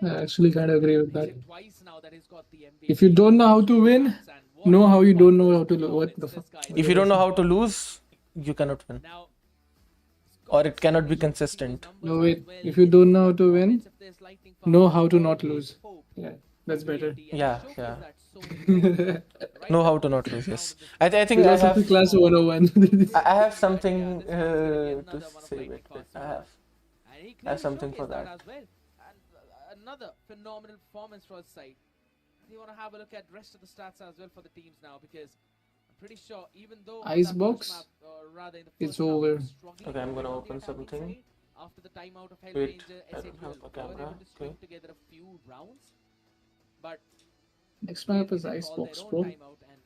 I actually kind of agree with that. If you don't know how to win, know how you don't know how to lose. What the fuck? If you don't know how to lose, you cannot win, or it cannot be consistent. No, wait. If you don't know how to win, know how to not lose. Yeah, that's better. Yeah. Know how to not lose. Yes, I think I have class 101. I have something to say. Wait. I have something for that. another phenomenal performance for his side. You want to have a look at rest of the stats as well for the teams now, because I'm pretty sure even though on that first Icebox, map, or rather in the it's first half, we over. were struggling Okay, I'm a bit gonna on the open attacking something. side, after the timeout of Wait, Hellranger, I don't have S8UL a were camera. able to string Okay. together a few rounds, but Next map is they called Icebox, their own bro. timeout, and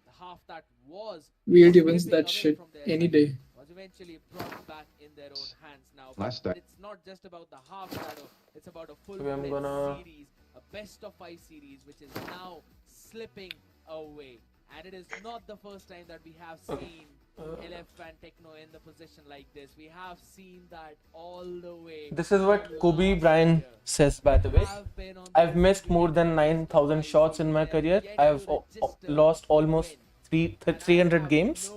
the half that was VLT wins slipping that away shit from their any side day. was eventually brought back in their own hands now. Last But time. it's not just about the half shadow, it's about a Okay, I'm full-fledged gonna- series, a best of 5 series, which is now slipping away. And it is not the first time that we have seen LF and Techno in the position like this. We have seen that all the way. This is what from Kobe last Bryant year. says, by the way. Have been on I've the missed more receiving than end of this 9,000 5 shots in my series. They have career. yet I've to register lost a almost win. 300 games.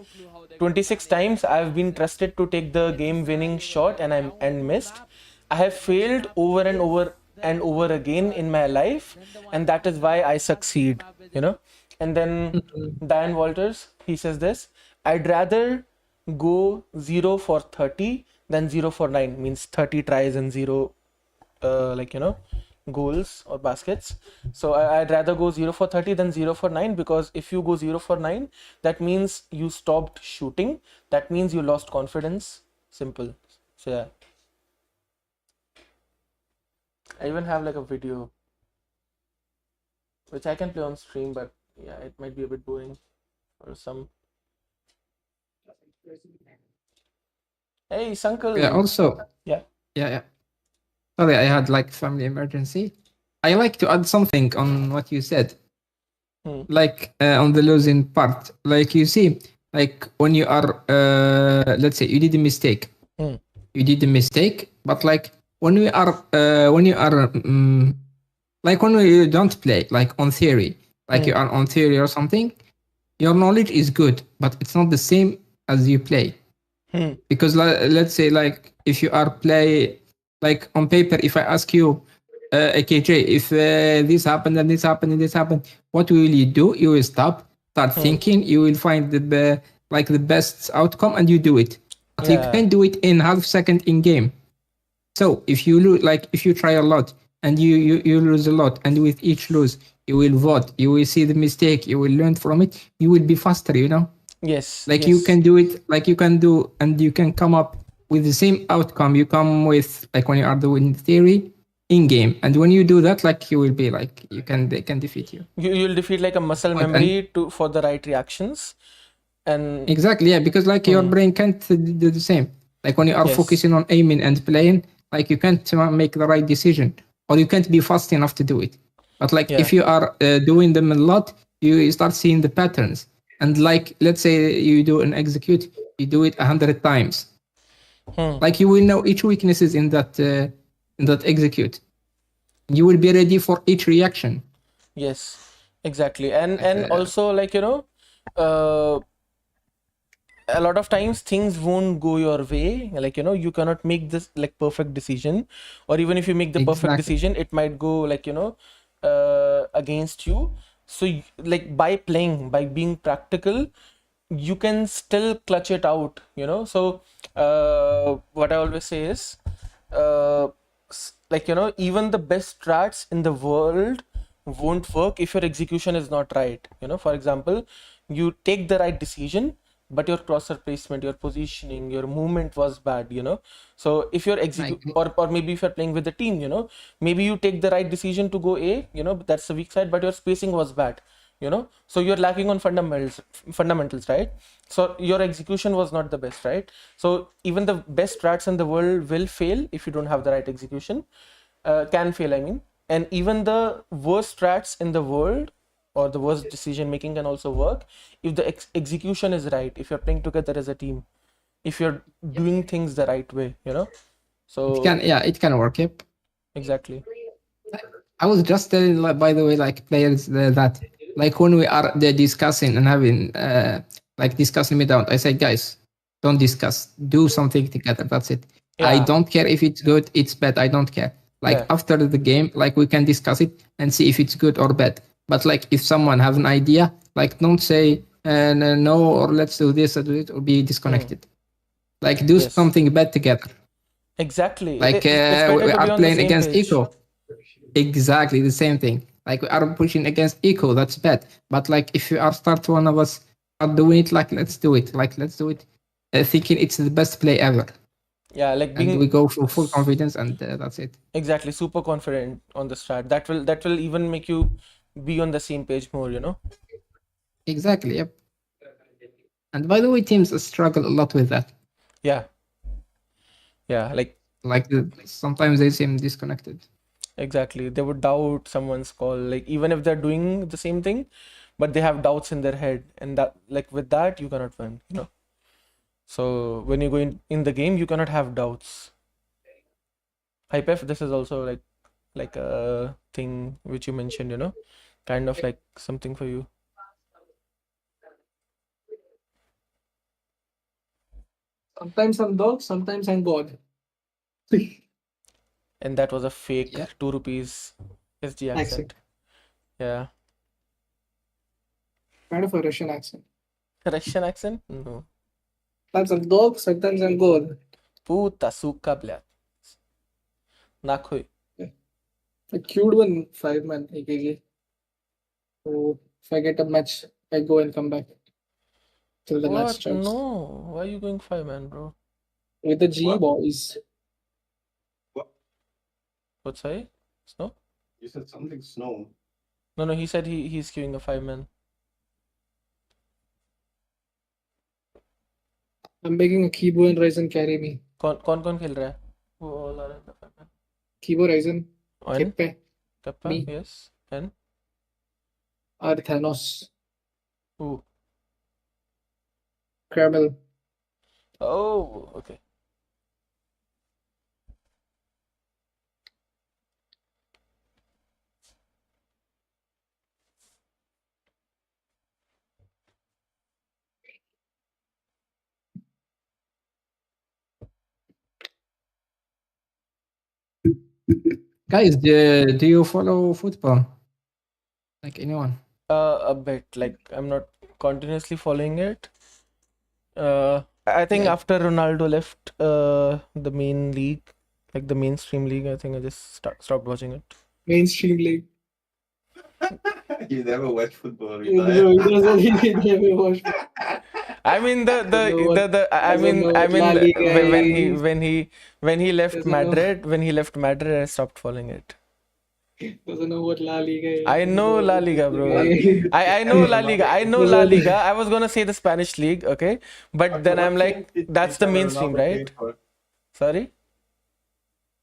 26 times I've been trusted to take the game-winning shot and missed. I have failed over and over again in my life, and that is why I succeed, you know. And then Diane Walters, he says this: I'd rather go 0 for 30 than 0 for 9, means 30 tries and 0 goals or baskets. So I'd rather go 0 for 30 than 0 for 9, because if you go 0 for 9, that means you stopped shooting. That means you lost confidence. Simple. So yeah. I even have like a video which I can play on stream, but yeah, it might be a bit boring for some. Hey, Sankal. Yeah, also. Yeah. Yeah. Sorry, I had like family emergency. I like to add something on what you said. Like on the losing part. Like you see, like when you are, let's say you did a mistake. You did a mistake, but like when you are, like when you don't play, like on theory, like you are on theory or something, your knowledge is good, but it's not the same as you play. Because let's say like if you are play like on paper, if I ask you, KJ, if this happened and this happened and this happened, what will you do? You will start thinking. You will find the best outcome and you do it. But you can do it in half second in game. So if you lose, like if you try a lot and you lose a lot, and with each lose you will vote, you will see the mistake, you will learn from it, you will be faster, you know. Yes. Like you can do it, like you can do, and you can come up with the same outcome you come with, like when you are doing theory in game. And when you do that, like you will be like, they can defeat you. You'll defeat like a muscle memory for the right reactions. And exactly, yeah, because like your brain can't do the same. Like when you are focusing on aiming and playing, like you can't make the right decision, or you can't be fast enough to do it. But like if you are doing them a lot, you start seeing the patterns. And like, let's say you do an execute, you do it 100 times. Like you will know each weaknesses in that execute. You will be ready for each reaction. Yes, exactly. And also, like, you know, a lot of times things won't go your way. Like, you know, you cannot make this like perfect decision, or even if you make the perfect decision, it might go like, you know, against you. So like by playing, by being practical, you can still clutch it out, you know. So what I always say is like, you know, even the best strats in the world won't work if your execution is not right, you know. For example, you take the right decision, but your crosshair placement, your positioning, your movement was bad, you know. So if you're or maybe if you're playing with the team, you know, maybe you take the right decision to go A, you know, but that's the weak side, but your spacing was bad, you know. So you're lacking on fundamentals, right? So your execution was not the best, right? So even the best strats in the world will fail if you don't have the right execution, can fail, I mean. And even the worst strats in the world, or the worst decision making, can also work if the execution is right, if you're playing together as a team, if you're doing things the right way, you know. So it can work. Yep, exactly. I was just telling, by the way, like players that like when we are discussing and having like discussing me down, I say, guys, don't discuss, do something together, that's it. I don't care if it's good, it's bad, I don't care. Like after the game, like we can discuss it and see if it's good or bad. But like if someone have an idea, like don't say no, or let's do this or do it, or be disconnected. Like do something bad together. Exactly. Like we are playing against Eco. Exactly the same thing. Like we are pushing against eco, that's bad. But like if you are start one of us are doing it, like let's do it. Like let's do it, thinking it's the best play ever, Yeah, like and we being go for full confidence, and that's it. exactly super confident on the strat. That will even make you be on the same page more, you know? Exactly. Yep. And by the way, teams struggle a lot with that. Yeah. Yeah, like Like sometimes they seem disconnected. exactly. They would doubt someone's call, like even if they're doing the same thing, but they have doubts in their head, and that like with that you cannot win, you know? So when you go in the game, you cannot have doubts. Hypef, this is also like a thing which you mentioned, you know, kind of like something for you. Sometimes I'm dog, sometimes I'm God. And that was a fake Yeah. 2 rupees SG accent. Yeah. Kind of a Russian accent. Russian accent? No. Sometimes I'm dog, sometimes I'm God. Puta suka, blядь. Nakhui. I queued one 5-man AKG. So if I get a match, I go and come back till the match What? starts. No. Why are you going 5-man, bro? With the G What? boys. What's say? Snow? You said something snow. No, he said he's queuing a 5-man. I'm making a Kibo and Ryzen carry me. कौन खेल रहा है? Who all are in the 5-man? Kibo, Ryzen, On? Keppe, Kappa? Me. Yes. And? or Thanos, Who? Caramel. Oh, okay. Guys, do you follow football? Like anyone? A bit. Like I'm not continuously following it. I think Yeah. after Ronaldo left the main league, like the mainstream league, I think I just stopped watching it. Mainstream league. You never watch football, No, Ridaya. he doesn't. He never watched. I mean the know what- I doesn't know what La mean Liga when he left Doesn't know. Madrid, I stopped following it. Doesn't know what La Liga is. I know La Liga, bro. I know La Liga. I know Doesn't La know- Liga. I was gonna say the Spanish league, okay, but then I'm like, that's the mainstream, right? Sorry.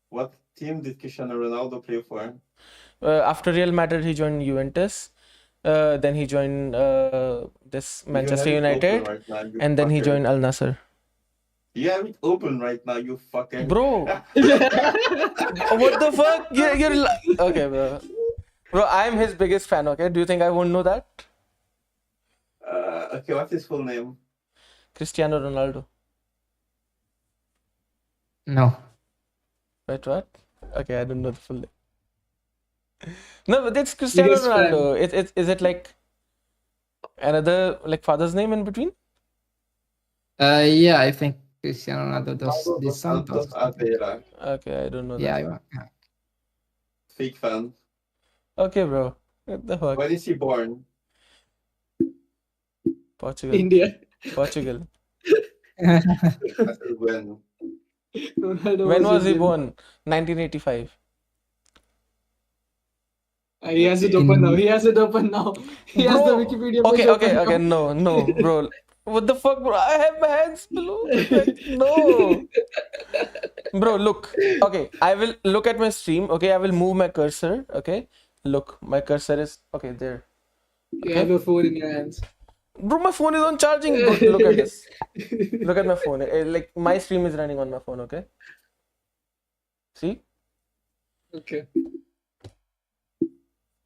What team did Cristiano Ronaldo play for? After Real Madrid, he joined Juventus. Then he joined this Manchester You have it open United, right now, you and then he fucker. joined Al Nassr. You have it open right now, you fucker. Bro, what the fuck? Okay, bro. Bro, I'm his biggest fan. Okay, do you think I won't know that? Okay, what's his full name? Cristiano Ronaldo. No. Wait, what? Okay, I don't know the full name. No, but it's Cristiano Biggest fan. Ronaldo. Is it like another like father's name in between? Yeah, I think Cristiano Ronaldo does Santos Santos. Aveira. Okay, I don't know that. Yeah. Fake fan. Okay, bro. What the fuck? When is he born? Portugal. India. Portugal. I said when. Ronaldo When was he Indian. born? 1985. He has it open now. He has it open now. He has the Bro, Wikipedia okay, page open okay. now. No, bro. What the fuck, bro? I have my hands below. Like, no. Bro, look. Okay, I will look at my stream. Okay, I will move my cursor. Okay, look, my cursor is okay there. You have a phone in your hands. Bro, my phone is on charging. Bro, look at this. Look at my phone. Like my stream is running on my phone. Okay. See? Okay.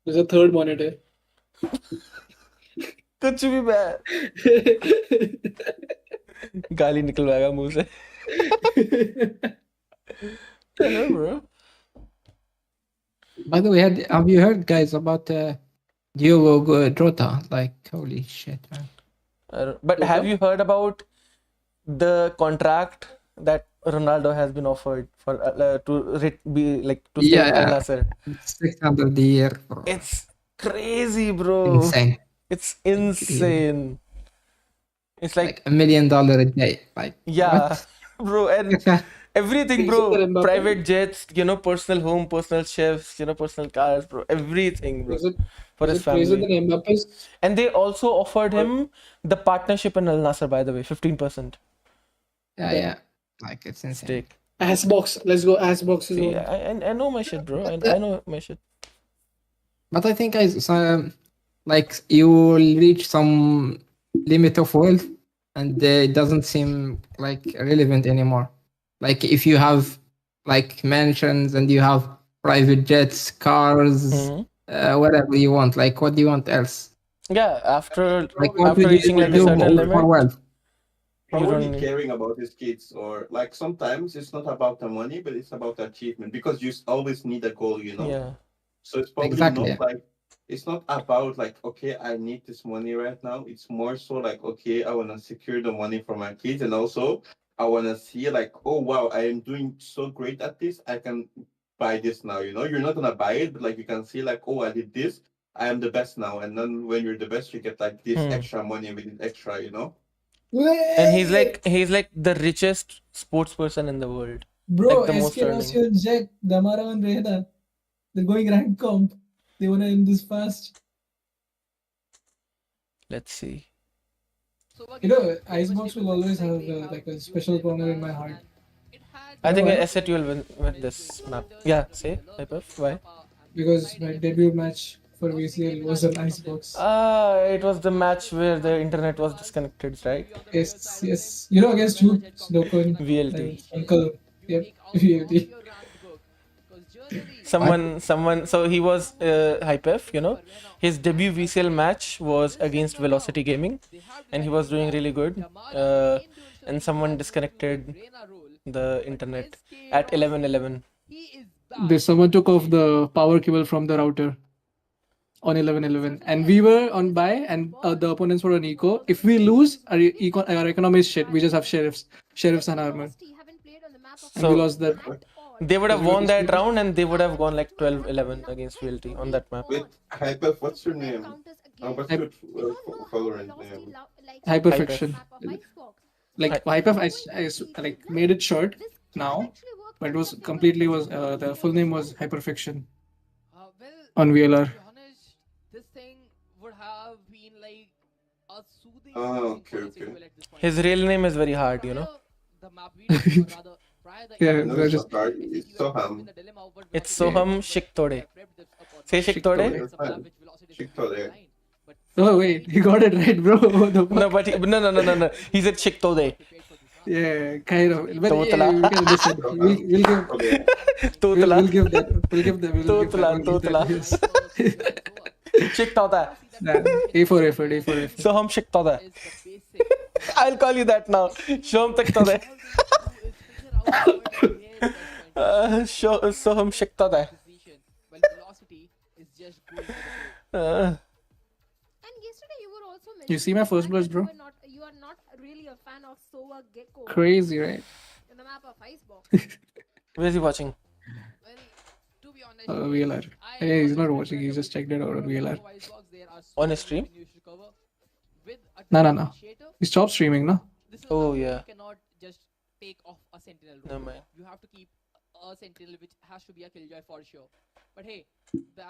There's a third monitor. कुछ भी मैं गाली निकलवाएगा मुंह से. Hello, bro. By the way, have you heard, guys, about Diogo Jota? Like, holy shit, man. But have you heard about the contract that Ronaldo has been offered for be like to stay Yeah, with Al yeah. Nassr. 600 a year, bro. It's crazy, bro. Insane. It's insane. It's like Like $1 million a day. Like, yeah, bro, and everything, bro. Is it Mbappe? Private jets, personal home, personal chefs, personal cars, bro. Everything, bro, Is it for is his it crazier family. than Mbappe's? And they also offered him the partnership in Al Nassr, by the way, 15% yeah. Like, it's insane. stake. Assbox. Let's go. Assbox is See, on. I know my shit, bro. I know my shit. But I think like you will reach some limit of wealth, and it doesn't seem like relevant anymore. Like if you have like mansions and you have private jets, cars, whatever you want. Like what do you want else? Yeah, after Like what after would you reaching like a do certain for limit, wealth? Probably don't- caring about his kids, or like sometimes it's not about the money, but it's about the achievement, because you always need a goal, yeah. So it's probably Exactly, not like, it's not about like, okay, I need this money right now. It's more so like, okay, I want to secure the money for my kids, and also I want to see like, oh wow, I am doing so great at this, I can buy this now. You're not gonna buy it, but like you can see like, oh, I did this, I am the best now, and then when you're the best, you get like this extra money with it extra. And he's like the richest sports person in the world. Bro, like the most SK Rossi and Jack, Damara and Rehda, they're going rank comp. They wanna end this fast. Let's see. You know, Icebox will always have like a special corner in my heart. I think why? S8UL win this map. Yeah, say Hyperf, why? Because my debut match for VCL was an Icebox. It was the match where the internet was disconnected, right? Yes. You know, against who? Snowcone. VLT. Uncle. Yep. VLT. Someone. So he was Hypef, his debut VCL match was against Velocity Gaming, and he was doing really good. And someone disconnected the internet at 11:11. Someone took off the power cable from the router on 11:11, and we were on buy, and the opponents were on eco. If we lose, our economy is shit. We just have sheriffs and armor, and So we lost that. they would have won that round, and they would have gone like 12-11 against VLT on that map. Wait, Hyper, what's your name? What's your VALORANT name? Hyperfiction. Like Hyper, I like made it short now, but it was completely the full name was Hyperfiction on VLR. This thing would have been like a soothing. Oh, okay. His real name is very hard, The map we do, rather, prior the Yeah, No, they're it's just not hard. It's Soham. It's Soham Shiktode. Say Shiktode. Shiktode. oh wait, you got it right, bro. No, but no. He said Shiktode. Yeah, kind of. But Totala. yeah, we can listen. Totala. We'll give that. We'll give that. Totala. Yes. Shiktode. Nah, A for effort. Soham Shiktode. I'll call you that now. Shom Tiktode. Soham Shiktode. And yesterday you were also You see my mentioning first blush, that bro? You are not really a fan of Soa Gecko Crazy, right? in the map of Icebox. Where is he watching? To be honest, VLR. Hey, he's not watching. He just checked it out on VLR. On his stream? No. He stopped streaming, no? Oh, yeah. You cannot just take off a sentinel role. No, man. You have to keep a sentinel which has to be a killjoy for sure. But hey,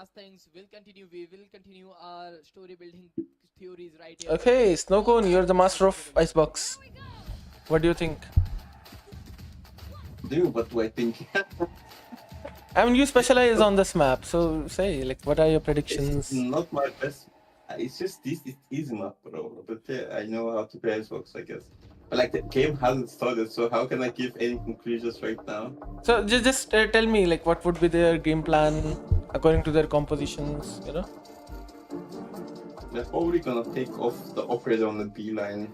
as things will continue, we will continue our story building theories right here. Okay, Snowcone, you're the master of Icebox. What do you think? Dude, what do I think? I mean, you specialize on this map, so say, like, what are your predictions? It's not my best. It's just this. It's easy map, bro. But yeah, I know how to play Xbox, I guess. But like the game hasn't started, so how can I give any conclusions right now? So just tell me, like, what would be their game plan according to their compositions, They're probably gonna take off the operator on the B line,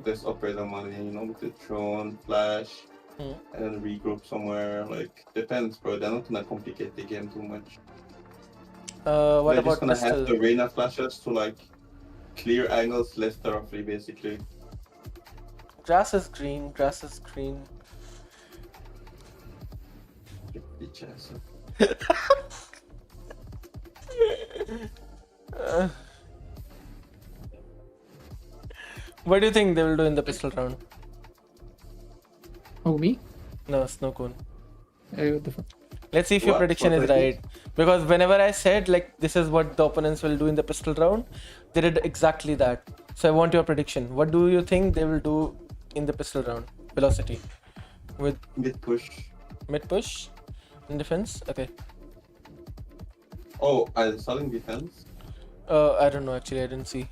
this operator money, with the drone, flash, and then regroup somewhere. Like, depends, bro. They're not gonna complicate the game too much. What They're about just gonna have Pistol? the Reyna flashes to like clear angles less thoroughly, basically. Grass is green. chance. What do you think they will do in the pistol round? Oh, me? No, Snow Cone. What the fuck? Let's see if your What? prediction What is I right. Because whenever I said like this is what the opponents will do in the pistol round, they did exactly that. So I want your prediction. What do you think they will do in the pistol round? Velocity. With Mid push. mid push in defense? Okay. Oh, I'm selling defense. I don't know actually, I didn't see.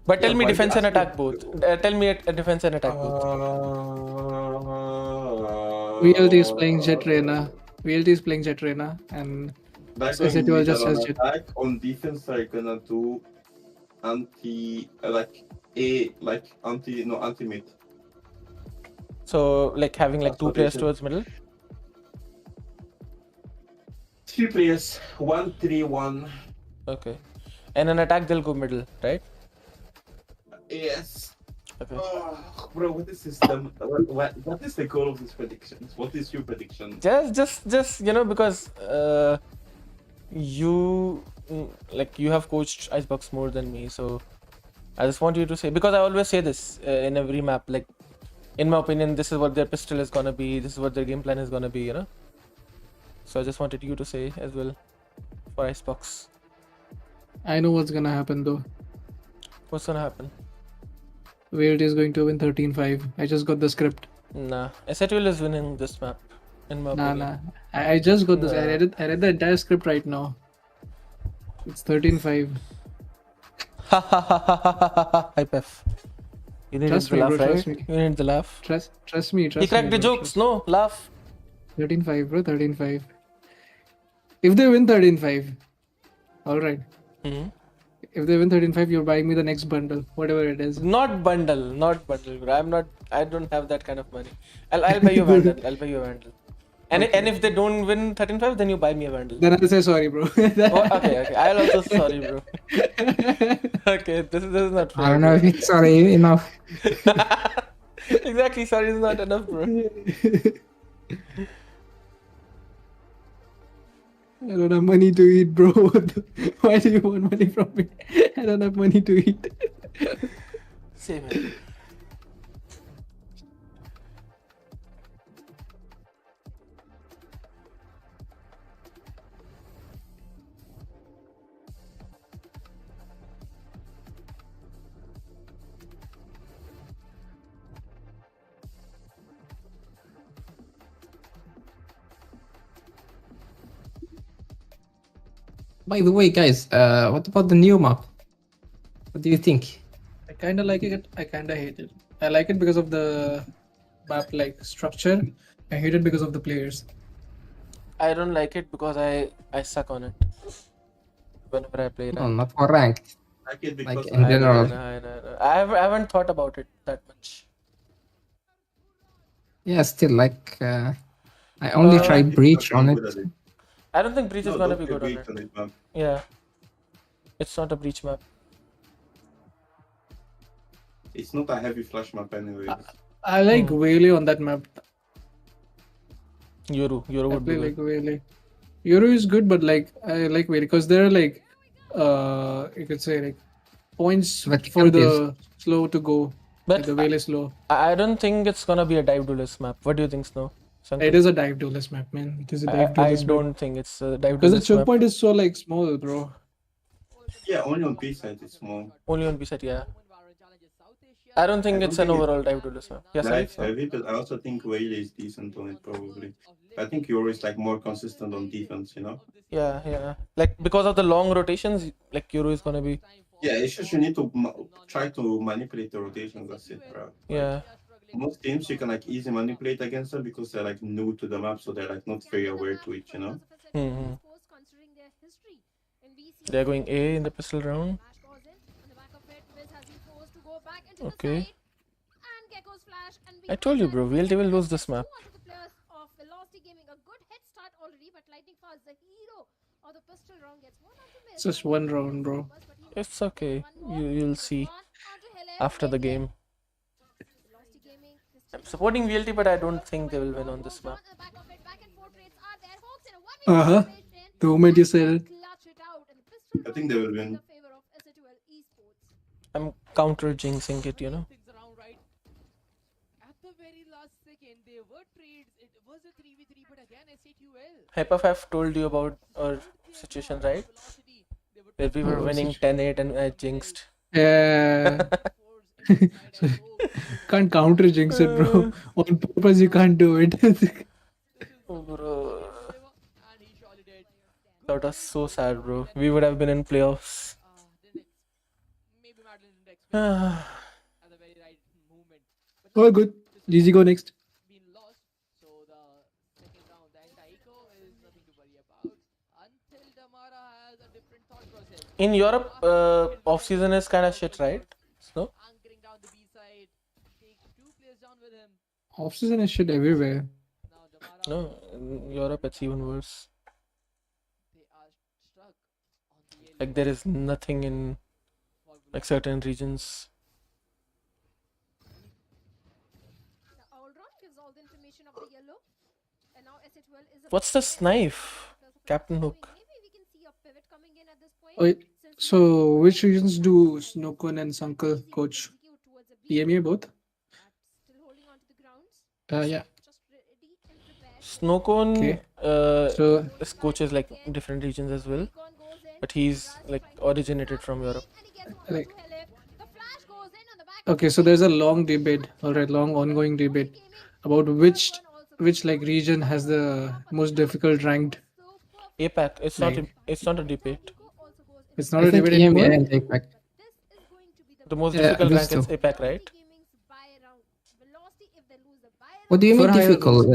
But tell Yeah, me but defense and actually- attack both. Tell me a defense and attack both. VLT is playing Jet Reyna. VLT is playing Jet Reyna, and Back S8UL just has Jet. attack. On defense, I'm gonna do anti mid. So like having like That's two what players they do. towards middle. 3 players, 1-3-1. Okay. And an attack they'll go middle, right? Yes. Okay. Oh, bro, what is this? What is the goal of these predictions? What is your prediction? Just because you like you have coached Icebox more than me, so I just want you to say, because I always say this in every map, like in my opinion this is what their pistol is gonna be, this is what their game plan is gonna be, so I just wanted you to say as well for Icebox. I know what's gonna happen though. What's gonna happen? VLT is going to win 13-5. I just got the script. Nah, S8UL is winning this map in my Nah, opinion. nah. I just got this. Nah. I read the entire script right now. It's 13-5. Ha ha ha ha ha ha ha. Hypef. You need Trust the me, laugh, bro, right? trust me. You need the laugh. Trust me. He cracked me, the bro, jokes, no? Laugh. 13-5, bro. 13-5. If they win 13-5, all right. Mhm. If they win 13-5, you're buying me the next bundle, whatever it is. Not bundle, bro. I don't have that kind of money. I'll buy you a vandal. I'll buy you a vandal. And Okay. and if they don't win 13-5, then you buy me a vandal. Then I'll say sorry, bro. Oh, okay. I'll also say sorry, bro. Okay, this is not fair. I don't know if it's sorry enough. Exactly, sorry is not enough, bro. I don't have money to eat, bro. Why do you want money from me? I don't have money to eat. Same here. By the way, guys, what about the new map? What do you think? I kind of like it. I kind of hate it. I like it because of the map like structure. I hate it because of the players. I don't like it because I suck on it. Whenever I play No, ranked. not for ranked. I like it because Like in I general. know. I haven't thought about it that much. Yeah, still like I only tried breach on it. I don't think breach is gonna be good on Breach it. on it, man. Yeah. It's not a breach map. It's not a heavy flash map anyways. I like Whaley on that map. Yoru I would be play good. like Whaley. Euro is good, but like I like Whaley because there are like you could say like points Vertical for the slow to go. But Like the Whaley slow. I don't think it's gonna be a dive duelist map. What do you think, Snow? Shankar? It is a dive duelist map, man. It is a dive I duelist map. don't think it's a dive Because the duelist choke map. point is so like small, bro. Yeah, only on B side it's small. Only on B set, yeah. I don't think I it's don't an think overall dive duelist map. Yeah, sorry. Dive heavy, but I also think Whaley is decent on it probably. I think Euro is like more consistent on defense, Yeah. Like because of the long rotations, like Yoru is gonna be. Yeah, it's just you need to try to manipulate the rotations. That's it, bro. Yeah. Most teams you can like easy manipulate against them because they're like new to the map, so they're like not very aware to it, Mm-hmm. They're going A in the pistol round. Okay. I told you, bro. VLT will lose this map. It's just one round, bro. It's okay. You'll see after the game. I'm supporting VLT, but I don't think they will win on this map. Uh-huh. The moment you said I think they will win. I'm counter jinxing it, you know. Things around, right? At the very last second, there were trades. It was a 3v3, but again, S8UL. Hypaf, I've told you about our situation, right? Where we were winning 10-8 and I jinxed. yeah. Can't counter jinx it, bro. On purpose, you can't do it. Oh, bro. That was so sad, bro. We would have been in playoffs. Ah. At the very right moment. All good. GG, go next. Been lost, so the second round, the anti-eco is nothing to worry about until Damara has a different thought process. In Europe, off-season is kind of shit, right? So, Anchoring down the B side, take 2 players down with him. Off-season is shit everywhere. Now Damara, no, in Europe it's even worse. they are stuck on the yellow. Like there is nothing in like certain regions. The all-round gives all the information of the yellow. And now S8UL is a What's this knife? Captain Hook. Maybe we can see a pivot coming in at this point. Wait, so which regions do Snokon and Sankal coach? EMEA both? Still holding on to the grounds. Yeah. Just ready and prepared. Snowcone Okay. So this coaches like different regions as well, Recon goes in. but he's like originated from Europe. And he gets one Like- to Helif. The flash goes in on the back. okay, so there's a long debate, or a long ongoing debate about which like region has the most difficult ranked. APAC. It's not a debate. It's not I a think debate EMEA anymore. and APAC. The most Yeah, difficult this rank is too. APAC, right? What do you For mean higher difficult?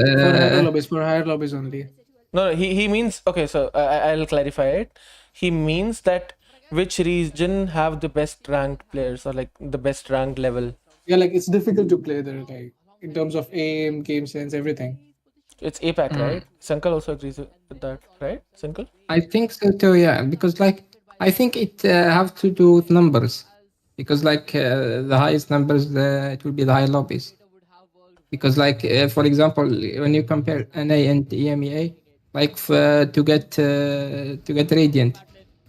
lobbies, for higher lobbies only. No, he means okay. So I'll clarify it. He means that which region have the best ranked players or like the best ranked level. Yeah, like it's difficult to play there, like in terms of aim, game sense, everything. It's APAC, right? Sankal also agrees with that, right? Sankal? I think so too, yeah, because like I think it have to do with numbers, because like the highest numbers, it will be the high lobbies. Because like for example, when you compare NA and EMEA, like to get Radiant,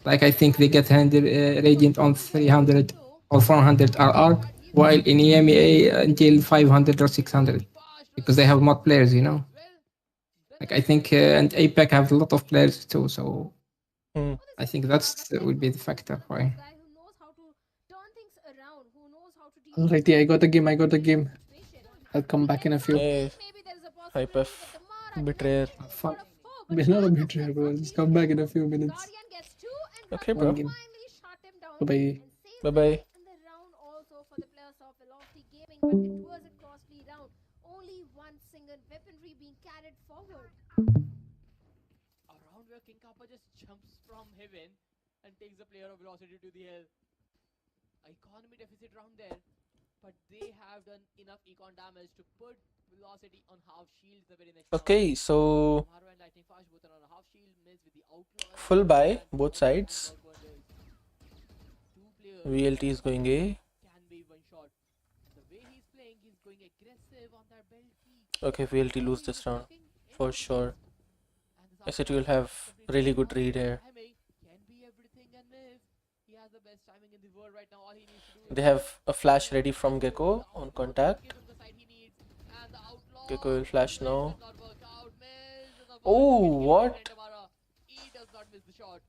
like I think they get Radiant on 300 or 400 RR, while in EMEA until 500 or 600, because they have more players, you know. Like I think and APAC have a lot of players too, so Hmm. I think that's would be the factor why. Guy who knows how to turn things around, who knows how to deal Alrighty, I got the game. I'll come back in a few. Hey, maybe there is a Hype possibility F, that Damara betrayer. Fuck. We're not a betrayer, bro. Just come back in a few minutes. Guardian gets 2 and Okay, One bro. game. finally shut him down. Bye-bye. And save Bye bye. in the round also for the players of Velocity Gaming, but it was a costly round. Only one single weaponry being carried forward. A round where King Kappa just jumps from heaven and takes the player of Velocity to the hell. Economy deficit round there, but they have done enough econ damage to put Velocity on half shield the very next Okay, round. so Tomorrow and Lightning Flash both are on a half shield. Miz with the outlaw. full buy both sides. Two players VLT is going A. can be one shot. The way he's playing, he's going aggressive on that belt peak. Okay, VLT lose this round for sure. S8 will have really good read here. Can be everything and miss. He has the best timing in the world right now. All he needs to do They have a flash ready from Gecko on contact. give him the side he needs. And the outlaw Gecko will flash now. does not work out. Miz does not work Oh, out. He's killing what? Damara. He does not miss the shot.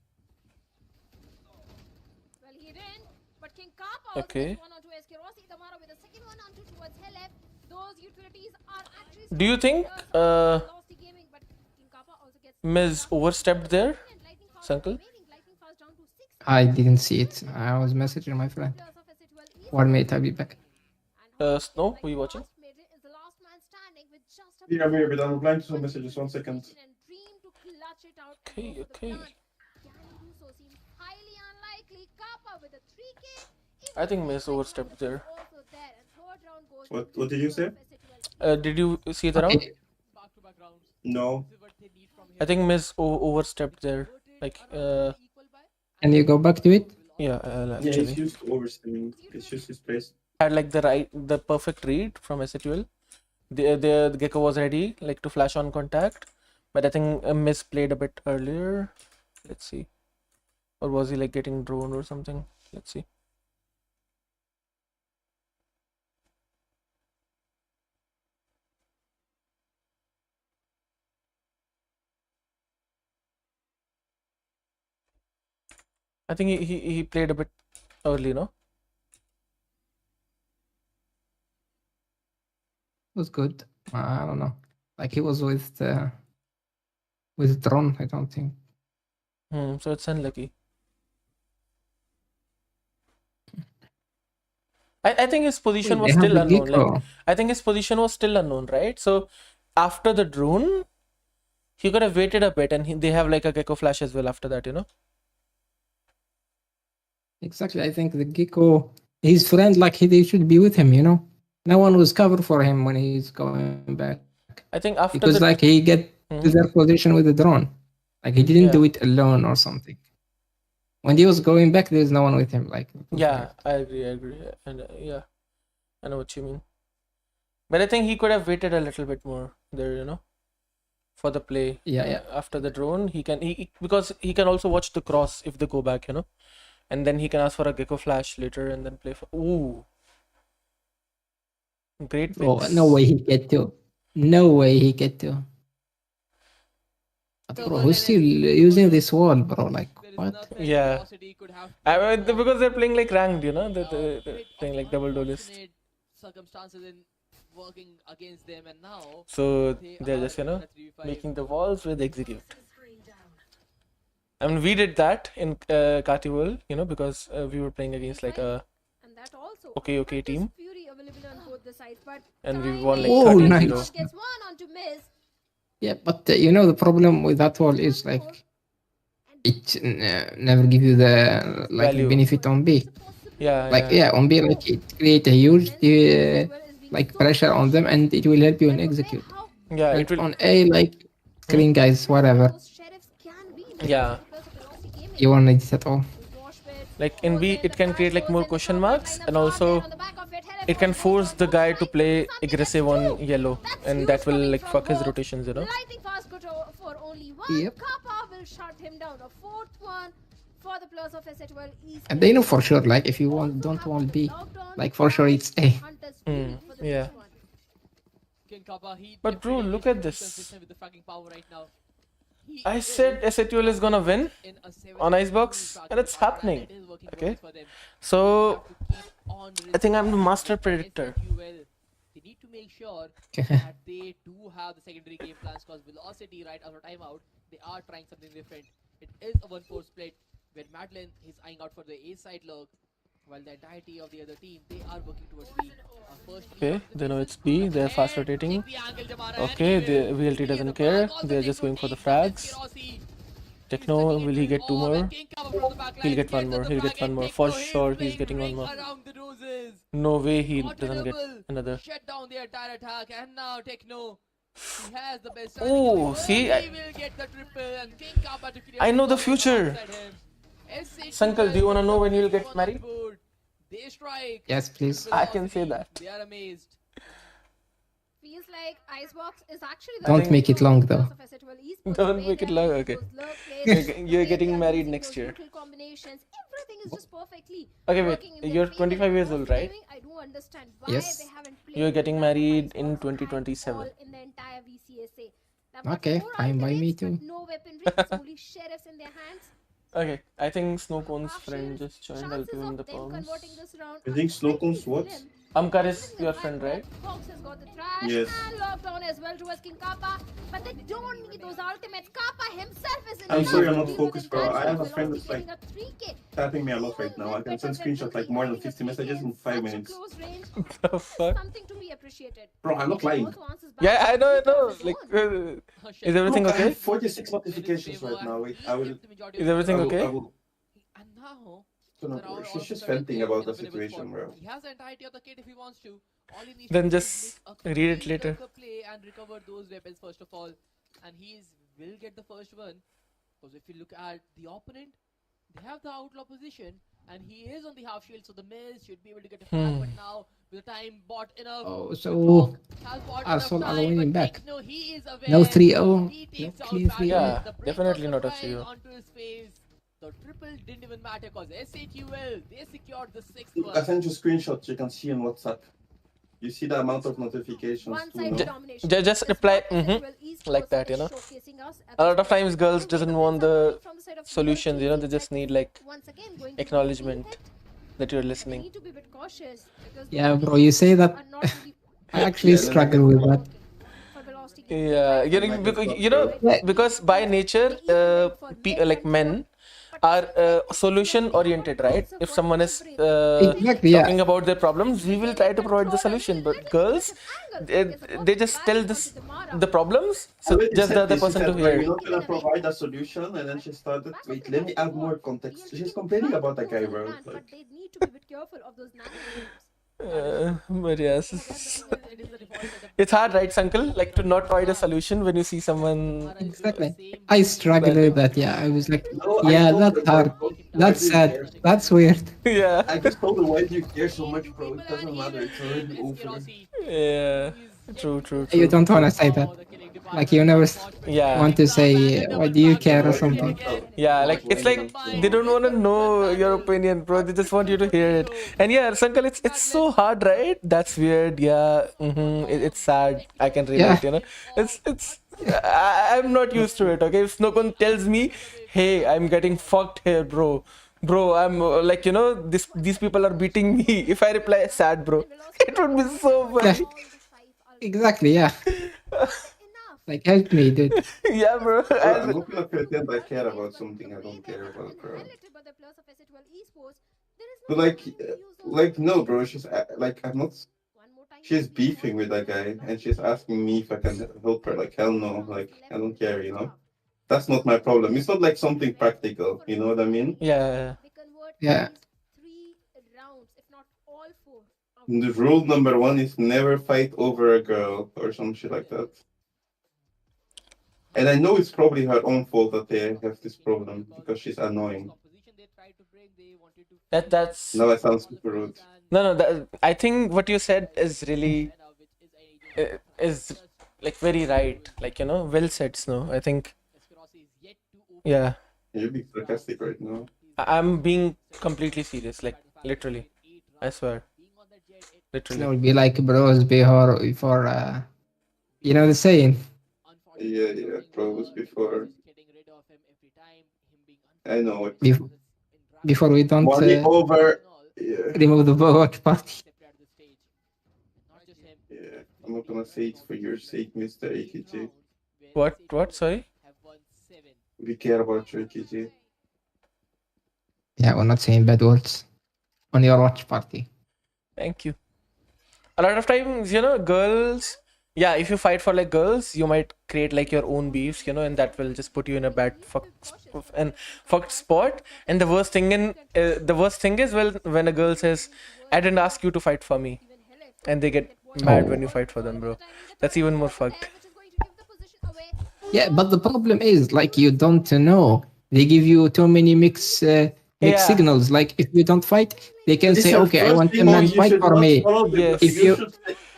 Well, he didn't, but King Kappa also Okay. gets one onto SK Rossi. Damara with the second one onto towards Helef. Those utilities are actually Do you think Velocity Gaming, but King Kappa also gets Miz overstepped there? and Lightning Fast Sankal? remaining. Lightning Fast down to 6 I didn't see it. I was messaging my friend. players of S8UL. One minute, I'll be back. Snow, who you watching? Is the last man standing with just a Yeah, we're but I'm replying to some messages. 1 second. and dream to clutch it out and Okay, go for the okay. plant. Can he do so? Seems highly unlikely. Kappa with a 3K. If I think the Miz second overstepped round there. is also there, and third round goes What- to what did you say? S8UL. Did you see the round? Okay. Back-to-back rounds. No. This is what they need from I him. think Miz overstepped there. Like, Equal by Can you go back to it? yeah, Yeah, he's actually. used to overstepping. It's just his place. Had like the perfect read from S8UL. The Gecko was ready like to flash on contact, But I think Miss played a bit earlier. Let's see. Or was he like getting droned or something? Let's see. I think he played a bit early, no? Was good. I don't know. Like he was with drone, I don't think. So it's unlucky. I think his position was They have still the unknown. Like Gecko. I think his position was still unknown, right? So after the drone, he could have waited a bit, and they have like a Gecko flash as well after that, you know? Exactly. I think the Gecko, his friend, like they should be with him, you know. No one was cover for him when he's going back. I think after Because like he get to their position with the drone. Like he didn't do it alone or something. When he was going back, there's no one with him. Like Yeah, I agree. And yeah, I know what you mean. But I think he could have waited a little bit more there, you know, for the play. Yeah. After the drone, because he can also watch the cross if they go back, you know, and then he can ask for a Gecko flash later and then play for. Ooh, great picks. Oh, no way he get to. No way he get to. But bro, who's still using this wall, bro? Like what? Yeah, I mean, because they're playing like ranked, you know, they're playing like double duelist. Circumstances in working against them, and now So they're just, you know, making the walls with execute. I mean, we did that in Cartival, you know, because we were playing against like a okay team, and we won like 13-0. Nice. Yeah, but you know the problem with that wall is like it never give you the like Value. benefit on B. Yeah, On B, like it create a huge like pressure on them, and it will help you in execute. Yeah, Like it will. on A, like screen guys, whatever. Yeah, You won't need it at all. like in B, it can create like more question marks, and also it can force the guy to play aggressive on yellow, and that will like fuck his rotations, you know. Yep. Kappa will shut him down. A 4th one for the players of S8UL East. And they know for sure, like if you don't want B, like for sure it's A. Yeah. But bro, look at this. I said S8UL is gonna win on Icebox, and it's happening. Okay, so I think I'm the master predictor. They need to make sure that they do have the secondary game plans, because Velocity right after timeout, they are trying something different. It is a 1-4 split where Madeline is eyeing out for the A side look, while the entirety of the other team, they are working towards B. Okay, they know it's B, they're fast rotating. Okay, the VLT doesn't care, they're just going for the frags. Techno, will he get 2 more? He'll get 1 more, for sure he's getting 1 more. No way he doesn't get another. Shut down the entire attack, and now Techno, he has the best. Oh, see, he will get the triple, and King Kappa to create I know the future. Sankal, do you wanna know when you'll get married? They strike. Yes, please. I can say that. They are amazed. Feels like Icebox is actually the Don't make it long though. Don't make it long, okay. You're getting married next year. Everything is just perfectly Okay, wait, working in their you're favor. 25 years old, right? I do understand why Yes. they haven't played You're getting well. married in Icebox had 2027. all in the entire VCSA. They've got Okay, 4 fine by me ultimates, but too. no weaponry, it's only sheriffs in their hands. Okay, I think Snowcone's Half friend shields, just joined. I'll chances give him of the them palms. converting this round You are think Snowcone's very what? slim. Amkar is your friend, right? Fox has got the trash Yes. and lockdown as well towards King Kappa, but they don't need those ultimates. Kappa himself is in I'm enough sorry I'm to not deal focused, with bro. entire I have a Velocity friend that's like getting a 3K. tapping me a lot right now. I can send screenshots like more than 50 messages in 5 minutes. Close range The is fuck? something to be appreciated. Bro, I'm not lying. Also answers back Yeah, I know. to Like, zone. is everything Look, I okay? have 46 notifications right now. Wait, I will. Is everything okay? And now, So no, there are she's also just 7 venting players about in a the winnable situation, spot. bro. He has the entirety of the kit if he wants to. All he needs Then to do just is make a read it complete later. bunker play and recover those weapons first of all. And will get the first one. Because if you look at the opponent, they have the outlaw position, and he is on the half shield, so the Miz should be able to get a flag. But now, with the time bought enough, Oh, the so clock Arsenal are winning back. No, he is aware. No 3-0. He takes No out clean 3-0. Ryan. Yeah, The break definitely of not a profile 3-0. onto his face. The triple didn't even matter because S8UL, they secured the sixth I one. sent you screenshots you can see on WhatsApp. You see the amount of notifications. One-sided too, no? domination. Just This is reply, what S8UL esports like that, is you know. showcasing us at A this lot of point. times girls And doesn't Jacob want Benz are the coming from the side of solutions, you know, they VLT, just that need like once again going to acknowledgement hit. that you're They listening. need to be a bit cautious because Yeah, those bro, you say that. are not really I actually Yeah, then I struggle with that. for velocity gain. Yeah, They you try know, to because, find you know, Yeah. because by nature, They even went for like men mid-control, but are seems like this solution will be oriented, not an right? answer If for someone is Embrace. Exactly, yeah. talking about their problems, we will try to provide the solution. But girls, they just tell the problems, so Already just the said other this, she person to said, "Bro, hear. you're not gonna provide a solution," and then she started, wait, let me add more context. She's complaining about that guy, bro. But Like, they need to be a bit careful of those nano frames. But yes, it's hard, right, Uncle? Like to not provide a solution when you see someone. Exactly. I struggle with that. Yeah, I was like, no, I yeah, told that's her, bro, hard. why That's do you sad. care? That's weird. Yeah, I just told her, why do you care so much, bro? It doesn't matter. It's already over. yeah, true. You don't want to say that. Like, you never Yeah. want to say, why do you care or something. Yeah, like it's like they don't want to know your opinion, bro. They just want you to hear it. And yeah, Sankal, it's so hard, right? That's weird. Yeah, it's sad. I can relate. Yeah. You know, I'm not used to it. Okay, if no one tells me, hey, I'm getting fucked here, bro. Bro, I'm like, you know, these people are beating me. If I reply sad, bro, it would be so funny. Exactly, yeah. Like, help me, dude. Yeah, bro. Bro, I'm not gonna pretend I care about something I don't care about, bro. But like no, bro. She's like, I'm not. She's beefing with that guy, and she's asking me if I can help her. Like, hell no. Like, I don't care, you know. That's not my problem. It's not like something practical. You know what I mean? Yeah. Yeah. The rule number 1 is never fight over a girl or some shit like that. And I know it's probably her own fault that they have this problem because she's annoying. That's Now I sound super rude. no. I think what you said is really is like very right. Like, you know, well said, Snow. I think. Yeah, You're being sarcastic right now. I'm being completely serious. Like literally, I swear. It Literally. would be like bros before, you know the saying. Yeah, pros before. I know it. Before we don't Money over. Yeah, remove the watch party. yeah. I'm not gonna say it for your sake, Mr. AKG. What? Sorry. We care about your AKG. Yeah, we're not saying bad words on your watch party. Thank you. A lot of times, you know, girls. Yeah, if you fight for like girls, you might create like your own beefs, you know, and that will just put you in a bad fucked spot. And the worst thing is, well, when a girl says, "I didn't ask you to fight for me," and they get mad when you fight for them, bro. That's even more fucked. Yeah, but the problem is, like, you don't know. They give you too many mixed Yeah. signals. Like, if you don't fight, they can say, Listen, "Okay, I first want a thing man is you fight should for not me." follow the- Yes. If you you- should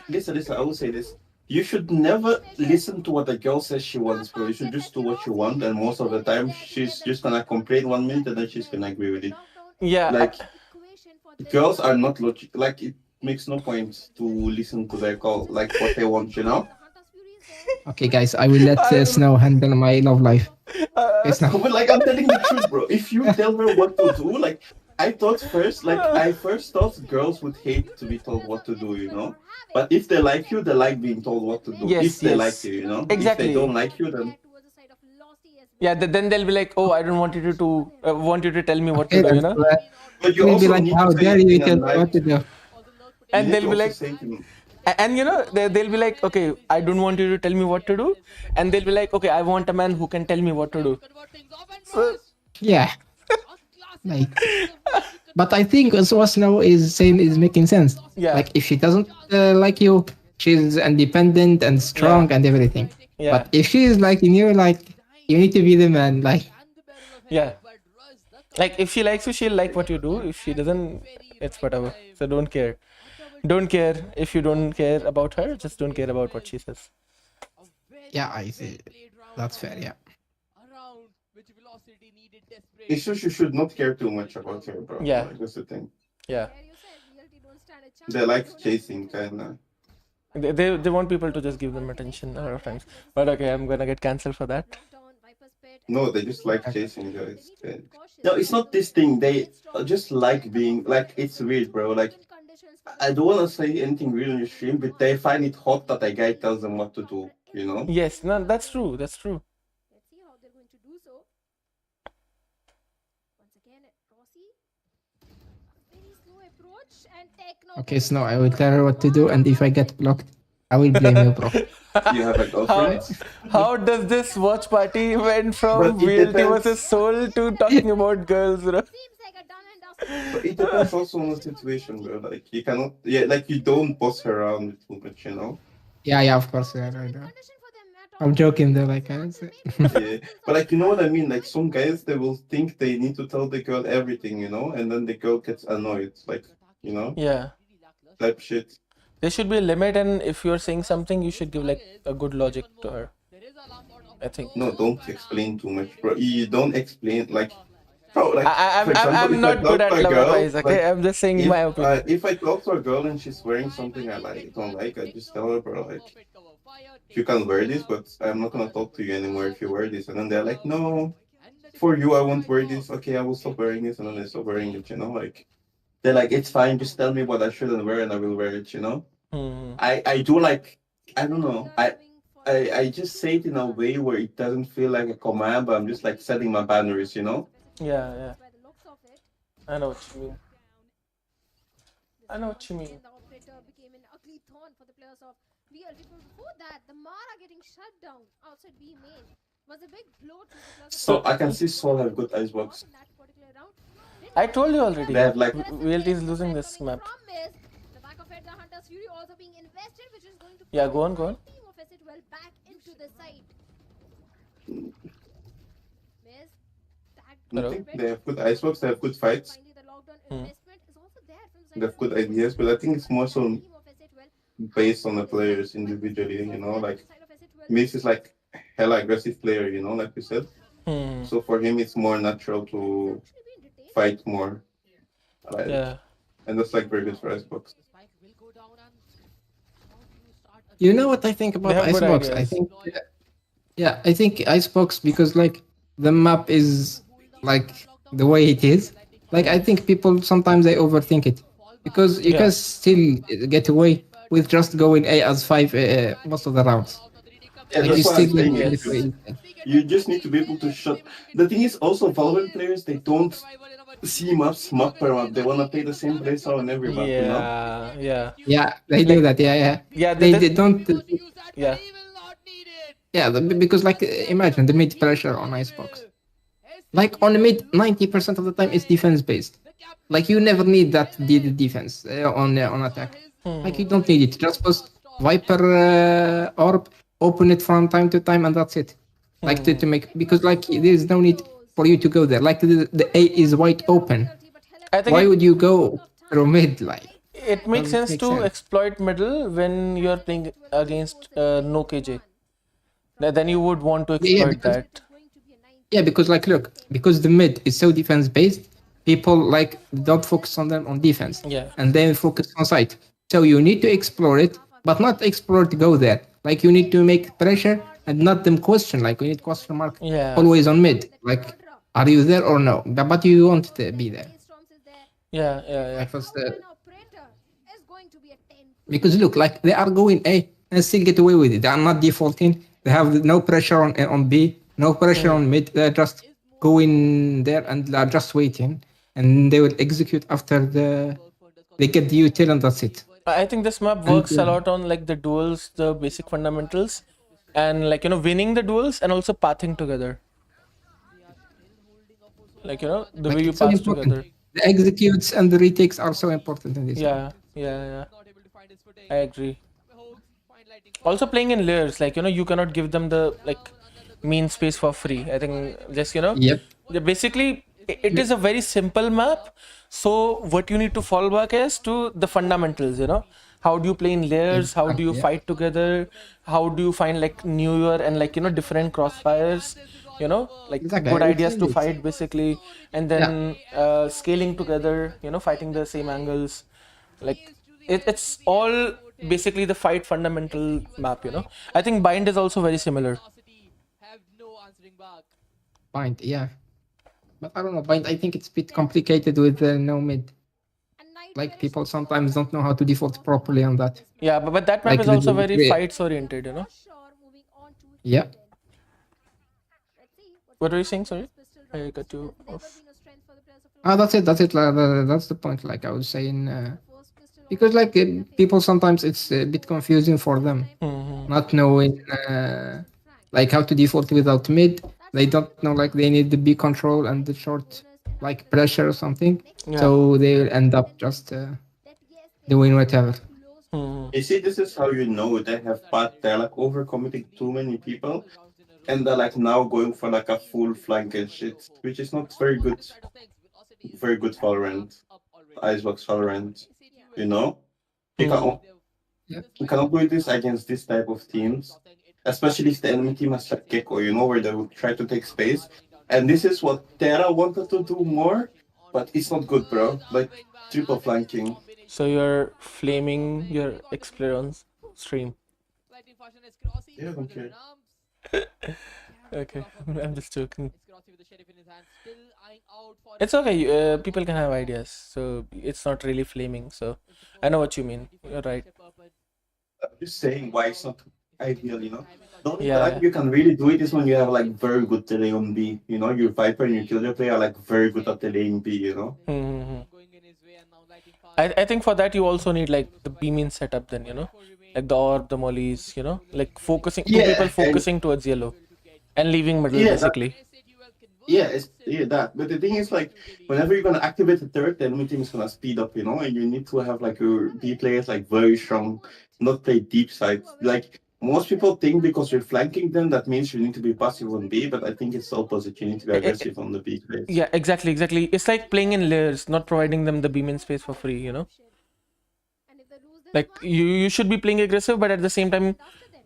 listen, I will say this. You should never listen to what the girl says she wants, bro. You should just do what you want, and most of the time she's just gonna complain 1 minute and then she's gonna agree with it. Yeah. Like, girls are not logic. Like, it makes no point to listen to their call, like what they want, you know. Okay, guys, I will let Snow handle my love life. Okay, Snow. But like, I'm telling the truth, bro. If you tell her what to do, like, I first thought girls would hate to be told what to do, you know. But if they like you, they like being told what to do. Yes, if they yes. like you, you know. Exactly. If they don't like you, then Yeah, then they'll be like, "Oh, I don't want you to want you to tell me what to Okay, do," you know. but you will also be like, need "How to say dare it you in a tell me nice- what to do?" you And need they'll to be also like, say it in- and you know, they'll be like, "Okay, I don't want you to tell me what to do," and they'll be like, "Okay, I want a man who can tell me what to do." So, Yeah. Like, but I think what Snow is saying is making sense. Yeah. Like, if she doesn't like you, she's independent and strong and everything. Yeah. But if she is liking you, like, you need to be the man. Like, yeah. Like if she likes you, she'll like what you do. If she doesn't, it's whatever. So don't care. Don't care if you don't care about her. Just don't care about what she says. Yeah, I see. That's fair. Yeah. Around which velocity needed desperately. It's just you should not care too much about her, bro. Yeah. Like, that's the thing. Yeah. There you said, VLT don't stand a chance. They like So let's chasing, get to- kinda. They want people to just give them attention a lot of times. But okay, I'm gonna get cancelled for that. Lockdown, Viper's Pit, No, and they just like they chasing, need to guys. be cautious. No, it's not this thing. They just like being like, it's weird, bro. Like, I don't want to say anything weird on your stream, but they find it hot that a guy tells them what to do, you know? Yes, no, that's true. That's true. Let's see how they're going to do so. Once again, Rossi. Very slow approach and Techno. Okay, Snow, I will tell her what to do, and if I get blocked, I will blame you, bro. You have a girlfriend? How does this watch party went from But it VLT depends. versus Soul to talking about girls, bro? Seems like a done and dusted. But it depends also on the situation, bro. Like, you cannot, yeah, like, you don't boss her around too much, you know? Yeah, of course. Yeah, I know. Condition for them at all. I'm joking though, like I say. Yeah. But, like, you know what I mean? Like, some guys, they will think they need to tell the girl everything, you know? And then the girl gets annoyed, like, you know? Yeah. Type shit. There should be a limit, and if you're saying something, you should give like a good logic to her. I think. No, don't explain too much, bro. You don't explain, like, bro, like, for example, I'm if I not good talk at to a love girl, advice, okay? like, I'm just saying my opinion. If I talk to a girl and she's wearing something I like, don't like, I just tell her, bro, like, you can wear this, but I'm not gonna talk to you anymore if you wear this. And then they're like, no, for you, I won't wear this. Okay, I will stop wearing this, and then they stop wearing it, you know? Like, they're like, it's fine, just tell me what I shouldn't wear, and I will wear it, you know? Hmm. I do, like, I don't know, I just say it in a way where it doesn't feel like a command, but I'm just like setting my boundaries, you know? Yeah, yeah. By the looks of it. I know what you mean. I know what you mean. And the operator became an ugly thorn for the players of VLT. Before that, the Mara getting shut down outside B main was a big blow to the players of So I can see Sol have good icebox. in that particular round. I told you already. They have, like, VLT is losing this map. From Miz, the back of it, the Hunter's Fury also being invested, which is going to Yeah, put go on, the go on. team of S8UL back into the side. Miz, tagged Hello? I think they have good icebox, they have good fights, finally the lockdown Hmm. investment is also there from they have good ideas, but I think it's more so team of S8UL. based on the players individually, you know? Like, Mix is like hella aggressive player, you know, like you said. Hmm. So for him, it's more natural to fight more. Right? Yeah. And that's like very good for Icebox. You know what I think about have good Icebox? I ideas. think, yeah, I think Icebox, because like the map is like the way it is. Like I think people sometimes they overthink it, because you Yeah. can still get away with just going A as 5 most of the rounds. Yeah, Like you that's what I'm still saying. get yes. away. You just need to be able to shut. The thing is, also Valorant players, they don't see maps map per map. They wanna play the same place on every map, you know? Yeah, yeah. Yeah, they do that. Yeah, yeah. Yeah, They don't. Yeah. Yeah, because like imagine the mid pressure on Icebox. Like on the mid, 90% of the time it's defense based. Like you never need that defense on attack. Like you don't need it. Just post Viper orb, open it from time to time, and that's it. Like to make, because like there's no need for you to go there. Like the A is wide open. I think Why would you go through mid? Like it makes doesn't sense make to sense. exploit middle when you're playing against no KJ. Then you would want to Yeah, exploit because- that. Yeah, because like look, because the mid is so defense based, people like don't focus on them on defense. Yeah. And then focus on site. So you need to explore it, but not explore to go there. Like you need to make pressure and not them question. Like we need question mark Yeah. always on mid. Like are you there or no? But you want to be there. Yeah, yeah, yeah. Like what's the, Operator is going to be a 10. because look, like they are going A and still get away with it. They are not defaulting. They have no pressure on B, no pressure on mid. They're just going there and they're just waiting, and they will execute after they get the util, and that's it. I think this map works a lot on like the duels, the basic fundamentals, and like winning the duels and also pathing together. Like the Like, way you it's so pass important. together. The executes and the retakes are so important in this. Yeah, yeah, yeah. I agree. Also playing in layers, like you cannot give them the like mean space for free. I think just Yep. basically it is a very simple map. So what you need to fall back is to the fundamentals, you know. How do you play in layers? How do you Yeah. fight together? How do you find like newer and like, you know, different crossfires, you know, like Exactly. good I've ideas seen to it. fight basically, and Yeah. then scaling together, you know, fighting the same angles. Like it's all basically the fight fundamental map, you know. I think Bind is also very similar. Have no answering back. Bind, yeah. But I don't know, Bind, I think it's a bit complicated with no mid. Like people sometimes don't know how to default properly on that. Yeah, but that map Like is the, also very fights oriented, you know. yeah. What were you saying? Sorry, I got you off. That's it. That's it. That's the point. Like I was saying, because like people sometimes it's a bit confusing for them, not knowing like how to default without mid. They don't know like they need the B control and the short like pressure or something. Yeah. So they will end up just doing whatever. You see, this is how you know they have they're like overcommitting too many people, and they're like now going for like a full flank and shit, which is not very good. Very good Valorant, Icebox Valorant. You know, you cannot do this against this type of teams, especially if the enemy team has like Gecko, you know, where they will try to take space. And this is what Terra wanted to do more, but it's not good, bro. Like triple flanking. So you're flaming your Explorer on stream. Yeah, okay. Okay, I'm just joking. It's okay. People can have ideas, so it's not really flaming. So I know what you mean. You're right. I'm just saying why it's not ideal, you know. The only Yeah. time you can really do it is when you have like very good delay on B. You know, your Viper and your Killer player are like very good at delaying B, you know. I think for that you also need like the beaming setup then, you know, like the orb, the mollies, you know, like focusing, two people focusing towards yellow and leaving middle basically. That. But the thing is, like, whenever you're gonna activate the turret, the enemy team is gonna speed up, you know, and you need to have like your B players like very strong, not play deep side. Like most people think because you're flanking them, that means you need to be passive on B, but I think it's the opposite. You need to be aggressive on the B players. Yeah, exactly. It's like playing in layers, not providing them the beam in space for free, you know. Like you should be playing aggressive, but at the same time,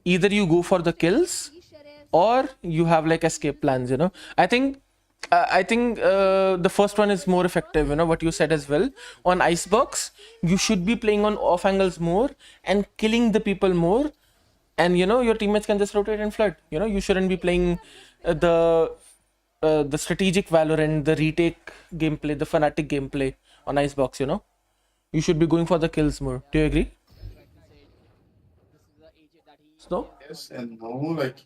either you go for the kills or you have like escape plans, you know. I think the first one is more effective, you know, what you said as well. On Icebox, you should be playing on off angles more and killing the people more, and you know your teammates can just rotate and flood. You know, you shouldn't be playing the strategic Valorant, the retake gameplay, the fanatic gameplay on Icebox, you know. You should be going for the kills more. Do you agree? Snow? Yes and no, like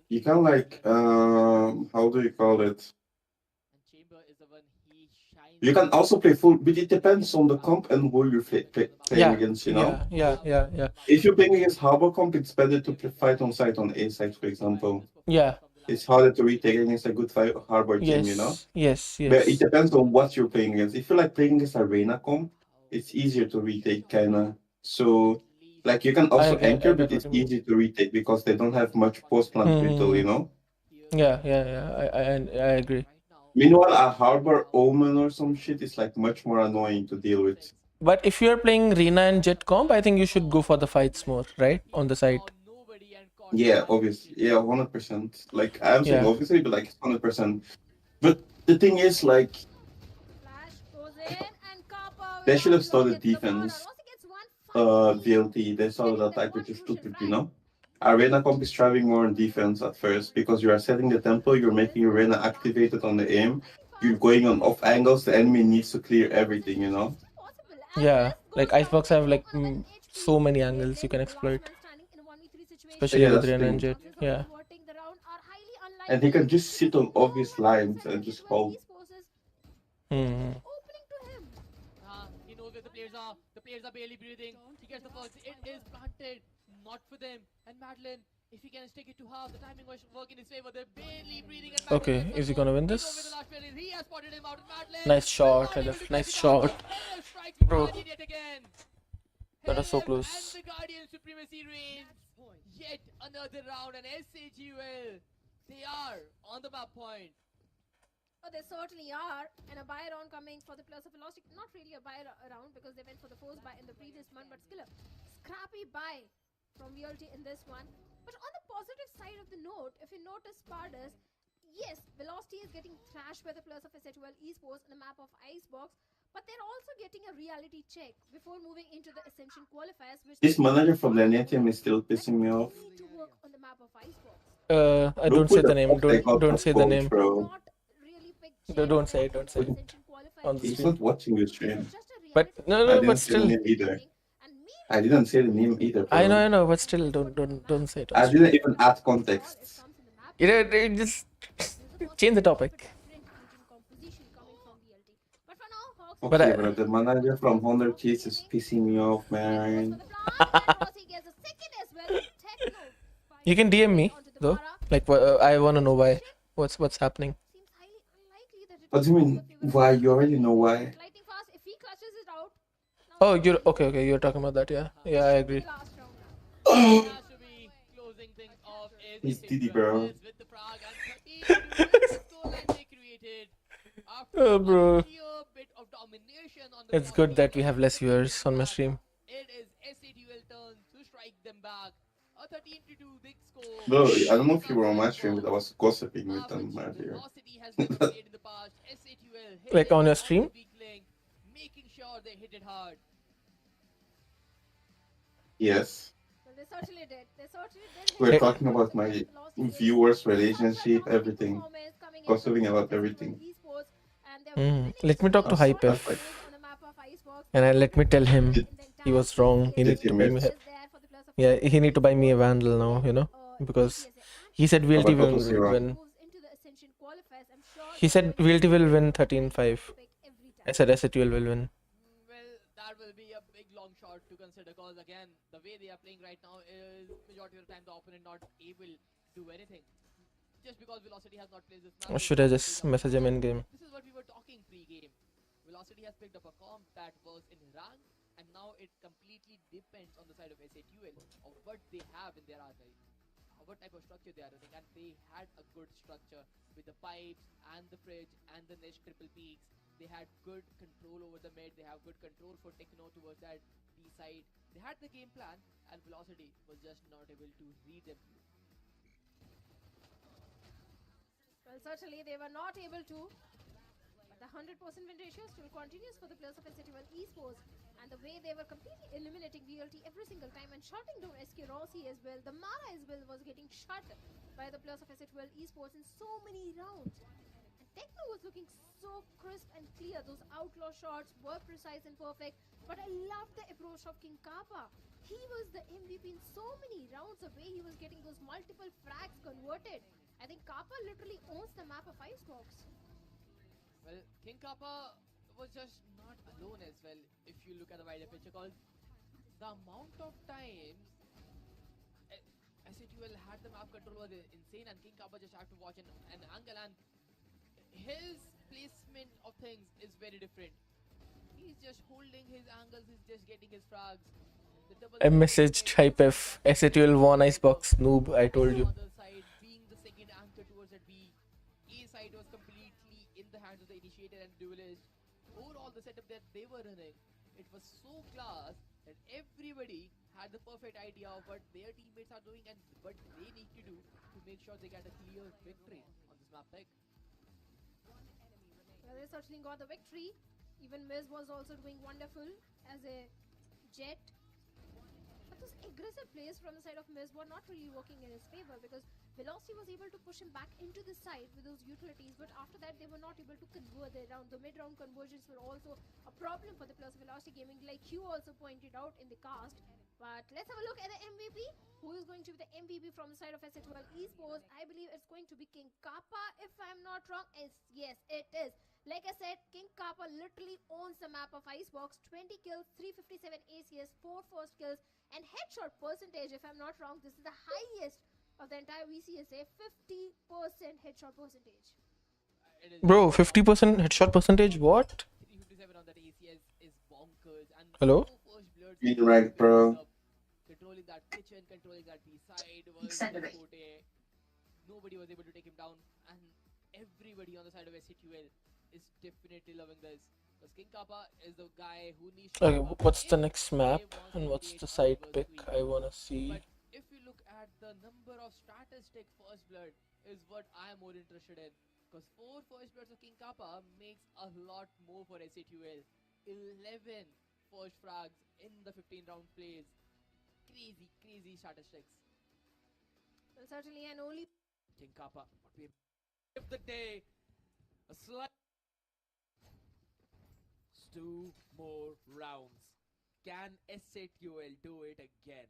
you can like how do you call it? You can also play full, but it depends on the comp and who you're playing against, you know? Yeah. If you're playing against Harbor comp, it's better to fight on site on A side, for example. Yeah. It's harder to retake against a good Harbor team, you know? Yes. But it depends on what you're playing against. If you're like playing against Arena comp, it's easier to retake, kinda. So, like you can also anchor, but it's easy to retake because they don't have much post-plant ritual, you know? Yeah. I agree. Meanwhile, a Harbor Omen or some shit is like much more annoying to deal with. But if you're playing Reyna and Jet comp, I think you should go for the fights more, right? On the side. Yeah, obviously. Yeah, 100%. Like, I'm saying obviously, but like 100%. But the thing is, like, they should have started defense. VLT, they started attack, which is stupid, you know? Arena comp is driving more on defense at first because you are setting the tempo, you're making Arena activated on the aim, you're going on off angles, the enemy needs to clear everything, you know? Yeah, like Icebox have like so many angles you can exploit. Especially with Reyna and Jet. Yeah. And he can just sit on obvious lines and just hold. He knows where the players are. The players are barely breathing. He gets the first. It is planted. Not for them. And Madeline, if he can stick it to half, the timing will work in his favor. They're barely breathing. Okay, is he gonna win this? He has spotted him out. Nice shot, LF. Nice shot. Bro. That was so close. And the Guardian supremacy reigns. Yet another round, and S8UL, they are on the map point. Oh, they certainly are. And a buy round coming for the players of Velocity. Not really a buy round because they went for the force buy in the previous one, but still a scrappy buy from VLT in this one. But on the positive side of the note, if you notice Spardas, yes, Velocity is getting thrashed by the players of S8UL Esports in the map of Icebox, but they're also getting a reality check before moving into the Ascension qualifiers, which This manager from the net team is still pissing me off. need to work on the map of Icebox. I Look don't say who the name. fuck they got Don't as say the coach, name. bro. Not really pick Don't say it. Don't say it. Ascension qualifiers. On the He's stream. not watching the stream. Just a But reality no, I no, didn't but say the still. name either. and maybe I didn't say the name either, bro. I know, but still, don't say it. On I stream. didn't even add context. You know, they just change the topic. But Okay, bro, the manager from 100 Keys is pissing me off, man. You can DM me though. Like, I wanna know why. What's happening? What do you mean? Why? You already know why. Oh, you're okay. Okay, you're talking about that. Yeah, yeah, I agree. He's Diddy, bro. Oh, bro. It's good that we have less viewers on my stream. It is S8UL turn to strike them back. A 13-2 big score. Bro, I don't know if you were on my stream, but I was gossiping with them earlier. Velocity has never played in the past. S8UL hit Like it on your the stream? weak link, making sure they hit it hard. Yes. They certainly did. They certainly did. We're talking about my viewers' relationship, everything. Gossiping about everything. Let me talk to That's Hypef, like, and let me tell him he was wrong. He need to buy me. Yeah, he need to buy me a Vandal now. You know, because he said VLT what will was he wrong? win. He said VLT will win 13-5. I said S8UL will win. Well, that will be a big long shot to consider because again, the way they are playing right now is majority of the time the opponent not able to do anything. Just because Velocity has not played this Or match. should I just message him in game? This is what we were talking pre-game. Velocity has picked up a comp that was in rank and now it completely depends on the side of S8UL of what they have in their arsenal. What type of structure they are running, and they had a good structure with the pipes and the fridge and the niche triple peaks. They had good control over the mid, they have good control for Techno towards that B side. They had the game plan and Velocity was just not able to read them. Well, certainly they were not able to. But the 100% win ratio still continues for the players of S8UL Esports. And the way they were completely eliminating VLT every single time and shutting down SK Rossi as well. The Mara as well was getting shut by the players of S8UL Esports in so many rounds. And Techno was looking so crisp and clear. Those outlaw shots were precise and perfect. But I love the approach of King Kappa. He was the MVP in so many rounds. The way he was getting those multiple frags converted. I think Kappa literally owns the map of Icebox. Well, King Kappa was just not alone as well if you look at the wider picture because the amount of times S8UL had the map control was insane and King Kappa just had to watch an angle and his placement of things is very different. He's just holding his angles, he's just getting his frags. I messaged Hypef. S8UL won Icebox. Noob, I told you. Other side being the second anchor towards that B. A side was completely in the hands of the initiator and duelist. Overall, the setup that they were running, it was so class that everybody had the perfect idea of what their teammates are doing and what they need to do to make sure they get a clear victory on this map pick. Well, they certainly got the victory. Even Miz was also doing wonderful as a jet. But those aggressive plays from the side of Miz were not really working in his favor because Velocity was able to push him back into the side with those utilities, but after that they were not able to convert their round. The mid-round conversions were also a problem for the Plus Velocity Gaming, like Hugh also pointed out in the cast. But let's have a look at the MVP. Who is going to be the MVP from the side of S8UL Esports? I believe it's going to be King Kappa, if I'm not wrong. Yes, it is. Like I said, King Kappa literally owns the map of Icebox. 20 kills, 357 ACS, 4 first kills, and headshot percentage, if I'm not wrong, this is the highest of the entire VCSA. 50% headshot percentage. Bro, 50% headshot percentage? What? 357 on that ACS is bonkers. And Hello? Being ranked, bro. Controlling that kitchen, controlling that B side was forte. Nobody was able to take him down. And everybody on the side of S8UL is definitely loving this. Because King Kappa is the guy who needs to Okay, come up what's the if next they map want and to what's create the a side 1 pick? versus 3. I wanna see. But if you look at the number of statistic first blood is what I'm more interested in. Because 4 first bloods of King Kappa makes a lot more for S8UL. 11 first frags in the 15 round plays. Crazy, crazy statistics. Well, certainly, and only King Kappa, what we give the day a slight 2 more rounds. Can S8UL do it again?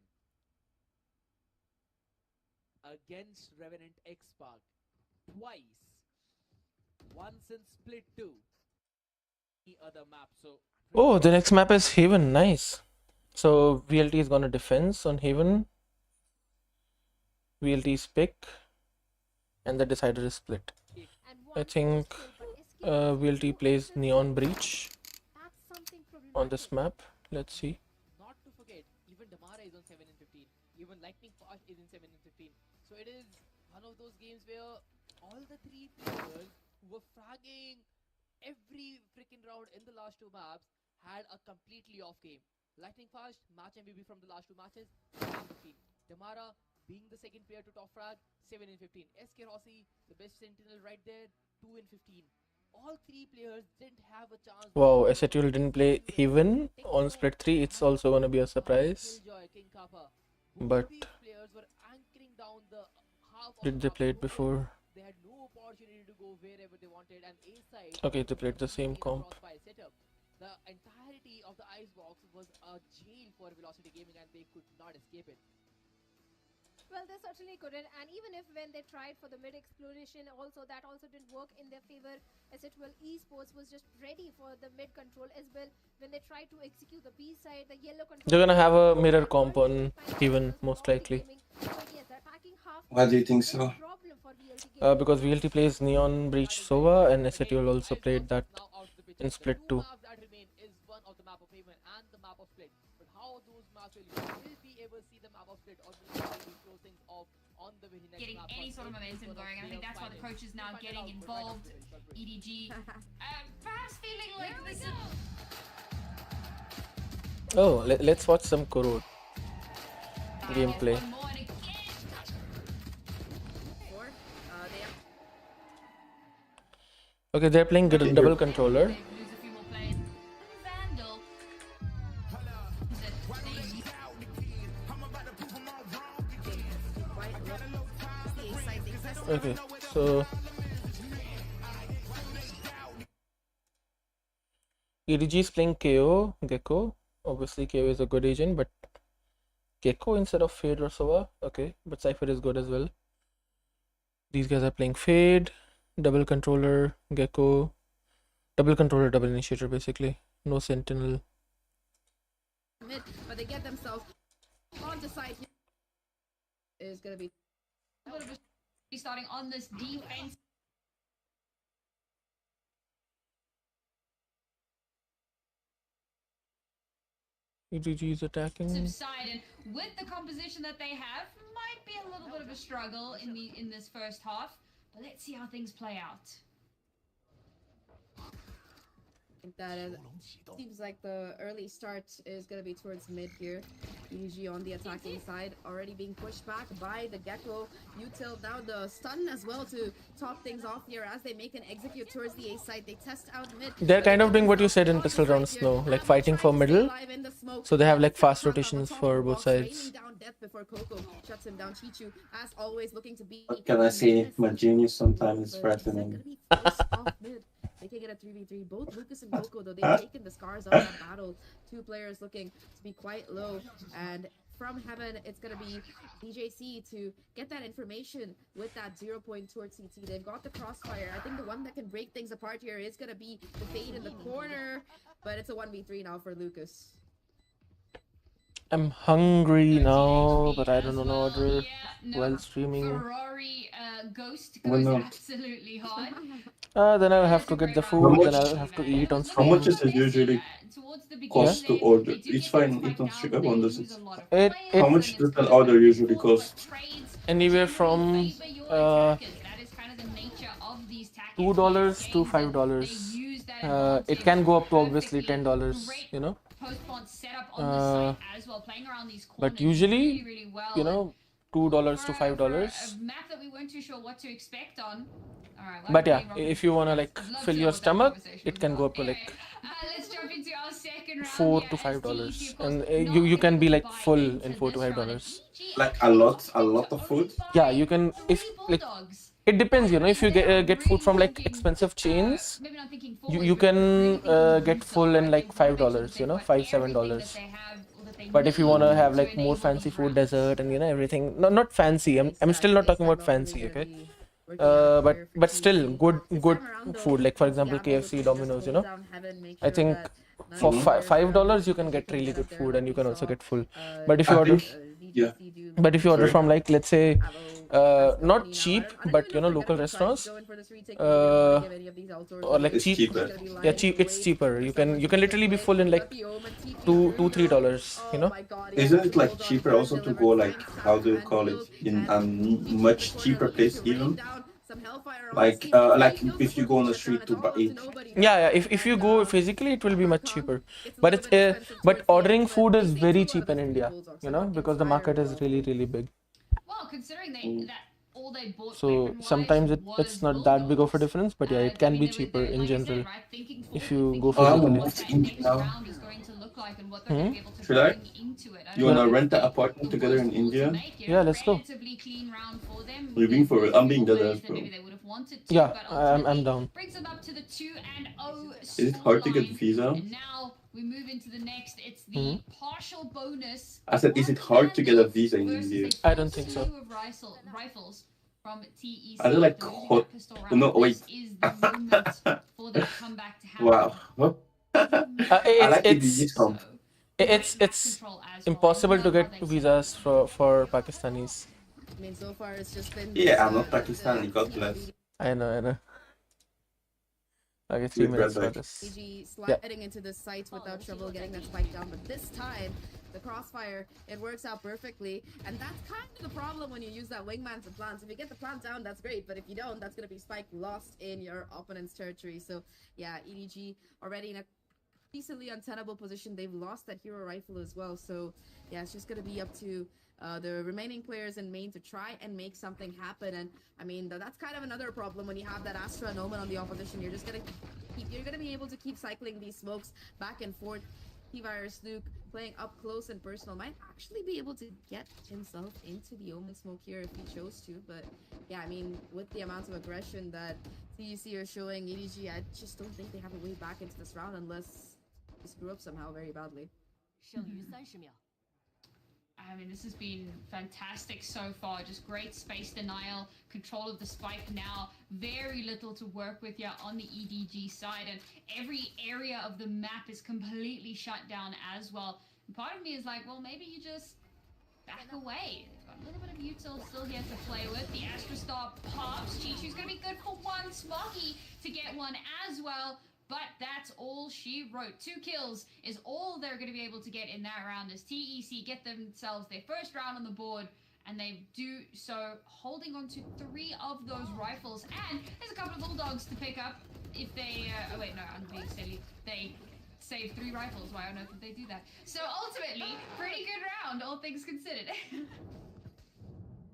Against Revenant X-Spark. Twice. Once in Split 2. The other map. So Oh, the next map is Haven. Nice. So VLT is gonna defense on Haven. VLT's pick, and the decider is split. and I one think first kill, but SK VLT plays Neon Breach that's something on this problematic. map. Let's see. not to forget, even Damara is on 7 and 15. Even Lightning Fast is in 7 and 15. So it is one of those games where all the 3 players who were fragging every freaking round in the last 2 maps had a completely off game. Lightning Fast, match MVP from the last 2 matches, 7 and 15. Damara being the second player to top frag, 7 and 15. SK Rossi, the best sentinel right there, 2 and 15. All 3 players didn't have a chance. Wow, S8UL didn't play Haven on split 3. It's also gonna be a surprise. Killjoy, King Kappa. But These players were anchoring down the half of did the they map play it so before? they had no opportunity to go wherever they wanted, and A side Okay, they played the same comp. crossfire setup. The entirety of the icebox was a jail for Velocity Gaming, and they could not escape it. Well, they certainly couldn't, and even if when they tried for the mid exploration, also that also didn't work in their favor. S8UL Esports was just ready for the mid control as well. When they tried to execute the B side, the yellow control. They're gonna have a mirror comp on Haven, most likely. Why do you think so? Because VLT plays Neon Breach Sova, and S8UL also played that in split 2. Two maps that remain is one of the map of Haven and the map of Split. But how those maps will be able to see the map of Split, or will they close things off on the very next getting map? any sort of momentum going, and I think that's why the coach is now getting involved. EDG, perhaps feeling like this is. Oh, let's watch some Korot gameplay. One more and again. Okay, they're playing double controller. They lose a few more players. Vandal. Okay, so EDG is playing KO, Gecko. Obviously, KO is a good agent, but Gecko instead of Fade or Sova. Okay, but Cypher is good as well. These guys are playing Fade, double controller, Gecko, double controller, double initiator basically. No Sentinel. But they get themselves onto side here. Is gonna be Starting on this defense. EDG is attacking. Subside, and with the composition that they have, might be a little bit of a struggle in this first half. But let's see how things play out. that it seems like the early start is gonna be towards mid here. EDG on the attacking side, already being pushed back by the Gecko. Util now the stun as well to top things off here as they make an execute towards the A side. They test out mid. They're kind of doing what you said in pistol rounds now, like fighting for middle. So they have like fast rotations for both sides. Down death before Coco shuts him down. Chichu, as always, looking to be. What can I say? My genius sometimes is threatening. Making it a 3v3. Both Lucas and Coco, though, they've taken the scars out of that battle. Two players looking to be quite low. And from Heaven, it's going to be DJC to get that information with that 0 point towards CT. They've got the crossfire. I think the one that can break things apart here is going to be the Fade in the corner. But it's a 1v3 now for Lucas. I'm hungry now, but I don't know no order while streaming. Ferrari Ghost goes absolutely hard. Then I'll have to get the food, then I'll have to eat on stream. How much is it usually cost to order? It's fine, eat on stream. Everyone does it. How much does an order usually cost? Anywhere from $2 to $5. It can go up to obviously $10, you know. But usually, you know, $2 to $5. Map that we weren't too sure what to expect on. But yeah, if you wanna like fill your stomach, it can go up to like Let's jump into our second round. $4 to $5, and you can be like full in $4 to $5. Like a lot of food. Yeah, you can if like it depends, you know. If you get food from like expensive chains, you can get full in like $5, you know, $5-7. But if you wanna have like more fancy food, dessert, and you know everything, not fancy. I'm still not talking about fancy, okay. But still good food, like for example KFC, Domino's, you know. I think for $5 you can get really good food, and you can also get full. But if you order from like, let's say, not cheap, but you know, local restaurants, or like cheap, cheap, it's cheaper. You can literally be full in like $2-3, you know. Isn't it like cheaper also to go like, how do you call it, in a much cheaper place even? Like if you go on the street to eat. Yeah, if you go physically, it will be much cheaper. But it's but ordering food is very cheap in India, you know, because the market is really big. Well, considering that all they bought. So sometimes it's not that big of a difference, but yeah, it can be cheaper in general if you go physically. Should I? You wanna rent an apartment together in India? Yeah, let's go. You're being for real? I'm being dead ass, bro. Yeah, I'm down. Is it hard to get visa? Now we move into the next. It's the partial bonus. I said, is it hard to get a visa in India? I don't think so. Rifles from TEC. Are they like hot? No, wait. Wow. It's impossible to get visas for Pakistanis. I mean, so far it's just been. Yeah, I'm not Pakistani. God bless. I know. Okay, 3 minutes for this. EG sliding into the sights without trouble, getting that spike down, but this time the crossfire, it works out perfectly, and that's kind of the problem when you use that wingman to plant. If you get the plant down, that's great, but if you don't, that's going to be spike lost in your opponent's territory. So yeah, EDG already in a decently untenable position. They've lost that hero rifle as well, so yeah, it's just going to be up to the remaining players in main to try and make something happen. And I mean, that's kind of another problem when you have that Astra and Omen on the opposition. You're just gonna be able to keep cycling these smokes back and forth. T-Virus Luke playing up close and personal might actually be able to get himself into the Omen smoke here if he chose to. But yeah, I mean, with the amount of aggression that TUC are showing, EDG, I just don't think they have a way back into this round unless they screw up somehow very badly. I mean, this has been fantastic so far. Just great space denial, control of the spike now. Very little to work with here on the EDG side, and every area of the map is completely shut down as well. And part of me is like, well, maybe you just back away. They've got a little bit of util still here to play with. The Astra Star pops. Chichu's going to be good for one. Smoggy to get one as well. But that's all she wrote. 2 kills is all they're going to be able to get in that round as TEC get themselves their first round on the board. And they do so holding on to 3 of those rifles. And there's a couple of bulldogs to pick up if they... oh wait, no, I'm being silly. They save 3 rifles. Why on earth would they do that? So ultimately, pretty good round, all things considered.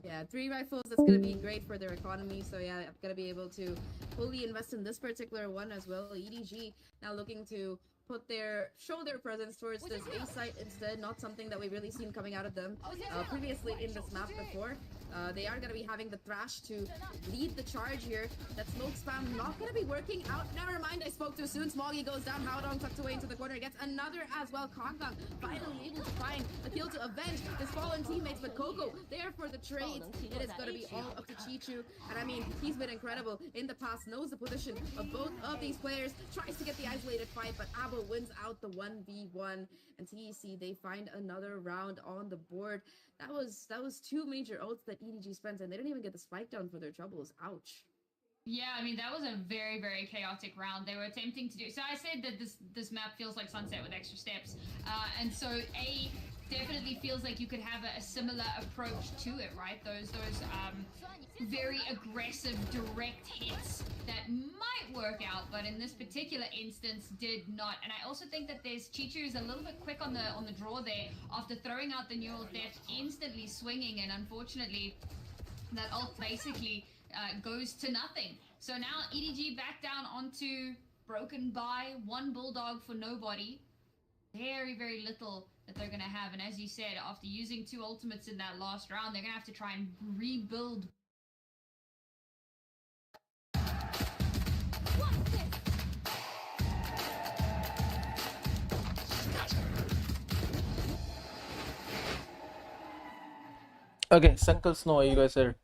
Yeah, 3 rifles, that's going to be great for their economy. So yeah, I'm going to be able to fully invest in this particular one as well. EDG now looking to show their presence towards this A site instead, not something that we've really seen coming out of them previously in this map before. They are going to be having the Thrash to lead the charge here. That smoke spam not going to be working out. Never mind, I spoke too soon. Smoggy goes down. Haodong tucked away into the corner. Gets another as well. Kangkang finally able to find a kill to avenge his fallen teammates. But Coco there for the trade. It is going to be all up to Chichu. And I mean, he's been incredible in the past. Knows the position of both of these players. Tries to get the isolated fight, but Abo wins out the 1v1. And TEC, they find another round on the board. That was 2 major ults that EDG spent, and they didn't even get the spike down for their troubles. Ouch. Yeah, I mean, that was a very, very chaotic round. They were attempting to do... So I said that this map feels like Sunset with extra steps. And so definitely feels like you could have a similar approach to it, right? Those very aggressive direct hits that might work out, but in this particular instance did not. And I also think that there's Chichu is a little bit quick on the draw there after throwing out the neural theft, instantly swinging, and unfortunately that ult basically goes to nothing. So now EDG back down onto broken by one bulldog for nobody. Very, very little that they're going to have. And as you said, after using 2 ultimates in that last round, they're going to have to try and rebuild. Okay, Sankal Snow, you guys are.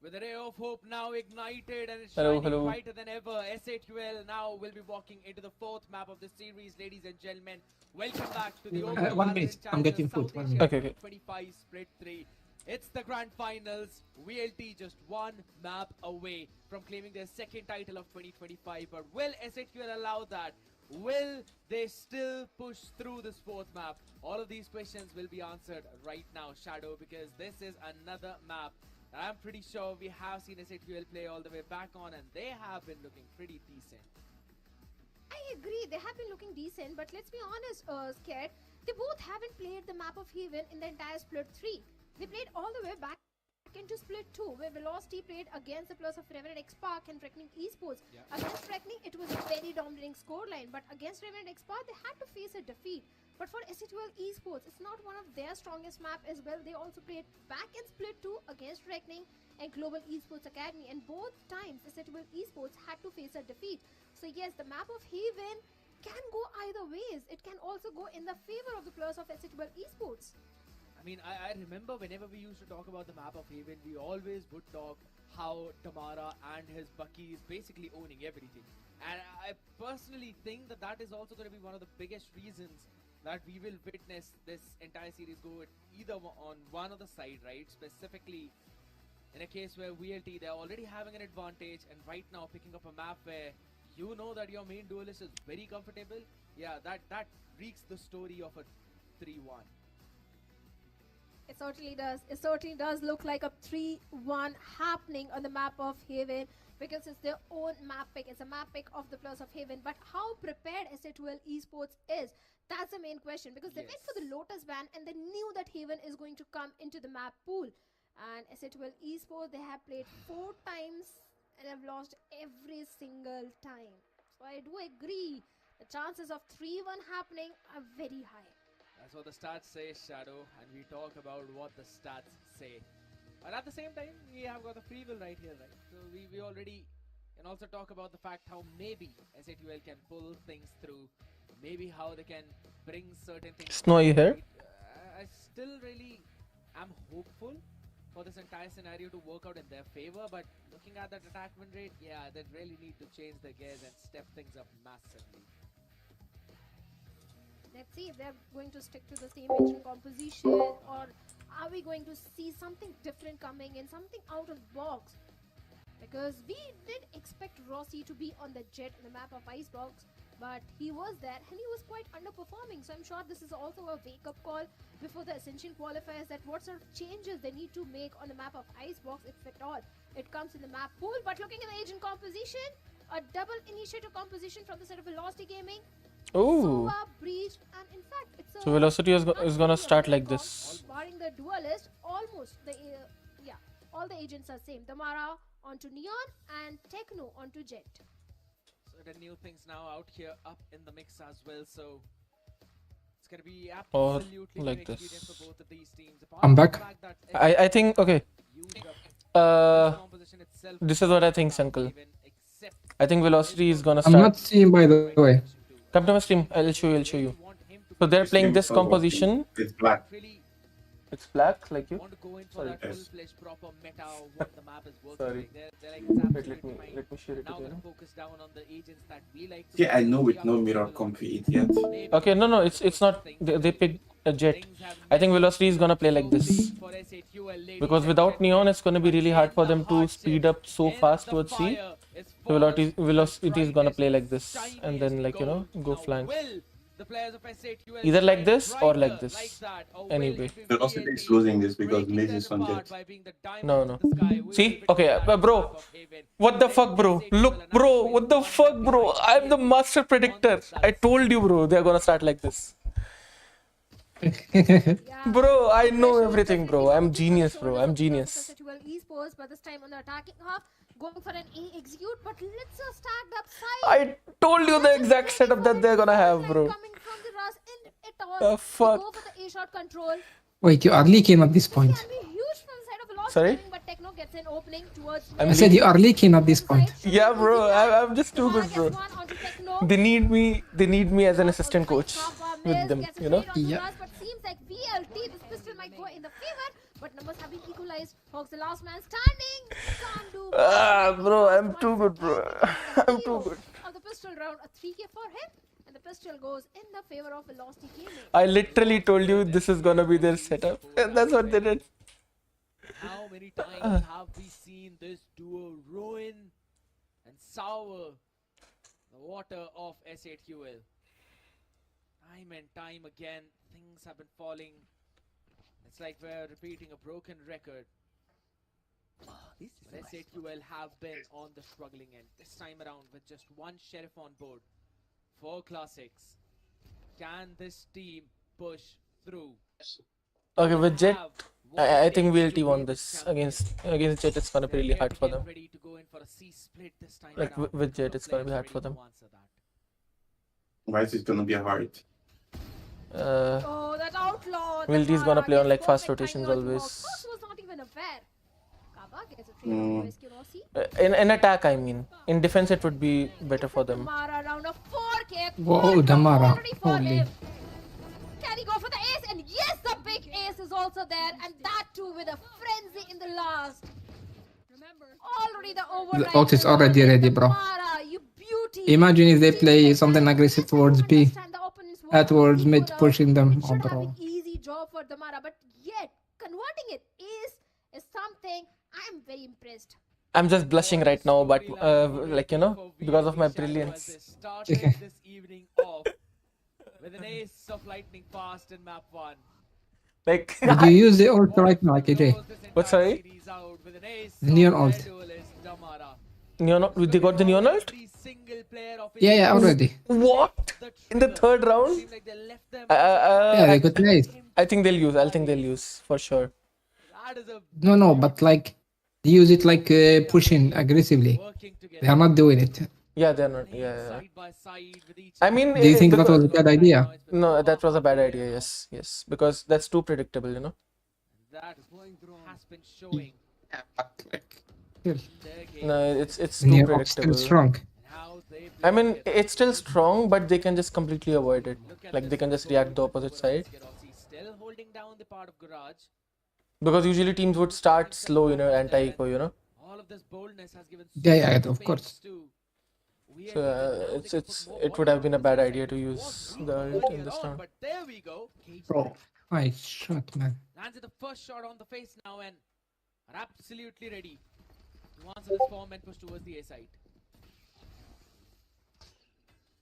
With a ray of hope now ignited and it's Hello, shining hello. brighter than ever, S8UL now will be walking into the 4th map of the series, ladies and gentlemen. Welcome back to the OMEN 1 minute. VALORANT I'm Challenger getting food. South 1 Asia minute. Okay. 25 split 3. It's the grand finals. VLT just 1 map away from claiming their 2nd title of 2025. But will S8UL allow that? Will they still push through this 4th map? All of these questions will be answered right now, Shadow, because this is another map that I'm pretty sure we have seen S8UL play all the way back on, and they have been looking pretty decent. I agree, they have been looking decent, but let's be honest, Scared, they both haven't played the map of Haven in the entire split 3. They played all the way back into split 2, where Velocity played against the players of Revenant X Park and Reckoning Esports. Yeah. Against Reckoning, it was a very dominating scoreline, but against Revenant X Park, they had to face a defeat. But for S8UL Esports, it's not one of their strongest map as well. They also played back in split 2 against Reckoning and Global Esports Academy, and both times S8UL Esports had to face a defeat. So yes, the map of Haven can go either ways. It can also go in the favor of the players of S8UL Esports. I mean, I remember whenever we used to talk about the map of Haven, we always would talk how Tamara and his Bucky is basically owning everything. And I personally think that that is also going to be one of the biggest reasons that we will witness this entire series go either on one of the side, right? Specifically, in a case where VLT, they're already having an advantage, and right now picking up a map where you know that your main duelist is very comfortable, yeah, that reeks the story of a 3-1. It certainly does. It certainly does look like a 3-1 happening on the map of Haven, because it's their own map pick. It's a map pick of the players of Haven. But how prepared S8UL Esports is, that's the main question. Because they went for the Lotus ban and they knew that Haven is going to come into the map pool. And S8UL Esports, they have played 4 times and have lost every single time. So I do agree. The chances of 3-1 happening are very high. That's what the stats say, Shadow, and we talk about what the stats say. But at the same time, we have got the free will right here, right? So we already can also talk about the fact how maybe S8UL can pull things through, maybe how they can bring certain things. Snow, you here? I still really am hopeful for this entire scenario to work out in their favor, but looking at that attack win rate, yeah, they really need to change the gears and step things up massively. Let's see if they're going to stick to the same agent composition, or are we going to see something different coming in, something out of the box? Because we did expect Rossi to be on the jet in the map of Icebox, but he was there and he was quite underperforming. So I'm sure this is also a wake-up call before the Ascension qualifiers, that what sort of changes they need to make on the map of Icebox, if at all it comes in the map pool. But looking at the agent composition, a double initiator composition from the side of Velocity Gaming. Oh. Breach, and in fact, it's a So Velocity is gonna start like this. Barring the duelist, almost the all the agents are same. Damara onto Neon and Techno onto Jet. So the new things now out here up in the mix as well. So it's gonna be Or absolutely like new this. experience for both of these teams. I'm back. I think okay. This is what I think, Sankal. I think Velocity is gonna I'm start. not seeing, by the way. Come to my stream. I'll show you. So they're playing this composition. It's black. It's black, like you. Want to go in for Sorry. that full-fledged proper meta of what the map is working Sorry. like. They're like, Wait, it's let me absolutely share fine. it Now again. gonna focus down on the agents that we like to Yeah, I know with play. no mirror comp we idiot. Okay, no, it's not. They picked a Jet. I think Velocity is gonna play like this. For S8UL, ladies Because and without gentlemen, Neon, it's gonna be really hard for them to speed up so in fast the towards C. fire is So Velocity is gonna brightest, play like this, and then shiniest like, you know, gold. go Now, flank. will The players of S8UL Either like shine this or like brighter this. that. Oh, Anyway. Velocity is losing this because breaking Maze them is on apart jet. by being the diamonds No, in no. the sky. We See? will witness Okay, that on the bro. map of Haven. What the Let fuck, bro? S8UL Look, and bro. Ashwin What the one fuck, man bro? behind I'm the Haven master predictor. on the I plus. told you, bro. They're gonna start like this. Yeah, Bro, I the know pressure is everything, bro. definitely I'm mounting on the genius, bro. shoulders I'm of the players of genius. S8UL esports, but this time on the attacking half, going for an A execute, but let's stacked up side. I told you the exact setup that they're gonna have, bro. Coming from the Ras and it all. The They fuck? go for the A shot control. Wait, you are leaking at this point. Can be huge from the side of Velocity Sorry? Gaming, but Techno gets an opening towards. I said you are leaking at this point. Yeah, bro. I'm just too good, bro. They need me. They need me as an assistant coach with them. You know. Yeah. But seems like VLT, this pistol might go in the favor, but numbers have been equalized. Hawks, the last man standing. Can't do Bro, I'm too good, bro. I'm too good. of the pistol round, a 3K for him, and the pistol goes in the favor of Velocity Gaming. I literally told you this is gonna be their setup, and that's what they did. How many times have we seen this duo ruin and sour the water of S8UL? Time and time again, things have been falling. It's like we're repeating a broken record. But S8UL have been on the struggling end. This time around with just one sheriff on board. 4 classics. Can this team push through? Okay, with Jet, I think VLT won this against Jet. It's gonna be really hard for them. Ready to go in for a C split this time Like around. with Jet, it's gonna be hard for them. Why is it gonna be hard? Oh, that outlaw! VLT is gonna play on like fast perfect rotations timing onto always. Hawks. Hawks was not even aware. Kaba gets a trade on Rescue Rossi. In attack, I mean. In defense, it would be better for them. Damara round of 4K. Whoa, Damara. Already for Holy. him. Can he go for the ace? And yes, the big ace is also there. And that too with a frenzy in the last. Already the override. ult is already ready, bro. Damara, you beauty. Imagine if they play something aggressive towards B, Understand the opponent's want towards to mid, put out. pushing them. It Oh, should have bro. been easy job for Damara, but yet converting it is something I'm very impressed. I'm just blushing right now, but like you know, because of my brilliance. Started this evening off with an ace of lightning fast in map 1. Like Did you use the ult right now, KJ? What, sorry? The neon ult. Neon, they got the neon ult? Yeah, yeah, already. What? In the third round? Yeah, they got nice. I think they'll use. I think they'll use for sure. No, but like, they use it like pushing aggressively. They are not doing it. Yeah, they're not. Yeah. I mean, Do you think that was a bad idea? No, that was a bad idea. Yes, yes, because that's too predictable. You know. That has been showing. Yeah, but like, still, No, it's too Near still predictable. strong. I mean, it's still strong, but they can just completely avoid it. Like they can just react the opposite side. Still holding down the part of Garage. Because usually teams would start slow, you know, anti-eco, you know. All of this boldness has given Yeah, yeah, so much of course. pace to So it would have been a bad idea to use the ult in this round. But there we go. Bro, nice shot, man. Lands the first shot on the face now and are absolutely ready to answer this form and push towards the A side.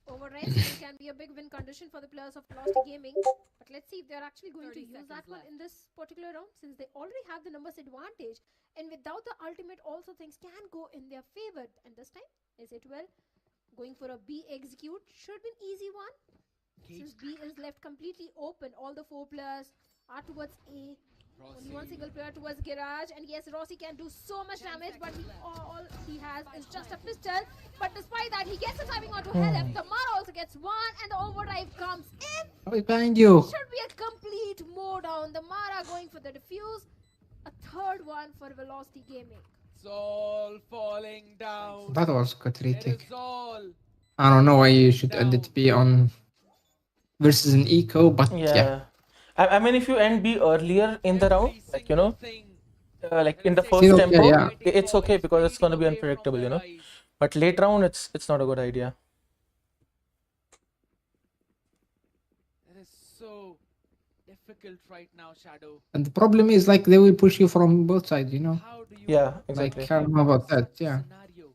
Override can be a big win condition for the players of Velocity Gaming. But let's see if they're actually going to use that one in this particular round, since they already have the numbers advantage. And without the ultimate, also things can go in their favor. And this time, S8UL going for a B execute should be an easy one. Since B is left completely open, all the 4 players are towards A. Only one single player towards Garage, and yes, Rossi can do so much damage, but all he has is just a pistol. But despite that, he gets a timing onto Helep. Tamara also gets one, and the overdrive comes in. Oh, behind you. Should be a complete mowdown. The Mara going for the defuse. A third one for Velocity Gaming. It's all falling down. That was good retake. It's all I don't know why you should end it be on versus an eco, but yeah. I mean, if you end B earlier in the round, like, you know, like in the first Still, tempo, yeah. it's okay because it's gonna be unpredictable, you know. But late round, it's not a good idea. it is so difficult right now, Shadow. And the problem is like they will push you from both sides, you know. How do you Yeah, exactly. Like I don't know about that, yeah. scenario?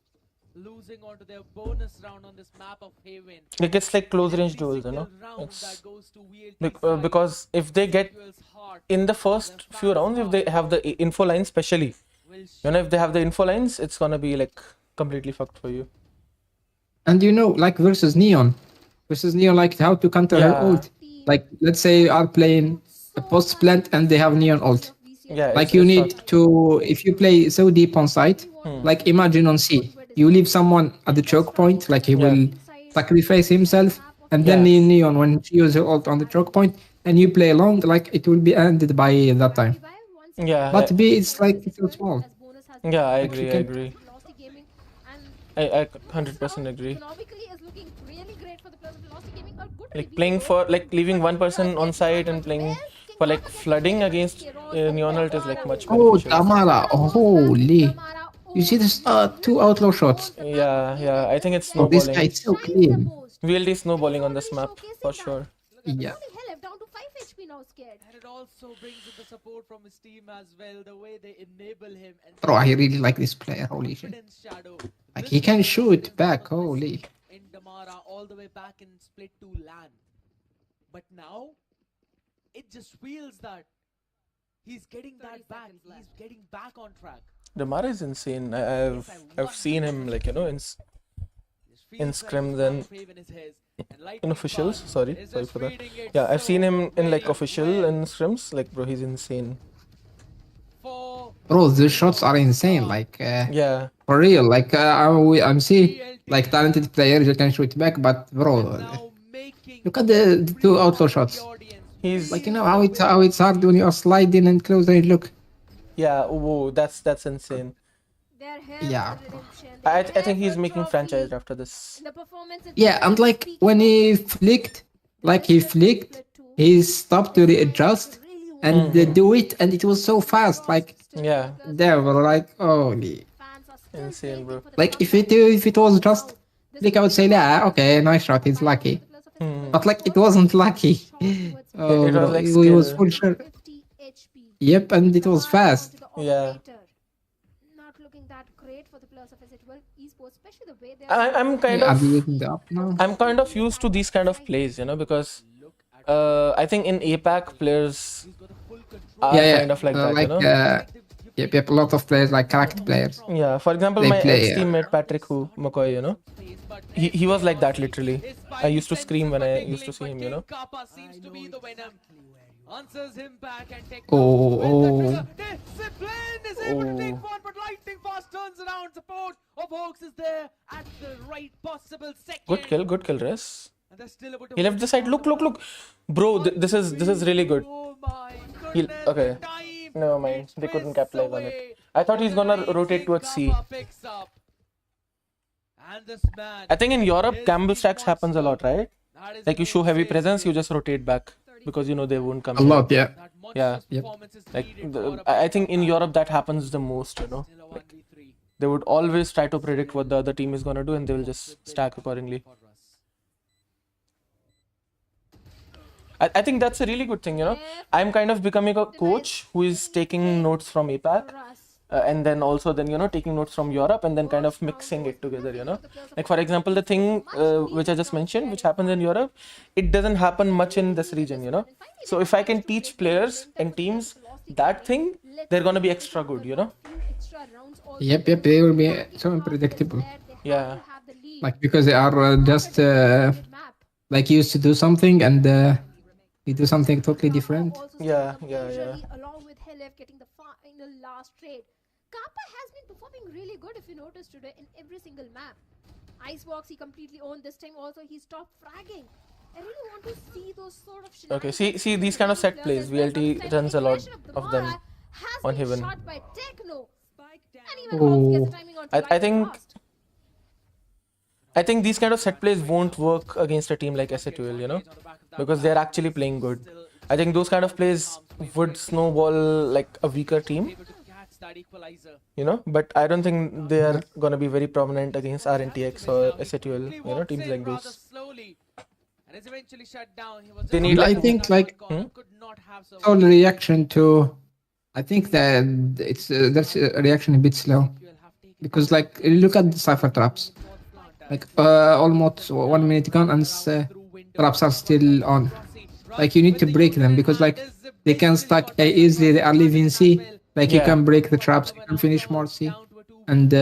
Losing losing onto their bonus round on this map of Haven. Like it's like close range Every duels, you know. single round It's that goes to VLT side, because if they get S8UL's heart in the first few rounds, if they have the info lines, especially, will you know, if they have the info lines, it's gonna be like completely fucked for you. And you know, like versus Neon, like how to counter her Yeah. ult. Like let's say you are playing a post plant and they have Neon ult. Yeah, Like you it's need not- to, if you play so deep on site, like imagine on C, you leave someone at the choke point, like he will sacrifice himself, and then Yeah. Neon when she uses her ult on the choke point, and you play long, like it will be ended by that time. Yeah, But B, it's like so small. yeah, I Like, you agree, I can- agree. I 100% agree. Economically is looking really great for the players of Velocity Gaming. A good Like review playing though. for like leaving one person on site and playing for like flooding against Neon ult is like much Oh, beneficial. Tamara, holy. You see this 2 outlaw shots. Yeah, yeah, I think it's Oh, this snowballing. guy is so clean. VLT snowballing on this map for sure. Yeah. Down to 5 HP now, scared. And it also brings in the support from his team as well, the way they enable him and Bro, I really like this player, holy shit. confidence shadow. Like This he can is shoot back, holy. in Damara all the way back in split 2 land. But now it just feels that he's getting that back. He's getting back on track. Damara is insane. I've seen him like, you know, Just feels in like scrims the and Crown of Haven is his. And in Lightning officials. Bud Sorry is for just that. reading it Yeah, I've seen so him in like very official well. and scrims. Like, bro, he's insane. For Bro, the shots are insane, like Yeah, for real. Like I'm seeing like talented players that can shoot back, but bro, now making look at the 2 outlaw shots. audience he's Like you know how it's hard when you are sliding and close and look. yeah. Whoa, that's insane. They're here Yeah. for redemption. I They're think here he's for making trophy. franchise after this. The performance in Yeah, and like when he flicked, he stopped to readjust and do it, and it was so fast. Like Yeah, they were like, holy. fans are still insane, waiting bro. for the Like if comeback. it was just flick, I would say, yeah, okay, nice shot, he's lucky. Hmm. But like it wasn't lucky. Oh, It was bro, like it was skill. full shot. 50 HP. Yep, and it was fast. Yeah. Not looking that great for the players of S8UL esports, especially the way they I'm kind Yeah, are of we using the up now? I'm kind of used to these kind of plays, you know, because I think in APAC players are Yeah, kind of like that, like you know. yep, a lot of players, like cracked players. Yeah, for example, They my play, ex-teammate Patrick McCoy, you know, he was like that literally. I used to scream when I used to see him, you know. Kappa seems to be the winner. Answers him back and takes Oh. Discipline is able to take one, but lightning fast turns around. Support of Hawks is there at the right possible second. Good kill, Res. And they're still able to He left the side. Look, bro. This is really good. Oh my He'll, goodness. okay, the time never mind. it They couldn't twists capitalize on it. away. I thought he's gonna Amazing rotate towards C. Kappa picks up. And this man I think in Europe, is Campbell the stacks happens a lot, right? That is Like you the show heavy most presence, you just rotate back because you know they won't come. A here. lot, yeah. that Yeah. monstrous Yep. performance is Like needed for I a think in Europe that happens the most, you know. still a 1v3 They would always try to predict what the other team is gonna do, and they will just stack accordingly. for us. I think that's a really good thing, you know. I'm kind of becoming a coach who is taking notes from APAC, and then also you know taking notes from Europe, and then kind of mixing it together, you know. Like for example, the thing which I just mentioned, which happens in Europe, it doesn't happen much in this region, you know. So if I can teach players and teams that thing, they're gonna be extra good, you know. Yep, they will be so unpredictable. Yeah. Like because they are just like used to do something and we do something totally different. Yeah. Along with Helef getting the final last trade. Kappa has been performing really good if you notice today in every single map. Icebox he completely owned this time also he's top fragging. I really want to see those sort of Okay, see these kind of set plays. VLT runs a lot of them on Haven. Shot by Techno. And even Hawks gets the timing onto lightning fast. I think these kind of set plays won't work against a team like S8UL, you know, because they're actually playing good. I think those kind of plays would snowball like a weaker team, Able to catch that equalizer. you know, but I don't think they are gonna be very prominent against RNTX or S8UL, He you know, walks teams in like rather those. slowly and is eventually shut down. He was They just need, I like- think like could not have so all reaction to. I think that it's that's a reaction a bit slow because like look at the cipher traps. Like almost 1 minute gone and traps are still on. Like you need to break them because like they can stack A easily. They are leaving C. Like you Yeah. can break the traps. You can finish more C. And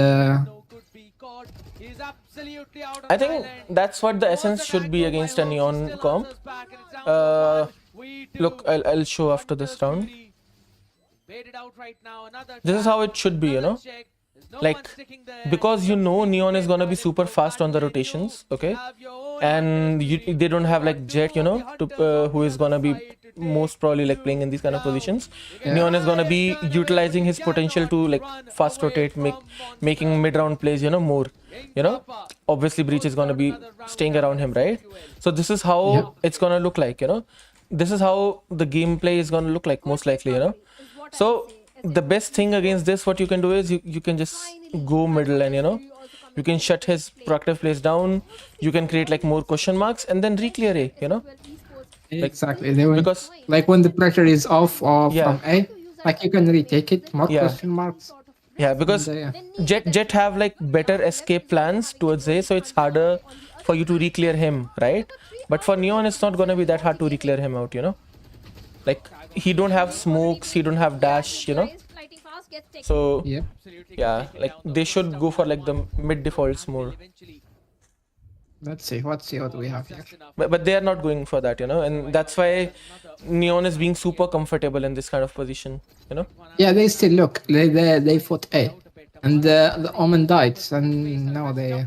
I think that's what the essence should be against a Neon comp. Look, I'll show after this round. This is how it should be, you know? Like, because you know Neon is gonna be super fast on the rotations, okay? And they don't have like Jet, you know, who is gonna be most probably like playing in these kind of positions. Neon is gonna be utilizing his potential to like fast rotate, making mid-round plays, you know, more. You know, obviously Breach is gonna be staying around him, right? So this is how it's gonna look like, you know. This is how the gameplay is gonna look like, most likely, you know. So the best thing against this, what you can do is you can just go middle and, you know, you can shut his proactive plays down. You can create like more question marks and then re-clear A, you know. exactly, they will, because like when the pressure is off or from A, like you can retake it, more question marks. Yeah, because Jet have like better escape plans towards A, so it's harder for you to re-clear him, right? But for Neon, it's not gonna be that hard to re-clear him out, you know. Like he don't have smokes, he don't have dash, you know. So yeah, like they should go for like the mid defaults more. Let's see what we have here. But they are not going for that, you know, and that's why Neon is being super comfortable in this kind of position, you know. Yeah, they still look. They fought A, and the Omen died, and now they.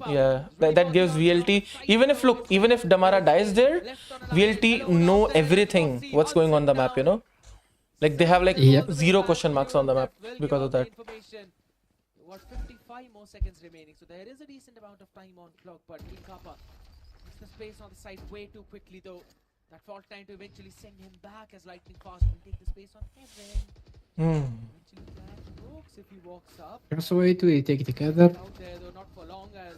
Yeah, that gives VLT. Even if Damara dies there, VLT know everything what's going on the map, you know. Like they have like zero question marks on the map because of that. What 55 more seconds remaining, so there is a decent amount of time on clock, but Kappa gets the space on the side way too quickly though. That fault time to eventually send him back as lightning fast will take the space on Heaven. Eventually that works if he walks up. There's a way to take it together. Out there though, not for long as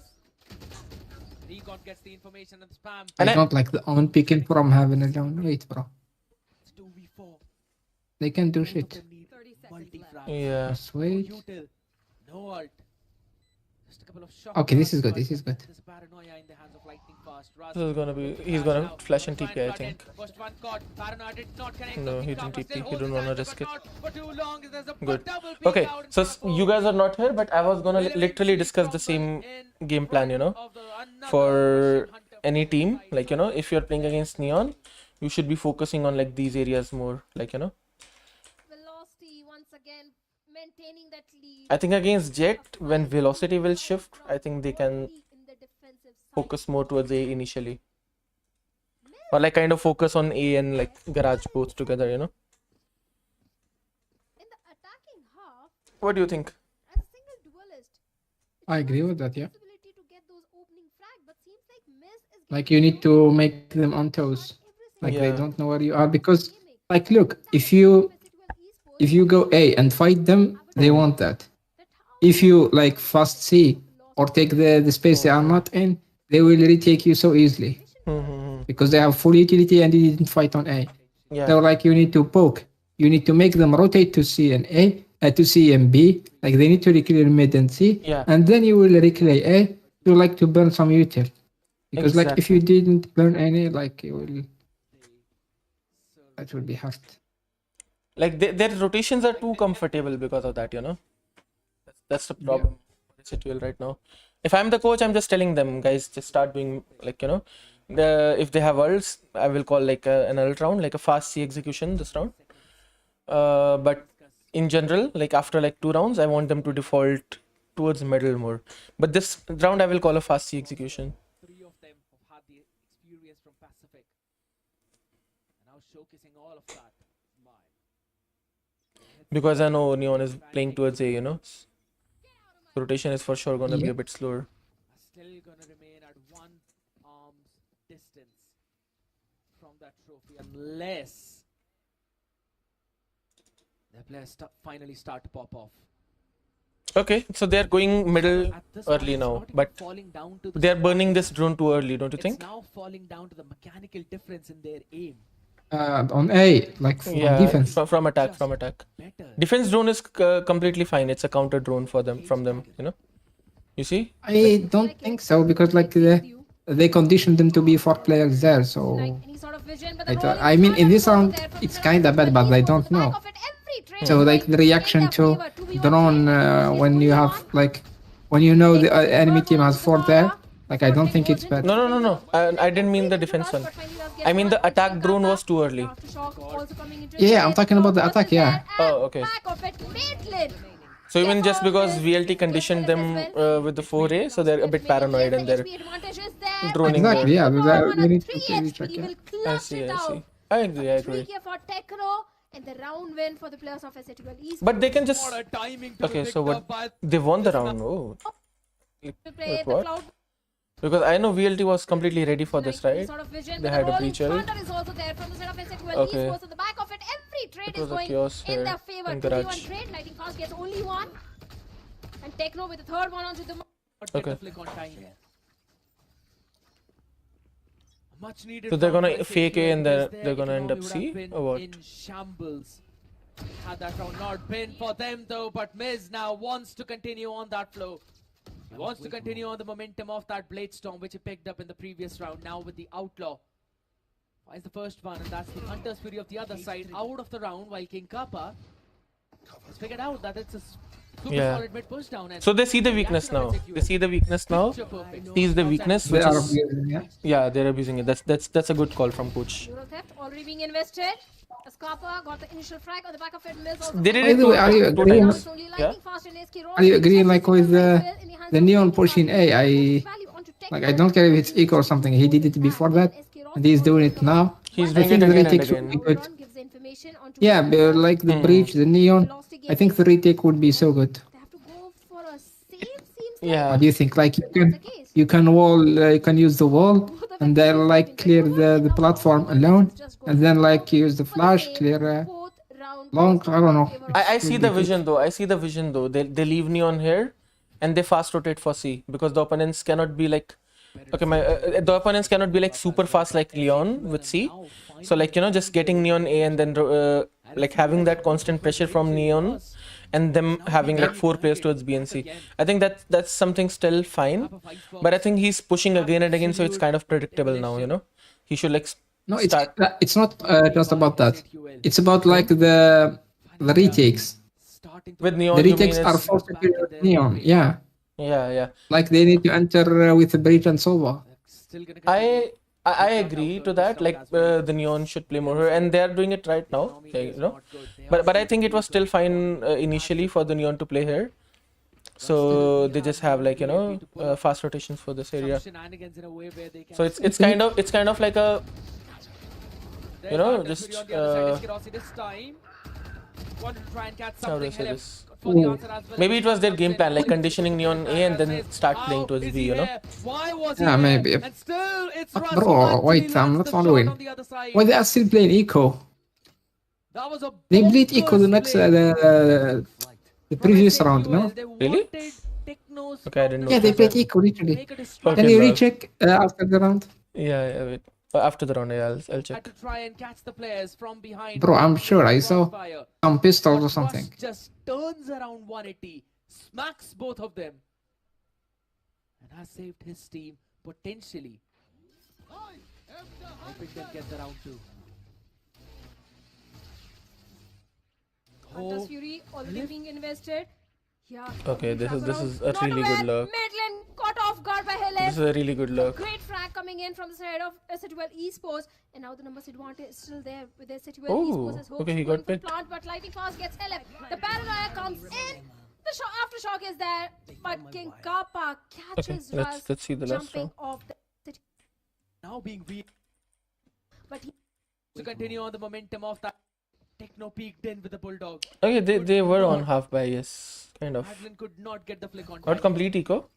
Recon gets the information and the spam. I don't like the Omen picking from Heaven alone. Wait, bro. It's 2v4. They can do shit. Yeah. Just wait. No ult. Just a couple of shots. Okay, this is good. This is good. There's paranoia in the hands of lightning fast. This is gonna be. He's gonna flash and TP, I think. First one caught. Paranoia did not connect. No, he didn't TP. He don't wanna risk it. For too long. There's a Good. double Okay, so you guys are not here, but I was gonna literally discuss the same game plan, you know, for any team. Like, you know, if you're playing against Neon, you should be focusing on like these areas more, like, you know. Velocity once again maintaining that lead. I think against Jet, when velocity will shift, I think they can focus more towards A initially. Or like kind of focus on A and like Garage both together, you know. In the attacking half, What do you think? as a single duelist, I agree with that, yeah. possibility to get those opening frag, but seems like Miz is Like you need to make them on toes. Like they don't know where you are because, like, look, if you go A and fight them, they want that. If you like fast C or take the space they are not in, they will retake you so easily because they have full utility and you didn't fight on A. Yeah. So like you need to poke. You need to make them rotate to C and A, to C and B. Like they need to reclear mid and C, and then you will reclear A. You like to burn some util because like if you didn't burn any, like you will. That will be hard. Like their rotations are too comfortable because of that, you know. That's the problem with S8UL right now. If I'm the coach, I'm just telling them, guys, just start doing like, you know, if they have ults, I will call like an ult round, like a fast C execution this round. But in general, like after like 2 rounds, I want them to default towards middle more. But this round, I will call a fast C execution. 3 of them have had the experience from Pacific. And now showcasing all of that. Because I know Neon is playing towards A, you know. Rotation is for sure gonna be a bit slower. Still gonna remain at 1 arm's distance from that trophy unless their players finally start to pop off. Okay, so they're going middle early now, but they're burning this drone too early, don't you think? It's now falling down to the mechanical difference in their aim. On A, like from defense. From attack. Defense drone is completely fine. It's a counter drone for them, from them, you know. You see? I don't think so because like they conditioned them to be 4 players there. So Any sort of vision, but the I rolling mean, in thunder this is also round there from it's the kind of bad, but I don't know. back of it. Every trade So is like going the reaction in their to favor. 2v1 drone trade. when you have like when you know the enemy team has 4 there. Like I don't think it's bad. No. I didn't mean the defense one. I mean the attack drone was too early. Aftershock also coming into Yeah, I'm play. talking about the Versus attack. Yeah. there, Oh, and okay. back of it, Maitland. So even just because VLT conditioned them with the 4A, so they're a bit paranoid and they're droning Exactly. there. Yeah. We need to 3 check. HP Yeah. will I clutch see, it I see. out. I agree, I agree. 3K for Techno and the round win for the players of S8UL Esports. But they can just... What a timing to Okay, be so picked what? up by They won the round. Oh. To play Wait, the what? Cloud Because I know VLT was completely ready for this, right? sort of vision, They but had the a rolling breacher. thunder is also there from the side of S8UL Okay. Esports. On the back of it, every trade It is was a going chaos in here their favor. in 2v1 garage. trade. Lightning Fast gets only one. And Techno with the third one onto the Get Okay. the flick on time. Much needed. So they're round gonna for fake A SHUL and because they're their gonna end economy up would have C been or what? in shambles. Had that round not been for them though, but Miz now wants to continue on that flow. He wants to continue on the momentum of that Blade Storm which he picked up in the previous round. Now with the Outlaw. Finds the first one and that's the Hunter's Fury of the other side out of the round while King Kappa has figured out that it's a super Yeah. solid mid push down. And So they see the weakness now. They see the weakness now. Sees the weakness, They which are is... abusing, yeah. Yeah, they're abusing it. That's a good call from coach. Euro theft already being invested. Scarpa got the initial frag on the back of it. Mills also They did By it the way, are you two agreeing? times. Yeah. Are you agreeing like with the Neon pushing A? I don't care if it's eco or something. He did it before that, and he's doing it now. He's I doing think it the again and retake should again. be good. Yeah, but like the breach, the Neon, I think the retake would be so good. They have to go for a save, seems Yeah. What do you think? Like you can wall, you can use the wall, and then like clear the platform alone, and then like use the flash, clear long. I don't know. I see the vision though. I see the vision though. They leave Neon here, and they fast rotate for C because the opponents cannot be like, okay, the opponents cannot be like super fast like Leon with C. So like just getting Neon A and then like having that constant pressure from Neon, and them having like 4 players towards B and C. I think that's something still fine, but I think he's pushing again and again, so it's kind of predictable now. He should like No, it's start. it's not just about that. It's about like the retakes. With Neon, The you mean retakes are it's... for superior Neon. Yeah, Yeah. like they need to enter with the breach and Sova. I agree to that. Like the Neon should play more here, and they are doing it right now. But I think it was still fine initially for the Neon to play here. So they just have like fast rotations for this area. So it's kind of like a just how do I say this? Maybe it was their game plan, like conditioning Neon A and then start playing towards B. Yeah, maybe. But bro, wait, I'm not following. Why they are still playing eco? They played eco the next the previous round, no? Really? Okay, I didn't know. Yeah, they played eco literally. Can you recheck after the round? Yeah, wait. After the round, yeah, I'll check. To try and catch the players from behind. Bro, I'm sure I saw some pistols or something. Just turns around 180, smacks both of them, and has saved his team potentially. Hoping they get the round 2. Hunter's Fury already being invested. Yeah. Okay, this is a really good luck. Maitland caught off guard by Helen. This is a really good luck. Great frag coming in from the side of S8UL Esports, and now the numbers advantage is still there with S8UL Esports. As Okay, he got picked. Plant, but Lightning Fast gets LF. The paranoia comes in. The aftershock is there, but King Kappa catches let's see the last jumping round. off the city. Now being weak. But he To continue on the momentum of that. Techno peeked in with the Bulldog. Okay, they were on half buy, yes, kind of. Adlin could not get the flick on Not complete eco.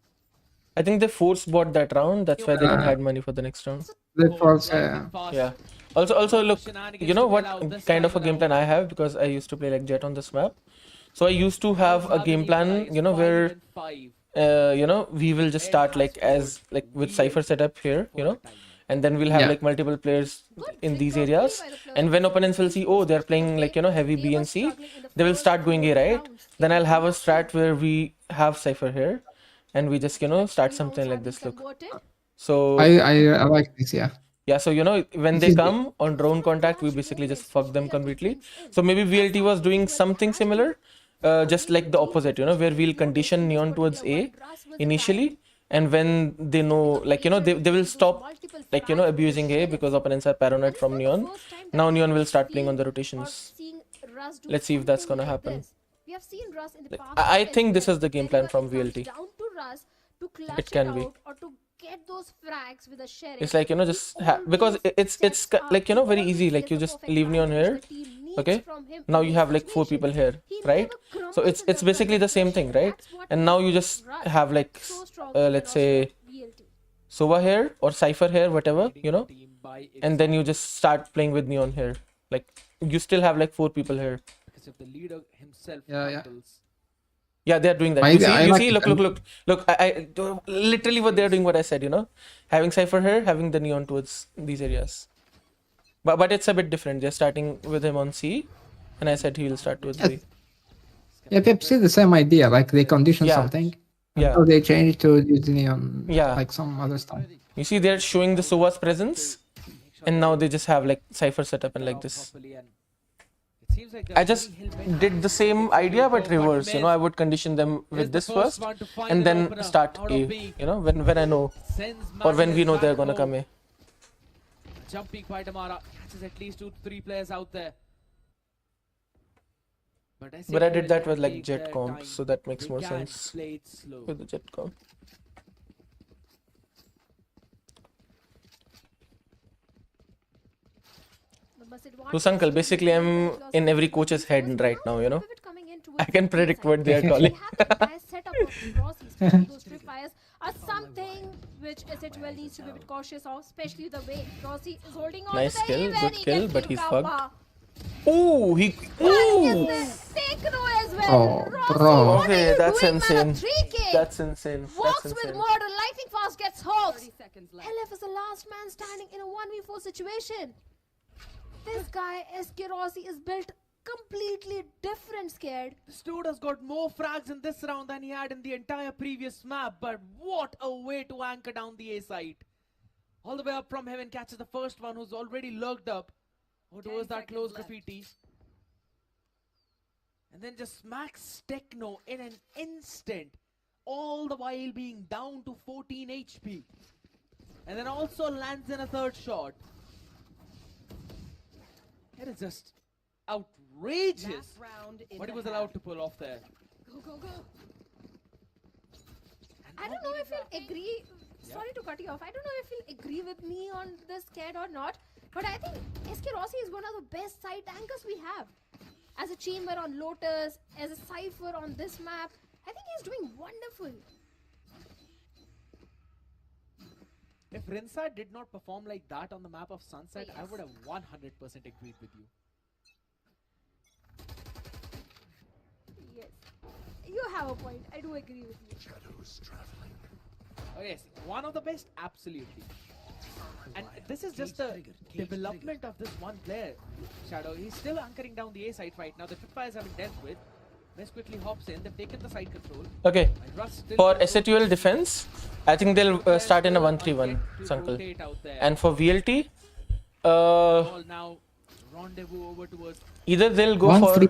I think they force bought that round. That's why they didn't have money for the next round. That was Yeah. Also look, you know what kind of a game plan I have, because I used to play like Jet on this map. So I used to have a game plan, where we will just start like with Cypher setup here, and then we'll have like multiple players in these areas, and when opponents will see, oh, they're playing like heavy B and C, they will start going A, right? Then I'll have a strat where we have Cypher here, and we just start something like this. Look, Converted. so I like this, yeah. yeah, so when they come on drone contact, we basically just fuck them completely. So maybe VLT was doing something similar, just like the opposite, where we'll condition Neon towards A initially, and when they know, like, they will stop, like, abusing A because opponents are paranoid from Neon. Now Neon will start playing on the rotations. Let's see if that's gonna happen. We have seen Russ in the Like, past I as think this well. is the game plan Whenever from it comes VLT. down to Russ to clutch It can it be. out or to get those frags with a sheriff. It's like, just because it's like, very easy. Like, you just leave Neon here, okay? Now you have like 4 people here, right? So it's basically the same thing, right? And now you just have like, let's say, Sova here or Cypher here, whatever, and then you just start playing with Neon here. Like, you still have like 4 people here. Because if the leader himself Yeah. handles Yeah, they are doing that. I You see, like look. I literally what they are doing. What I said, having Cypher here, having the Neon towards these areas. But it's a bit different. They're starting with him on C, and I said he will start towards B. Yeah, Pepsi, the same idea. Like they condition Yeah. something, Yeah. so they change to use Neon, Yeah. like some other stuff. You see, they're showing the Sova's presence, and now they just have like Cypher set up and like this. properly, and it seems like I just did the same idea but reverse. I would condition them with this first, and then start A. When I know or when we know they're gonna come A. Jumping by Damara catches at least 2 to 3 players out there. But I did that with like take jet their comp, time. so that makes They more can sense play it slow. with the jet comp. So Uncle, basically I'm in every coach's head right now, I can predict what they are calling. Setup of Rossi, especially those trip fires, are something which S8UL needs to be a bit cautious of, especially the way Rossi is holding on. Nice to the kill, very good kill, good but he's Kapa. fucked. Ooh, he. Ooh! Techno as well. Oh, Rossi, bro. what Okay, are you that's doing, man? insane. A 3K. That's insane. Walks That's with insane. murder, lightning fast gets hawks. LF is the last man standing in a 1v4 situation. This guy, SK Rossi, is built completely different, scared. This dude has got more frags in this round than he had in the entire previous map, but what a way to anchor down the A site. All the way up from heaven, catches the first one who's already lurked up. Or towards that close graffiti. And then just smacks Techno in an instant. All the while being down to 14 HP. And then also lands in a third shot. It is just outrageous what he was allowed to pull off there. Go, go, go. I don't know if you'll agree. Sorry to cut you off. I don't know if you'll agree with me on this, Scared, or not. But I think SK Rossi is one of the best side anchors we have. As a chamber on Lotus, as a Cypher on this map, I think he's doing wonderful. If Rinsa did not perform like that on the map of Sunset, I would have 100% agreed with you. Yes. You have a point. I do agree with you. Oh yes, one of the best, absolutely. And this is just the development of this one player, Shadow. He's still anchoring down the A side right now. The tripwires have been dealt with. Miss quickly hops in. They've taken the side control. Okay. And Russ still For controls S8UL defense, I think they'll start in a 1-3-1, Uncle. rotate out there. And for VLT, Ball now rendezvous over towards either they'll go for.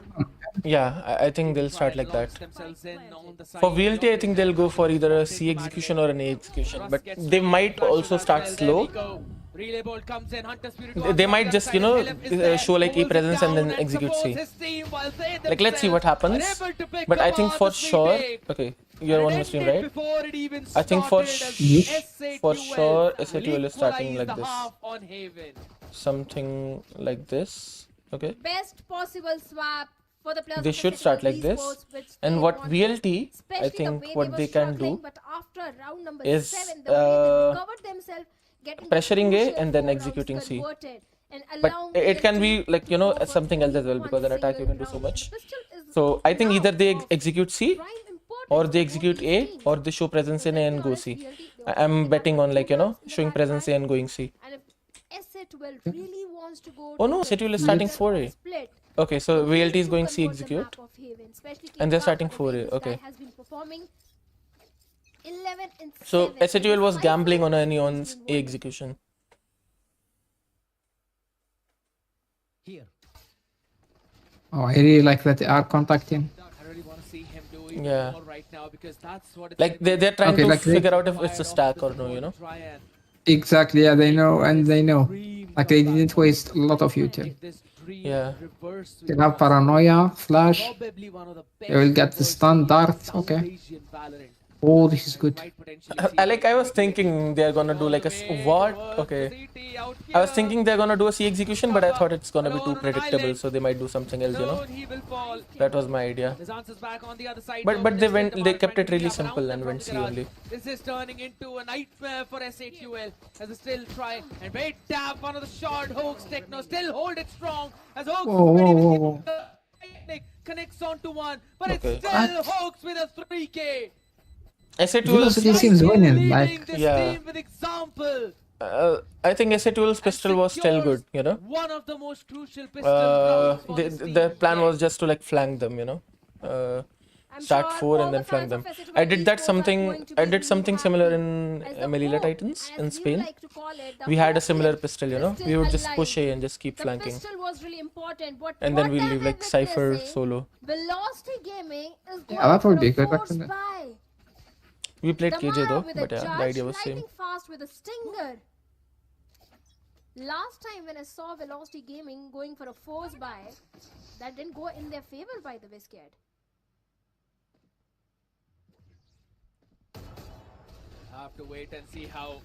Yeah, I think they'll start like that. themselves in on the side. For VLT, I think they'll go for either a C execution or an A execution, but they might also start slow. Relay ball comes in, Hunter Spirit They might just, show like A presence and then execute C. Like, let's see what happens. But I think for sure, okay, you're on my stream, right? I think for sure, S8UL is starting like this. Something like this, okay? Best possible swap for the players. They should start like this. And what VLT, I think what they can do but after round number is 7, the way they recovered themselves, getting pressuring A crucial and then 4 rounds executing C. converted and But allowing it can be VLT like, to go for something else as well, because an attack you can do so much. So I think either they execute C or they execute A or they show presence in A and go C. I'm betting on like, showing presence A and going C. And if S8UL really wants to go Oh no, S8UL is starting 4A. split, Okay, so VLT is going C execute. And they're starting 4A, okay. Has been performing 11 and So 7. S8UL was gambling on a Neon's A execution. Oh, I really like that they are contacting. I really want to see him do even Yeah. more right now because that's what it's Like they're trying Okay, to like they- figure out if it's a stack or no, you know? Try and Exactly, yeah, they know, and they know. Like they didn't waste a lot of util. if this dream Yeah. reverse They have paranoia, flash. probably one of the best They will get the stun dart. Okay. Asian Valorant. Oh, this is good. Might potentially see I was thinking they're gonna do like a what? Okay. I was thinking they're gonna do a C execution, but I thought it's gonna be too predictable, so they might do something else, you know? Alone he will fall. That was my idea. His answers back on the other side. But though, but they still went Damara they kept trying it to really grab around simple them and from went the C garage. only. This is turning into a nightmare for S8UL as they still try and wait tap one of the short Hoax Techno still hold it strong as Hoax Whoa, whoa, whoa, whoa. connects onto one, but Okay. it's still Hoax with a 3K. S8UL Velocity seems winning. Like This Yeah. team with example. I think S8UL's pistol was still good, you know? One of the most crucial pistol rounds for this The team. plan was just to like flank them, you know? I'm Start sure 4 all and then the flank fans them. of S8UL I did that esports are going something. to I be did something really similar happy in as the Melilla hope, Titans as in you Spain. like to call it, the We had a hope similar is pistol, you know? still We would just alive. push A and just keep The flanking. pistol was really important, but And then what we'll I leave am like Cypher witnessing, solo. Velocity Gaming is going that for would be a good, force actually. buy. We played KJ Damara though, with a but yeah, the charge, idea was same. lightning fast with a stinger. Last time when I saw Velocity Gaming going for a force buy, that didn't go in their favor by the way, scared. Have to wait and see how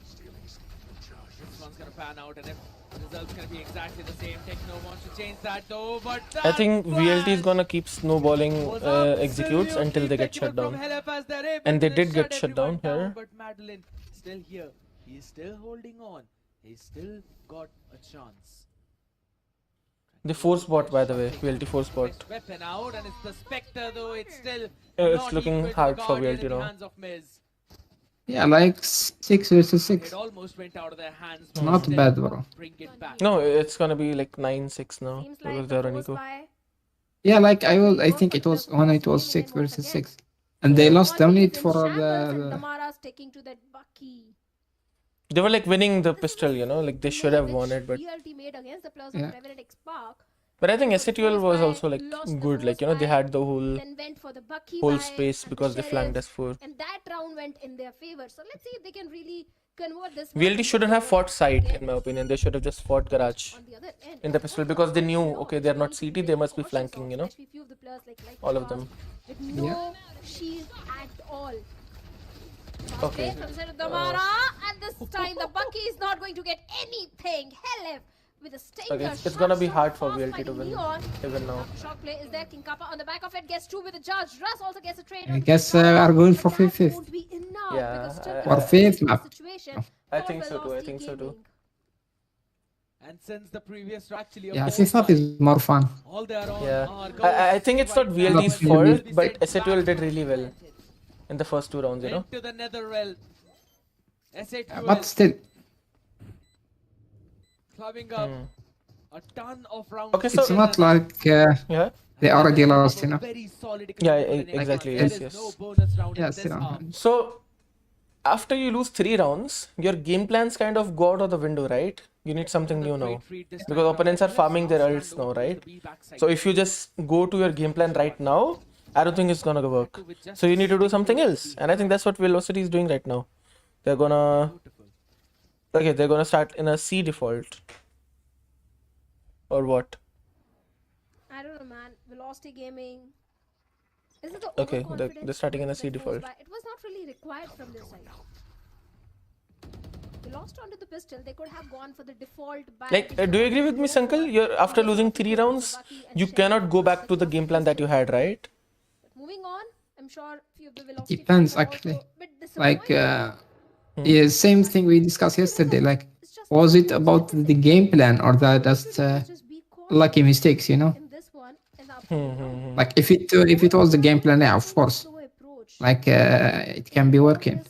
this one's gonna pan out and if the result's gonna be exactly the same. Techno wants to change that though, but I think that VLT is flash gonna keep snowballing was executes until they get shut from down. Helep as they're able And they to did get shut shut down everyone here. But Madeline still here. He's still holding on. He's still got a chance. The force bot, by the way, VLT force bot. Next weapon out and it's the Spectre though. It's still It's not looking equal to hard for Guardian VLT in the now. hands of Miz. yeah, like 6 versus 6. It almost went out of their hands. It's but not still bad, bro. Bring it back. No, it's gonna be like 9-6 now Seems because like they're the on force eco. buy. Yeah, like I think it was when it was 6 versus 6, and they lost Guardian only is in for shambles and the. Damara's taking to that Bucky. They were like winning the This is pistol, you know, like they should have won it, but VLT made against the players Yeah. of Revenant X Spark. I think S8UL was Force also buy, like lost the good, like you know force they buy, had the whole then went for the Bucky buy space and because they the flanked Sheriff, S4. and that round went in their favor. So let's see if they can really convert this. one VLT into shouldn't have a fought site, game. in my opinion. They should have just fought garage On the other end, in the pistol because they knew, okay, they're not CT, they must be flanking, you know, especially few of the players like all of them. with no shield at all. Okay. From the side of Damara, and this time the Bucky is not going to get anything. Helef with a stinger. Okay, it's gonna be shot hard for fast VLT by to win Neon. even now. Shock play is there. King Kappa on the back of it gets 2 with the judge. Russ also gets a trade. I guess are going for But that 5th. won't be enough Yeah, because still I- there Or is a 5th critical map. situation I for think so too. I Velocity think so too. Gaming. And since the previous actually Yeah, a 5th map is more fun. all they are on Yeah, are I think it's not right now. VLT's Not fault, really. but S8UL did really well in the first 2 rounds, you know. Into the nether realm. S8UL But still, clubbing up Hmm. a ton of rounds. Okay, so it's not like yeah, they already lost, you know. Very solid Yeah, economic opponent. exactly, There yes, is yes. no bonus round in Yes, this you know. half. So after you lose 3 rounds, your game plans kind of go out of the window, right? You need something new now because opponents are farming their ults now, right? So if you just go to your game plan right now, I don't think it's gonna work. So you need to do something else, and I think that's what Velocity is doing right now. They're gonna they're gonna start in a C default or what? I don't know, man. Velocity Gaming. Is it the Okay, overconfidence they're starting in a with C the force default. buy? It was not really required from their side. They lost onto the pistol. They could have gone for the default buy. Like, do you agree with me, Sankal? You're after losing 3 rounds, you cannot go back to the game plan that you had, right? Moving on, I'm sure few of the Velocity depends fans are actually. also a bit Like, disappointed. yeah, same thing we discussed yesterday. Like, was it about the game plan or that just lucky mistakes? You know, In this one, in the like if it was the game plan, yeah, of course. Like, it can be working.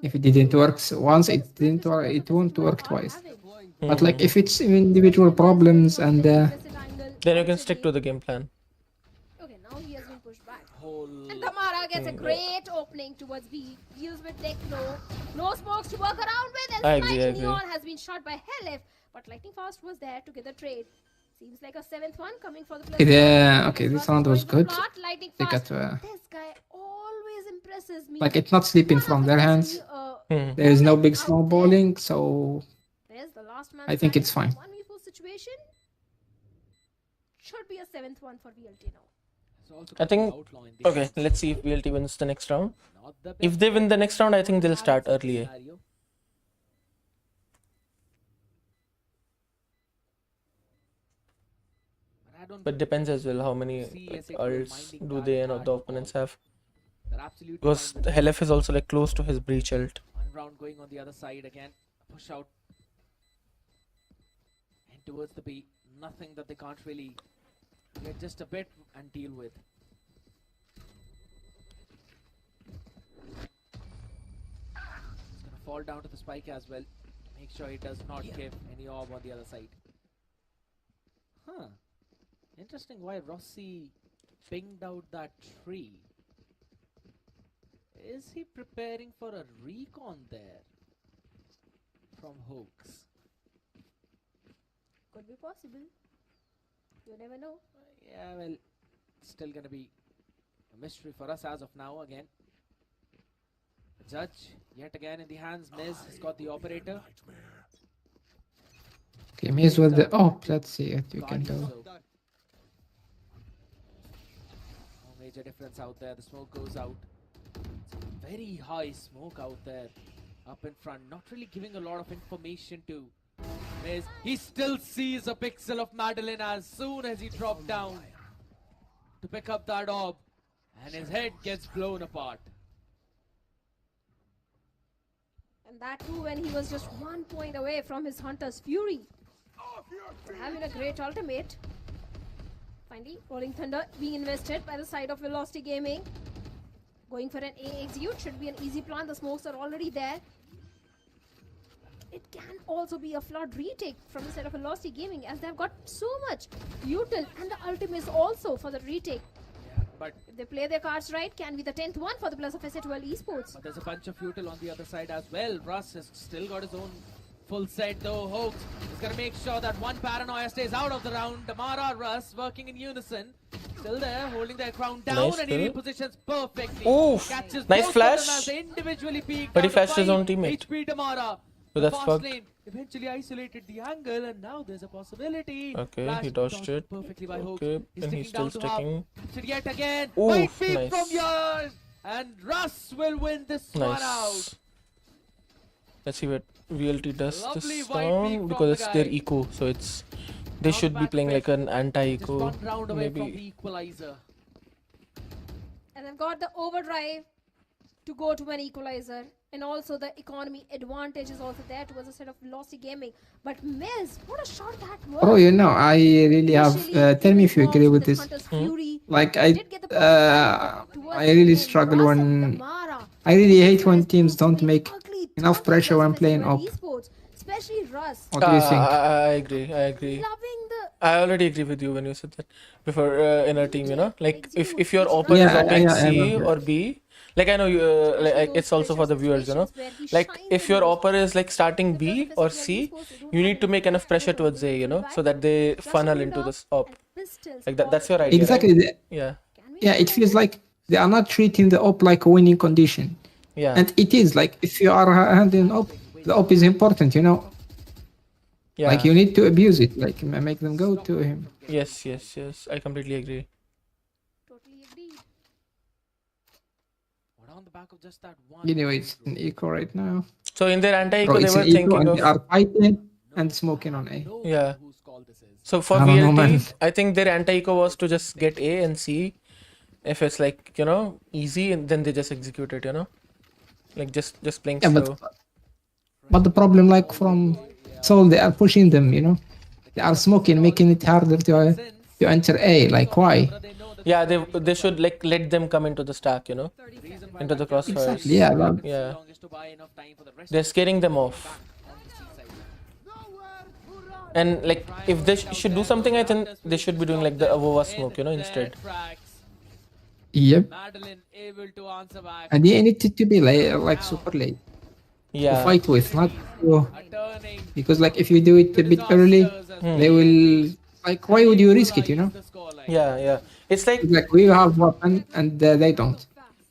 If it didn't work once, it didn't work. It won't work twice. But like, if it's individual problems and Then you can stick to the game plan. Okay, now he has been pushed back. Whole And Damara gets a great opening towards B. Deals with Techno. No smokes to work around with. And I agree, I Snipe agree. Neon has been shot by Helif. But Lightning Fast was there to get the trade. Seems like a 7th one coming for the player. Yeah, okay, this round was good. Lightning They Fast. got This guy always impresses me. like it's not sleeping from their hands. There is no big snowballing, so There's the last man I think it's fine. 1v4 situation. Should be a 7th one for VLT now. I think, okay, let's see if VLT wins the next round. If they win the next round, I think they'll start early. But depends as well how many like, ults do they and the opponents have. Because Helef is also like close to his breach ult. One round going on the other side again. Push out. And towards the B. Nothing that they can't really get just a bit and deal with. He's gonna fall down to the spike as well. Make sure he does not give any orb on the other side. Huh. Interesting why Rossi pinged out that tree. Is he preparing for a recon there from Hoax? Could be possible. You never know. Yeah, well, still gonna be a mystery for us as of now again. The judge, yet again in the hands. Miz has got the operator. Okay, Miz with the let's see what you can do. No major difference out there. The smoke goes out. It's a very high smoke out there up in front. Not really giving a lot of information to Miz. He still sees a pixel of Madeline as soon as he dropped down to pick up that orb. And his head gets blown apart. And that too when he was just 1 point away from his Hunter's Fury. Having a great ultimate. Finally, Rolling Thunder being invested by the side of Velocity Gaming. Going for an A execute should be an easy plan. The smokes are already there. It can also be a flood retake from the side of Velocity Gaming as they've got so much util and the ultimates also for the retake. But if they play their cards right, can be the 10th one for the plus of S8UL Esports. But there's a bunch of util on the other side as well. Russ has still got his own full set though. Hoax is going to make sure that one paranoia stays out of the round. Damara, Russ working in unison. Still there, holding their crown down, Nice and he kill. repositions perfectly. Oof, Catches nice both flash. of them as they individually peek But he down to flashed his 5 own teammate. HP Damara. So The that's fast fucked. lane eventually isolated the angle, and now there's a possibility. Okay, Flash he dodged it. perfectly by Hoax. Okay, He's and he's sticking still down to half. sticking. Captured yet again. Oof, White feet nice. from yours, and Russ will win this one out. Nice. Let's see what VLT does Lovely this white peak round from because the it's their guy. eco, so it's they Now should the be back playing pick. like an Just anti-eco, one round away from the maybe. equalizer. And they've got the overdrive to go to an equalizer. And also the economy advantage is also there towards the side of Velocity Gaming. But Miz, what a shot that was. Oh, you know, I really have. Initially, Tell me if you involved agree with this this. Hunter's Fury. Like Did get the perfect timing towards I really the end. struggle Russ and when Damara. I really hate when Russ teams is don't playing make ugly enough tough pressure when against playing S8UL up. Esports, especially Russ. What do you think? I agree. I agree. Loving the I already agree with you when you said that before in our team. You know, like if your Yeah, opponent is yeah, opting yeah, I C remember. or B. Like I know you, like it's also for the viewers, you know. Like if your opper is like starting B or C, you need to make enough pressure towards A, you know, so that they funnel into this op. Like that's your idea. Exactly. Right? Yeah. Yeah, it feels like they are not treating the op like a winning condition. Yeah. And it is like if you are handling op, the op is important, you know. Yeah. Like you need to abuse it, like make them go to him. Yes, yes, yes. I completely agree. totally agreed. But on the back of just that one. Anyway, it's an eco right now. So in their anti-eco, Bro, they it's were an eco thinking and of they are fighting and smoking on A. yeah. Whose call this is. So for I don't know, man. VLT, I think their anti-eco was to just get A and C. If it's like, you know, easy, and then they just execute it, you know? Like just playing Yeah, slow. but the problem, like from Seoul, they are pushing them, you know. They are smoking, making it harder to enter A. Like why? Yeah, they should like let them come into the stack, you know? Into the crossfires. Exactly. Yeah, well, Yeah. They're scaring them off. And like if they should do something, I think they should be doing like the Avova smoke, you know, instead. Yep. Madeline able to answer back. And you need to be like super late to Yeah. fight with, not to, A turning because like if you do it a bit early, they will like, why would you risk it, you know? the scoreline. Yeah, yeah. It's like It's like we have weapon and they don't.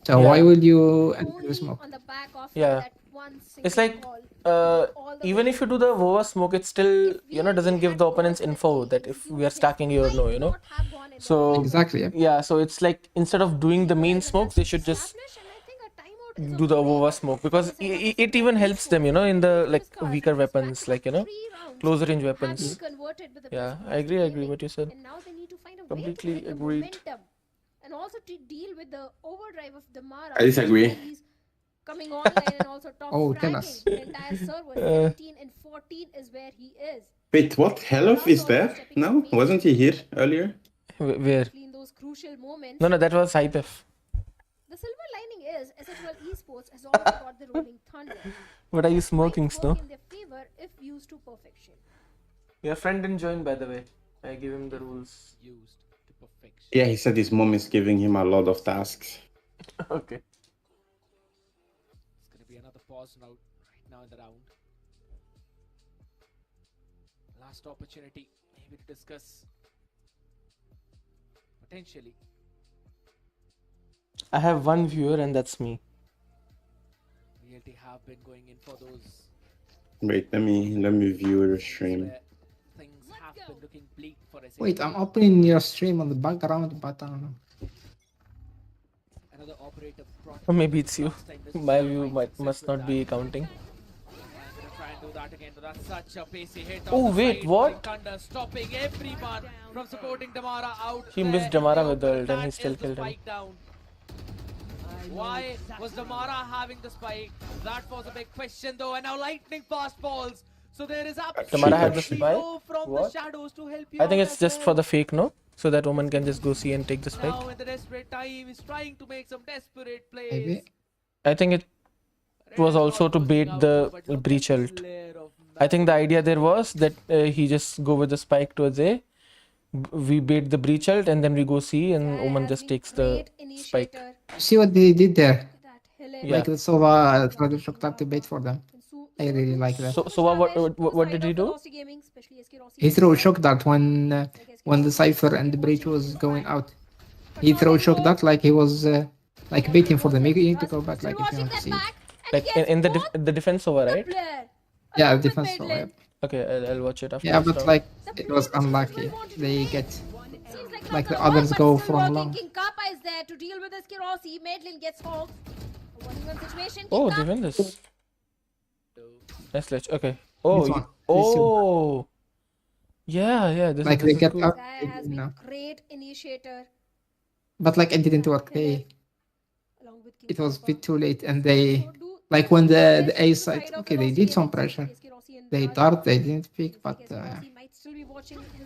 So why Yeah. would you enter the Only smoke? on the back of Yeah. that one It's single like call. All the even way if you do the VOA smoke, it still doesn't give the opponents info that if we are stacking you or no, you know. not have gone in So Exactly. Yeah. yeah, so it's like instead of doing the main smokes, they should just established, and I think a timeout is do the on way OVA smoke because it even helps them, you know, in the like weaker weapons, like, you know, 3 rounds close range have been weapons. converted with the Yeah, best I agree gaming, what you said. and now they need to find a way Completely to break the agreed. momentum and also to deal with the overdrive of Damara. I disagree. He's coming online and also top Oh, tell fragging us. the entire server. 17 and 14 is where he is. Wait, what? Helof is there now? Wasn't he here earlier? Where? In those crucial moments. No, that was Hypef. The silver lining is S8UL Esports has also got the rolling thunder. What are you Might smoking, work Snow? in their favor if used to perfection. Your friend didn't join, by the way. I give him the rules. Used to perfection. Yeah, he said his mom is giving him a lot of tasks. Okay. It's gonna be another pause now, right now in the round. Last opportunity, maybe to discuss potentially. I have one viewer and that's me. VLT have been going in for those Wait, let me view the stream. where things have been looking bleak for S8UL. Wait, I'm opening your stream on the background, but I don't know. Another operator brought Or maybe it's you. last time this My was view quite must successful not be that. counting. And gonna try and do that again, but that's such a pacey hit. Oh, on the wait, side, what? Thunder stopping everyone from supporting Damara out. He there missed in the Damara with the open. ult and he That still is the killed him. spike down. Why was Damara having the spike? That was a big question though, and now lightning fast falls. So there is Damara had the absolutely spike? no from What? the shadows to help you I think out it's as just well. for the fake, no? So that Omen can just go see and take the spike. Now in the desperate time, he's trying to make some desperate plays. Maybe. I think it was also to bait the breach ult. I think the idea there was that he just go with the spike towards A. We bait the breach ult and then we go C and Omen just takes the spike. See what they did there? Yeah. Like the Sova tried to shock to bait for them. I really like that. So what did he do? He threw shock dart when the Cypher and the breach was going out. He threw shock dart like he was like baiting for them. You need to go back like if you want to see it. Like in the defense over, right? Yeah, defense. So, yeah. Okay, I'll watch it after. Yeah, this but round. like it was unlucky. They get like the others go from long. King Kappa is there to deal with this Kirossi. Madeline gets hogged. A 1v1 situation. Oh, King they win Kappa this. Nice ledge. Okay. Oh, This one. oh. Yeah. This Like this they is get cool. out. guy has been No. great initiator. But like it didn't work. Along with King It was a Kappa. bit too late, and they like when the A side. Okay, they did some pressure. They dart. They didn't pick, but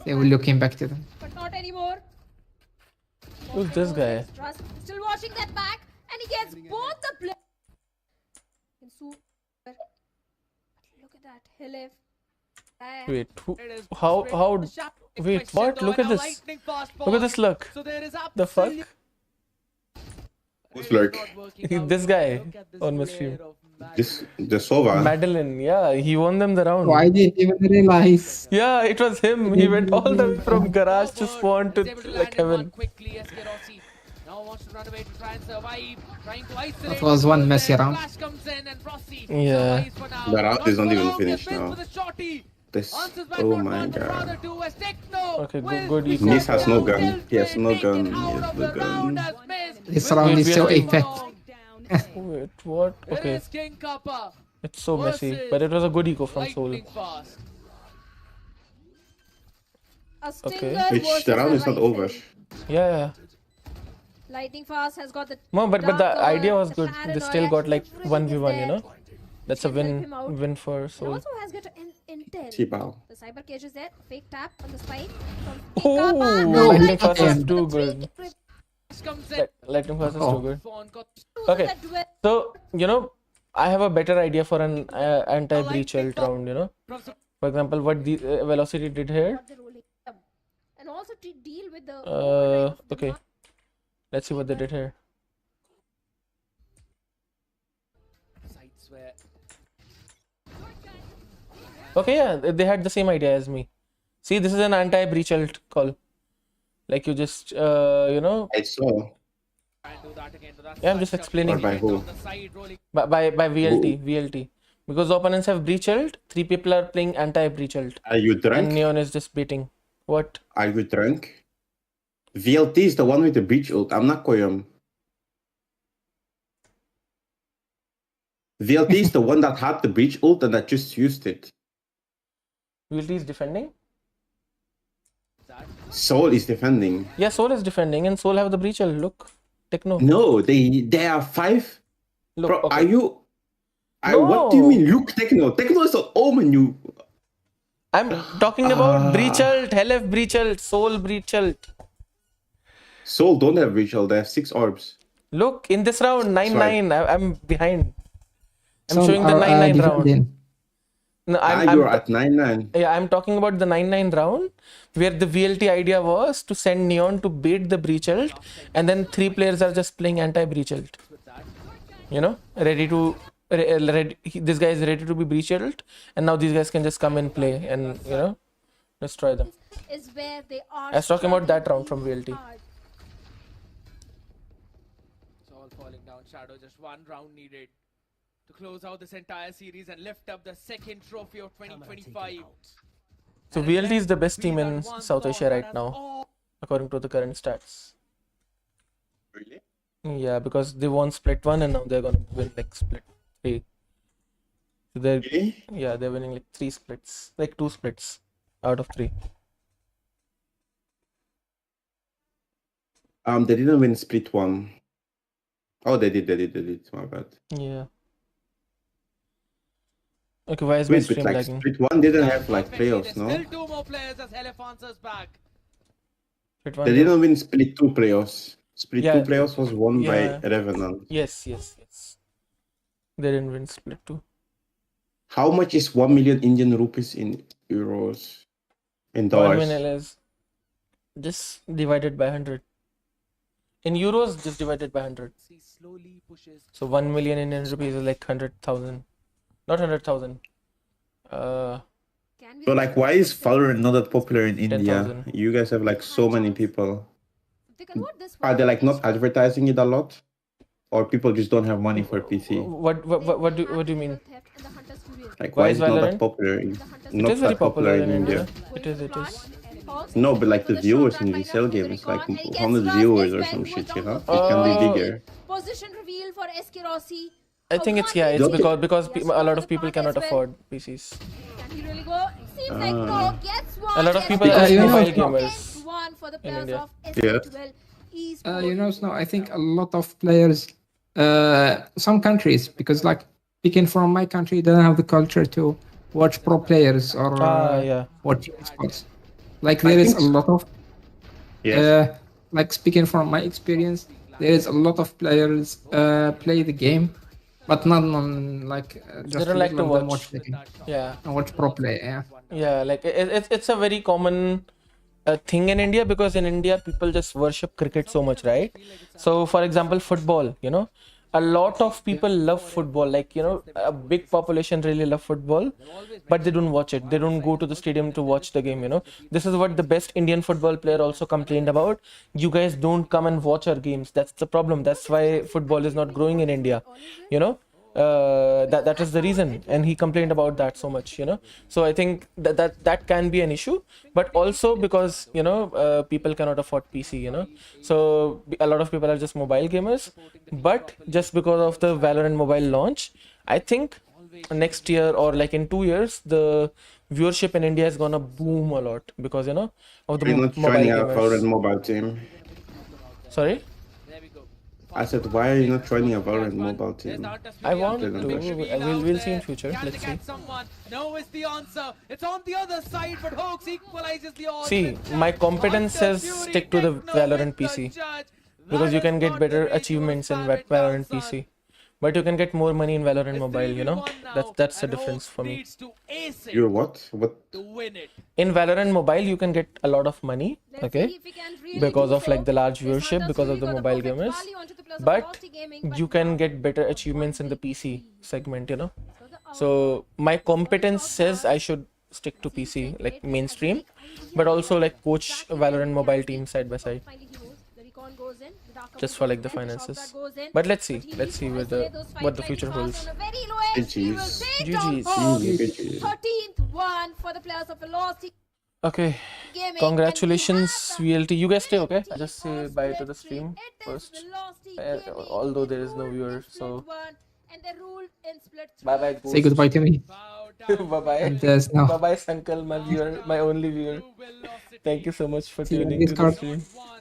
they were looking back to them. But not anymore. Who's this guy? Trust. Still watching that back, and he gets both the play. Look at that, Hilif. Wait, how? Wait, what? Look at this. Look at this luck. The fuck? Who's lurk? This guy on my stream. The Sova. Madeline, yeah, he won them the round. Oh, I didn't even realize. Yeah, it was him. He went all the way from garage to spawn to like heaven. Quickly, Eskerosi now wants to run away to try and survive, trying to isolate. That was one messy round. Flash comes in and Frosty Yeah. survives for now. The round is not even finished Gets now. with a shotty. This. Answers back Oh not my one, but god. rather two as Techno Okay, will good be eco. Nis has no shot gun. down. He has no Taken gun. He out has of no the round gun. as missed. This Will round Wait, is we so have to- epic. Wait, what? It Okay, is King Kappa. it's so messy, versus but it was a good eco from Soul. lightning fast. A stinger Okay. Which versus the round a is not rifle. over. Yeah. Lightning Fast has got the No, but the dark idea cover, was the good. They paranoia, still got like everything 1v1, is you there. know? That's a Can help him out. win for And Soul. also has got an intel. T-bow. The cyber cage is there. Fake tap on the spike. Oh, No, Lightning Lightning Fast is Fast. too good. Comes in. Lightning Fast is Oh. too good. Fawn got Okay, so, you know, I have a better idea for an anti-breach ult round, you know? from For example, what the Velocity did here. And also to deal with the Okay. Let's see what they did here. Sides where Okay, yeah, they had the same idea as me. See, this is an anti-breach ult call. Like you just, you know, I saw. and do that again. So that's yeah, I'm just such a explaining. Or by hit who? on the side, rolling By VLT. Because the opponents have breach ult, 3 people are playing anti-breach ult. Are you And drunk? Neon is just beating. What? Are you drunk? VLT is the one with the breach ult. I'm not Koyam. VLT is the one that had the breach ult and that just used it. VLT is defending? Soul is defending. Yeah, Soul is defending and Soul have the breach ult. Look. Techno. No, they are 5. Look, Bro, okay. are you? What do you No. mean? Look, Techno. Techno is an Omen. You. I'm talking about breach ult, LF breach ult, Soul breach ult. Soul don't have breach ult. They have 6 orbs. Look, in this round, 9-9. I'm behind. I'm Some showing the are 9-9 round. defending. No, You're at 9-9. Yeah, I'm talking about the 9-9 round where the VLT idea was to send Neon to bait the breach ult and then 3 players are just playing anti-breach ult. You know, this guy is ready to be breach ult and now these guys can just come and play and, you know, destroy them. Is where they are I was talking about that round struggling from VLT. hard. It's all falling down. Shadow, just one round needed to close out this entire series and lift up the second trophy of 2025. So VLT is the best team in South Asia right now, according to the current stats. Really? Yeah, because they won split 1 and now they're gonna win like split 3. So they're, Really? yeah, they're winning like 3 splits, like 2 splits out of 3. They didn't win split 1. Oh, they did. My bad. Yeah. Okay, why is my Wait, but stream like lagging? split 1 didn't have like playoffs, no? Still 2 more players as LF answers back. Split 1 They they- didn't win split 2 playoffs. Split Yeah. 2 playoffs was won Yeah. by Revenant. Yes. They didn't win split 2. How much is 1 million Indian rupees in euros? In 1 dollars? million is just divided by 100. In euros, just divided by 100. He slowly pushes. So 1 million Indian rupees is like 100,000. Not 100,000. Can we So like, why is Valorant not that popular in India? 10,000. You guys have like so many people. they convert this Are they one like not advertising it a lot? Or people just don't have money for PC? What do you mean? theft and the hunter's fury. Like, Why why is is it not Valorant? that popular? The hunter's It Not is very that popular in India. It is. Falls No, but like the for viewers shot in that VCSL might not games, go like to the recon, and he 100 gets viewers or Ras some Best shit, you goes know? down It for can be Oh. bigger. Position reveal for SK Rossi. I think it's yeah. It's Don't- because Yes, a lot for of the people plant cannot as well. afford PCs. Can he really go? Seems like no. Gets one. A lot of and people gets are you know, mobile it's not- gamers. Gets one for the in players India. of Yeah. S8UL esports. You know, Snow, I think a lot of players, some countries, because like speaking from my country, don't have the culture to watch pro players or Yeah. watch sports. Like there is a lot of, Yes. like speaking from my experience, there is a lot of players play the game, but not on like just don't like little to of them watch. the game. Yeah. And watch pro play. Yeah. Yeah, like it's a very common thing in India because in India people just worship cricket so much, right? So for example, football, you know, a lot of people love football. Like, you know, a big population really love football, but they don't watch it. They don't go to the stadium to watch the game, you know. This is what the best Indian football player also complained about. You guys don't come and watch our games. That's the problem. That's why football is not growing in India, you know. That is the reason, and he complained about that so much, you know. So I think that can be an issue, but also because, you know, people cannot afford PC, you know. So a lot of people are just mobile gamers, but just because of the Valorant mobile launch, I think next year or like in 2 years the viewership in India is gonna boom a lot because, you know, of the We're not mobile joining a Valorant gamers. mobile team. Sorry, There we go. I said, why are you not joining a Valorant mobile There's team? the hunter's I fury want out to. there. We'll see in future. Can Let's they see. catch someone? No is the answer. It's on the other side, but Hoax equalizes the odds. See, with my that. competence Hunter's says Fury stick to the Techno Valorant with the PC judge. because you That can is get not the better way to achievements in spam it down, Valorant son. PC. but you can get more money in Valorant It's Mobile, you know? 3v1 now, That's the and difference Hope for me. needs to ace it You're what? What? to win it. In Valorant Mobile, you can get a lot of money, Let's okay? see if we can really Because do of like so. the large This viewership, Hunters because of really the got mobile perfect gamers. volley onto the Plus of But Velocity Gaming, you but can now get better one achievements in the will PC be. segment, you know? So the So my competence says I should stick to PC, like mainstream, but also like coach Valorant Mobile team side by side, Finally he moves. The recon goes in. The dark just cover for like the goes in, shot finances. that goes in. But let's see, But he let's needs see to where isolate those what the fights future very fast holds. on a very low edge. He will GG's. take down GG's. Hope. GG's. 13th one for the players of Velocity Okay, Gaming. congratulations And we have VLT. You guys stay, okay? I VLT just say on bye to the split stream three. It is first. Velocity Uh, Gaming. although They there is no ruled viewer, in split so one, and they ruled in split bye bye. three. Say goodbye to me. Bow down Bye bye. And Bye now bye, Sankal, my viewer, my only viewer. to Velocity. Thank you so much for see you on tuning to the Discord. stream. One